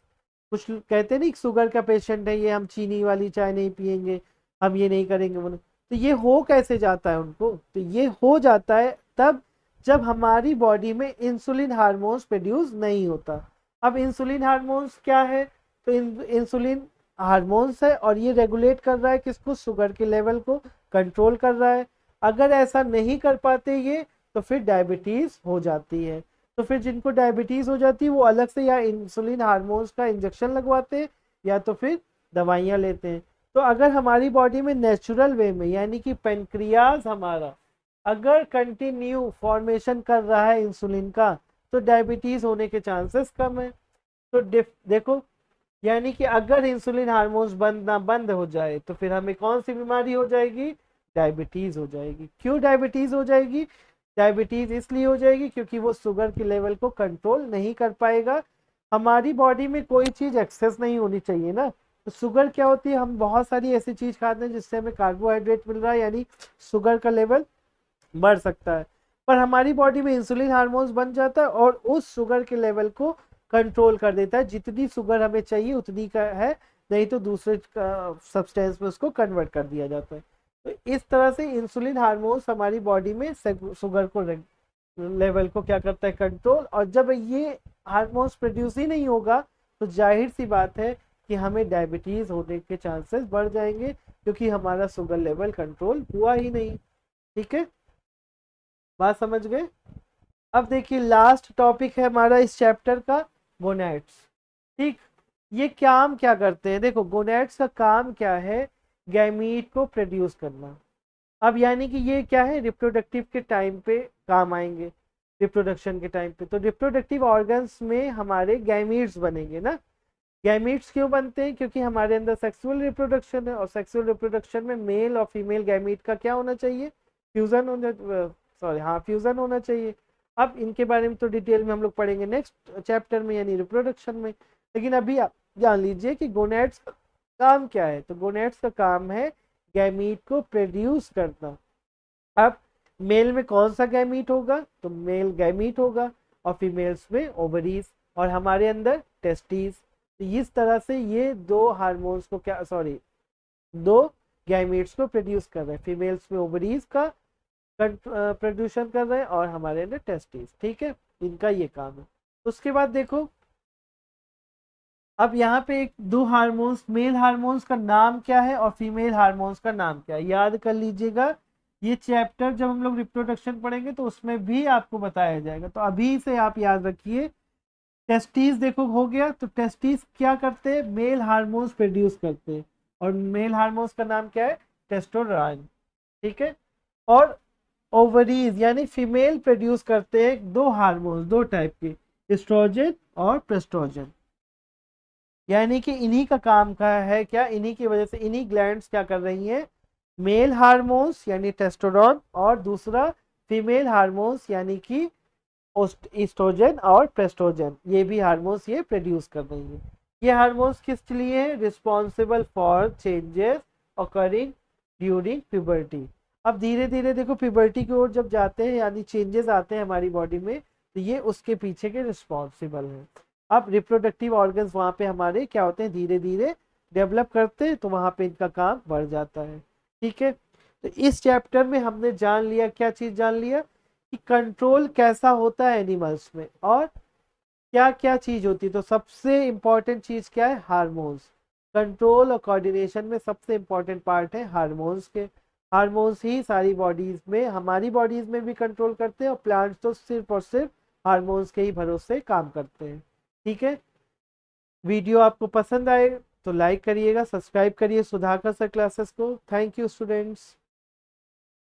[SPEAKER 1] कुछ कहते नहीं शुगर का पेशेंट है, ये हम चीनी वाली चाय नहीं पियेंगे, हम ये नहीं करेंगे बोले, तो ये हो कैसे जाता है उनको, तो ये हो जाता है तब जब हमारी बॉडी में इंसुलिन हार्मोन्स प्रोड्यूस नहीं होता। अब इंसुलिन हार्मोन्स क्या है, तो इंसुलिन हार्मोन्स है और ये रेगुलेट कर रहा है किसको, शुगर के लेवल को कंट्रोल कर रहा है। अगर ऐसा नहीं कर पाते ये, तो फिर डायबिटीज हो जाती है। तो फिर जिनको डायबिटीज हो जाती है वो अलग से या इंसुलिन हार्मोन्स का इंजेक्शन लगवाते हैं या तो फिर दवाइयाँ लेते हैं। तो अगर हमारी बॉडी में नेचुरल वे में, यानी कि पेनक्रियाज हमारा अगर कंटिन्यू फॉर्मेशन कर रहा है इंसुलिन का, तो डायबिटीज होने के चांसेस कम है। तो देखो, यानी कि अगर इंसुलिन हार्मोन्स बंद हो जाए तो फिर हमें कौन सी बीमारी हो जाएगी, डायबिटीज हो जाएगी। क्यों डायबिटीज हो जाएगी, डायबिटीज इसलिए हो जाएगी क्योंकि वो शुगर के लेवल को कंट्रोल नहीं कर पाएगा। हमारी बॉडी में कोई चीज एक्सेस नहीं होनी चाहिए ना, तो शुगर क्या होती है, हम बहुत सारी ऐसी चीज खाते हैं जिससे हमें कार्बोहाइड्रेट मिल रहा है, यानी शुगर का लेवल बढ़ सकता है। पर हमारी बॉडी में इंसुलिन हार्मोन्स बन जाता है और उस शुगर के लेवल को कंट्रोल कर देता है, जितनी शुगर हमें चाहिए उतनी का है, नहीं तो दूसरे सब्सटेंस में उसको कन्वर्ट कर दिया जाता है। तो इस तरह से इंसुलिन हार्मोन्स हमारी बॉडी में शुगर को लेवल को क्या करता है, कंट्रोल। और जब ये हार्मोन्स प्रोड्यूस ही नहीं होगा तो जाहिर सी बात है कि हमें डायबिटीज होने के चांसेस बढ़ जाएंगे, क्योंकि हमारा शुगर लेवल कंट्रोल हुआ ही नहीं। ठीक है, बात समझ गए। अब देखिए लास्ट टॉपिक है हमारा इस चैप्टर का, गोनैड्स। ठीक, ये काम क्या करते हैं, देखो गोनैड्स का काम क्या है, गैमीट को प्रोड्यूस करना। अब यानी कि ये क्या है, रिप्रोडक्टिव के टाइम पे काम आएंगे, रिप्रोडक्शन के टाइम पे। तो रिप्रोडक्टिव ऑर्गन्स में हमारे गैमीट्स बनेंगे ना। गैमीट्स क्यों बनते हैं, क्योंकि हमारे अंदर सेक्सुअल रिप्रोडक्शन है और सेक्सुअल रिप्रोडक्शन में मेल और फीमेल गैमीट का क्या होना चाहिए, फ्यूजन होना, सॉरी हाँ फ्यूजन होना चाहिए। अब इनके बारे में तो डिटेल में हम लोग पढ़ेंगे नेक्स्ट चैप्टर में, यानी रिप्रोडक्शन में। लेकिन अभी आप जान लीजिए कि गोनैड्स का काम क्या है। तो गोनैड्स का काम है गैमीट को प्रोड्यूस करना। अब मेल में कौन सा गैमीट होगा, तो मेल गैमीट होगा, और फीमेल्स में ओवरीज, और हमारे अंदर टेस्टीज। तो इस तरह से ये दो हार्मोन्स को क्या, सॉरी, दो गैमीट्स को प्रोड्यूस कर रहे हैं, फीमेल्स में ओवरीज का प्रोड्यूशन कर रहे हैं और हमारे अंदर टेस्टीज। ठीक है, इनका ये काम है। उसके बाद देखो, अब यहाँ पे एक दो हार्मोन्स, मेल हार्मोन्स का नाम क्या है और फीमेल हार्मोन्स का नाम क्या है, याद कर लीजिएगा। ये चैप्टर जब हम लोग रिप्रोडक्शन पढ़ेंगे तो उसमें भी आपको बताया जाएगा, तो अभी से आप याद रखिए। टेस्टीज देखो हो गया, तो टेस्टीज क्या करते हैं, मेल हार्मोन्स प्रोड्यूस करते हैं, और मेल हार्मोन्स का नाम क्या है, टेस्टोस्टेरोन। ठीक है, और ओवरीज यानी फीमेल प्रोड्यूस करते हैं दो हार्मोन्स, दो टाइप के, एस्ट्रोजन और प्रोस्ट्रोजन। यानी कि इन्हीं का काम का है क्या, इन्हीं की वजह से इन्हीं ग्लैंड्स क्या कर रही हैं, मेल हार्मोन्स यानी टेस्टोस्टेरोन, और दूसरा फीमेल हार्मोन्स यानी कि एस्ट्रोजन और प्रोस्ट्रोजन, ये भी हार्मोन्स ये प्रोड्यूस कर रही हैं। ये हार्मोन्स किस लिए हैं, responsible for changes occurring during puberty. अब धीरे धीरे देखो प्यूबर्टी की ओर जब जाते हैं, यानी चेंजेस आते हैं हमारी बॉडी में, तो ये उसके पीछे के रिस्पॉन्सिबल हैं। अब रिप्रोडक्टिव ऑर्गन्स वहाँ पे हमारे क्या होते हैं, धीरे धीरे डेवलप करते हैं, तो वहाँ पे इनका काम बढ़ जाता है। ठीक है, तो इस चैप्टर में हमने जान लिया, क्या चीज़ जान लिया, कि कंट्रोल कैसा होता है एनिमल्स में और क्या क्या चीज़ होती है। तो सबसे इम्पॉर्टेंट चीज़ क्या है, हार्मोन्स। कंट्रोल और कोऑर्डिनेशन में सबसे इम्पॉर्टेंट पार्ट है हार्मोन्स के। हार्मोन्स ही सारी बॉडीज में, हमारी बॉडीज में भी कंट्रोल करते हैं, और प्लांट्स तो सिर्फ और सिर्फ हार्मोन्स के ही भरोसे काम करते हैं। ठीक है, वीडियो आपको पसंद आए तो लाइक करिएगा, सब्सक्राइब करिए सुधाकर सर क्लासेस को। Thank you students.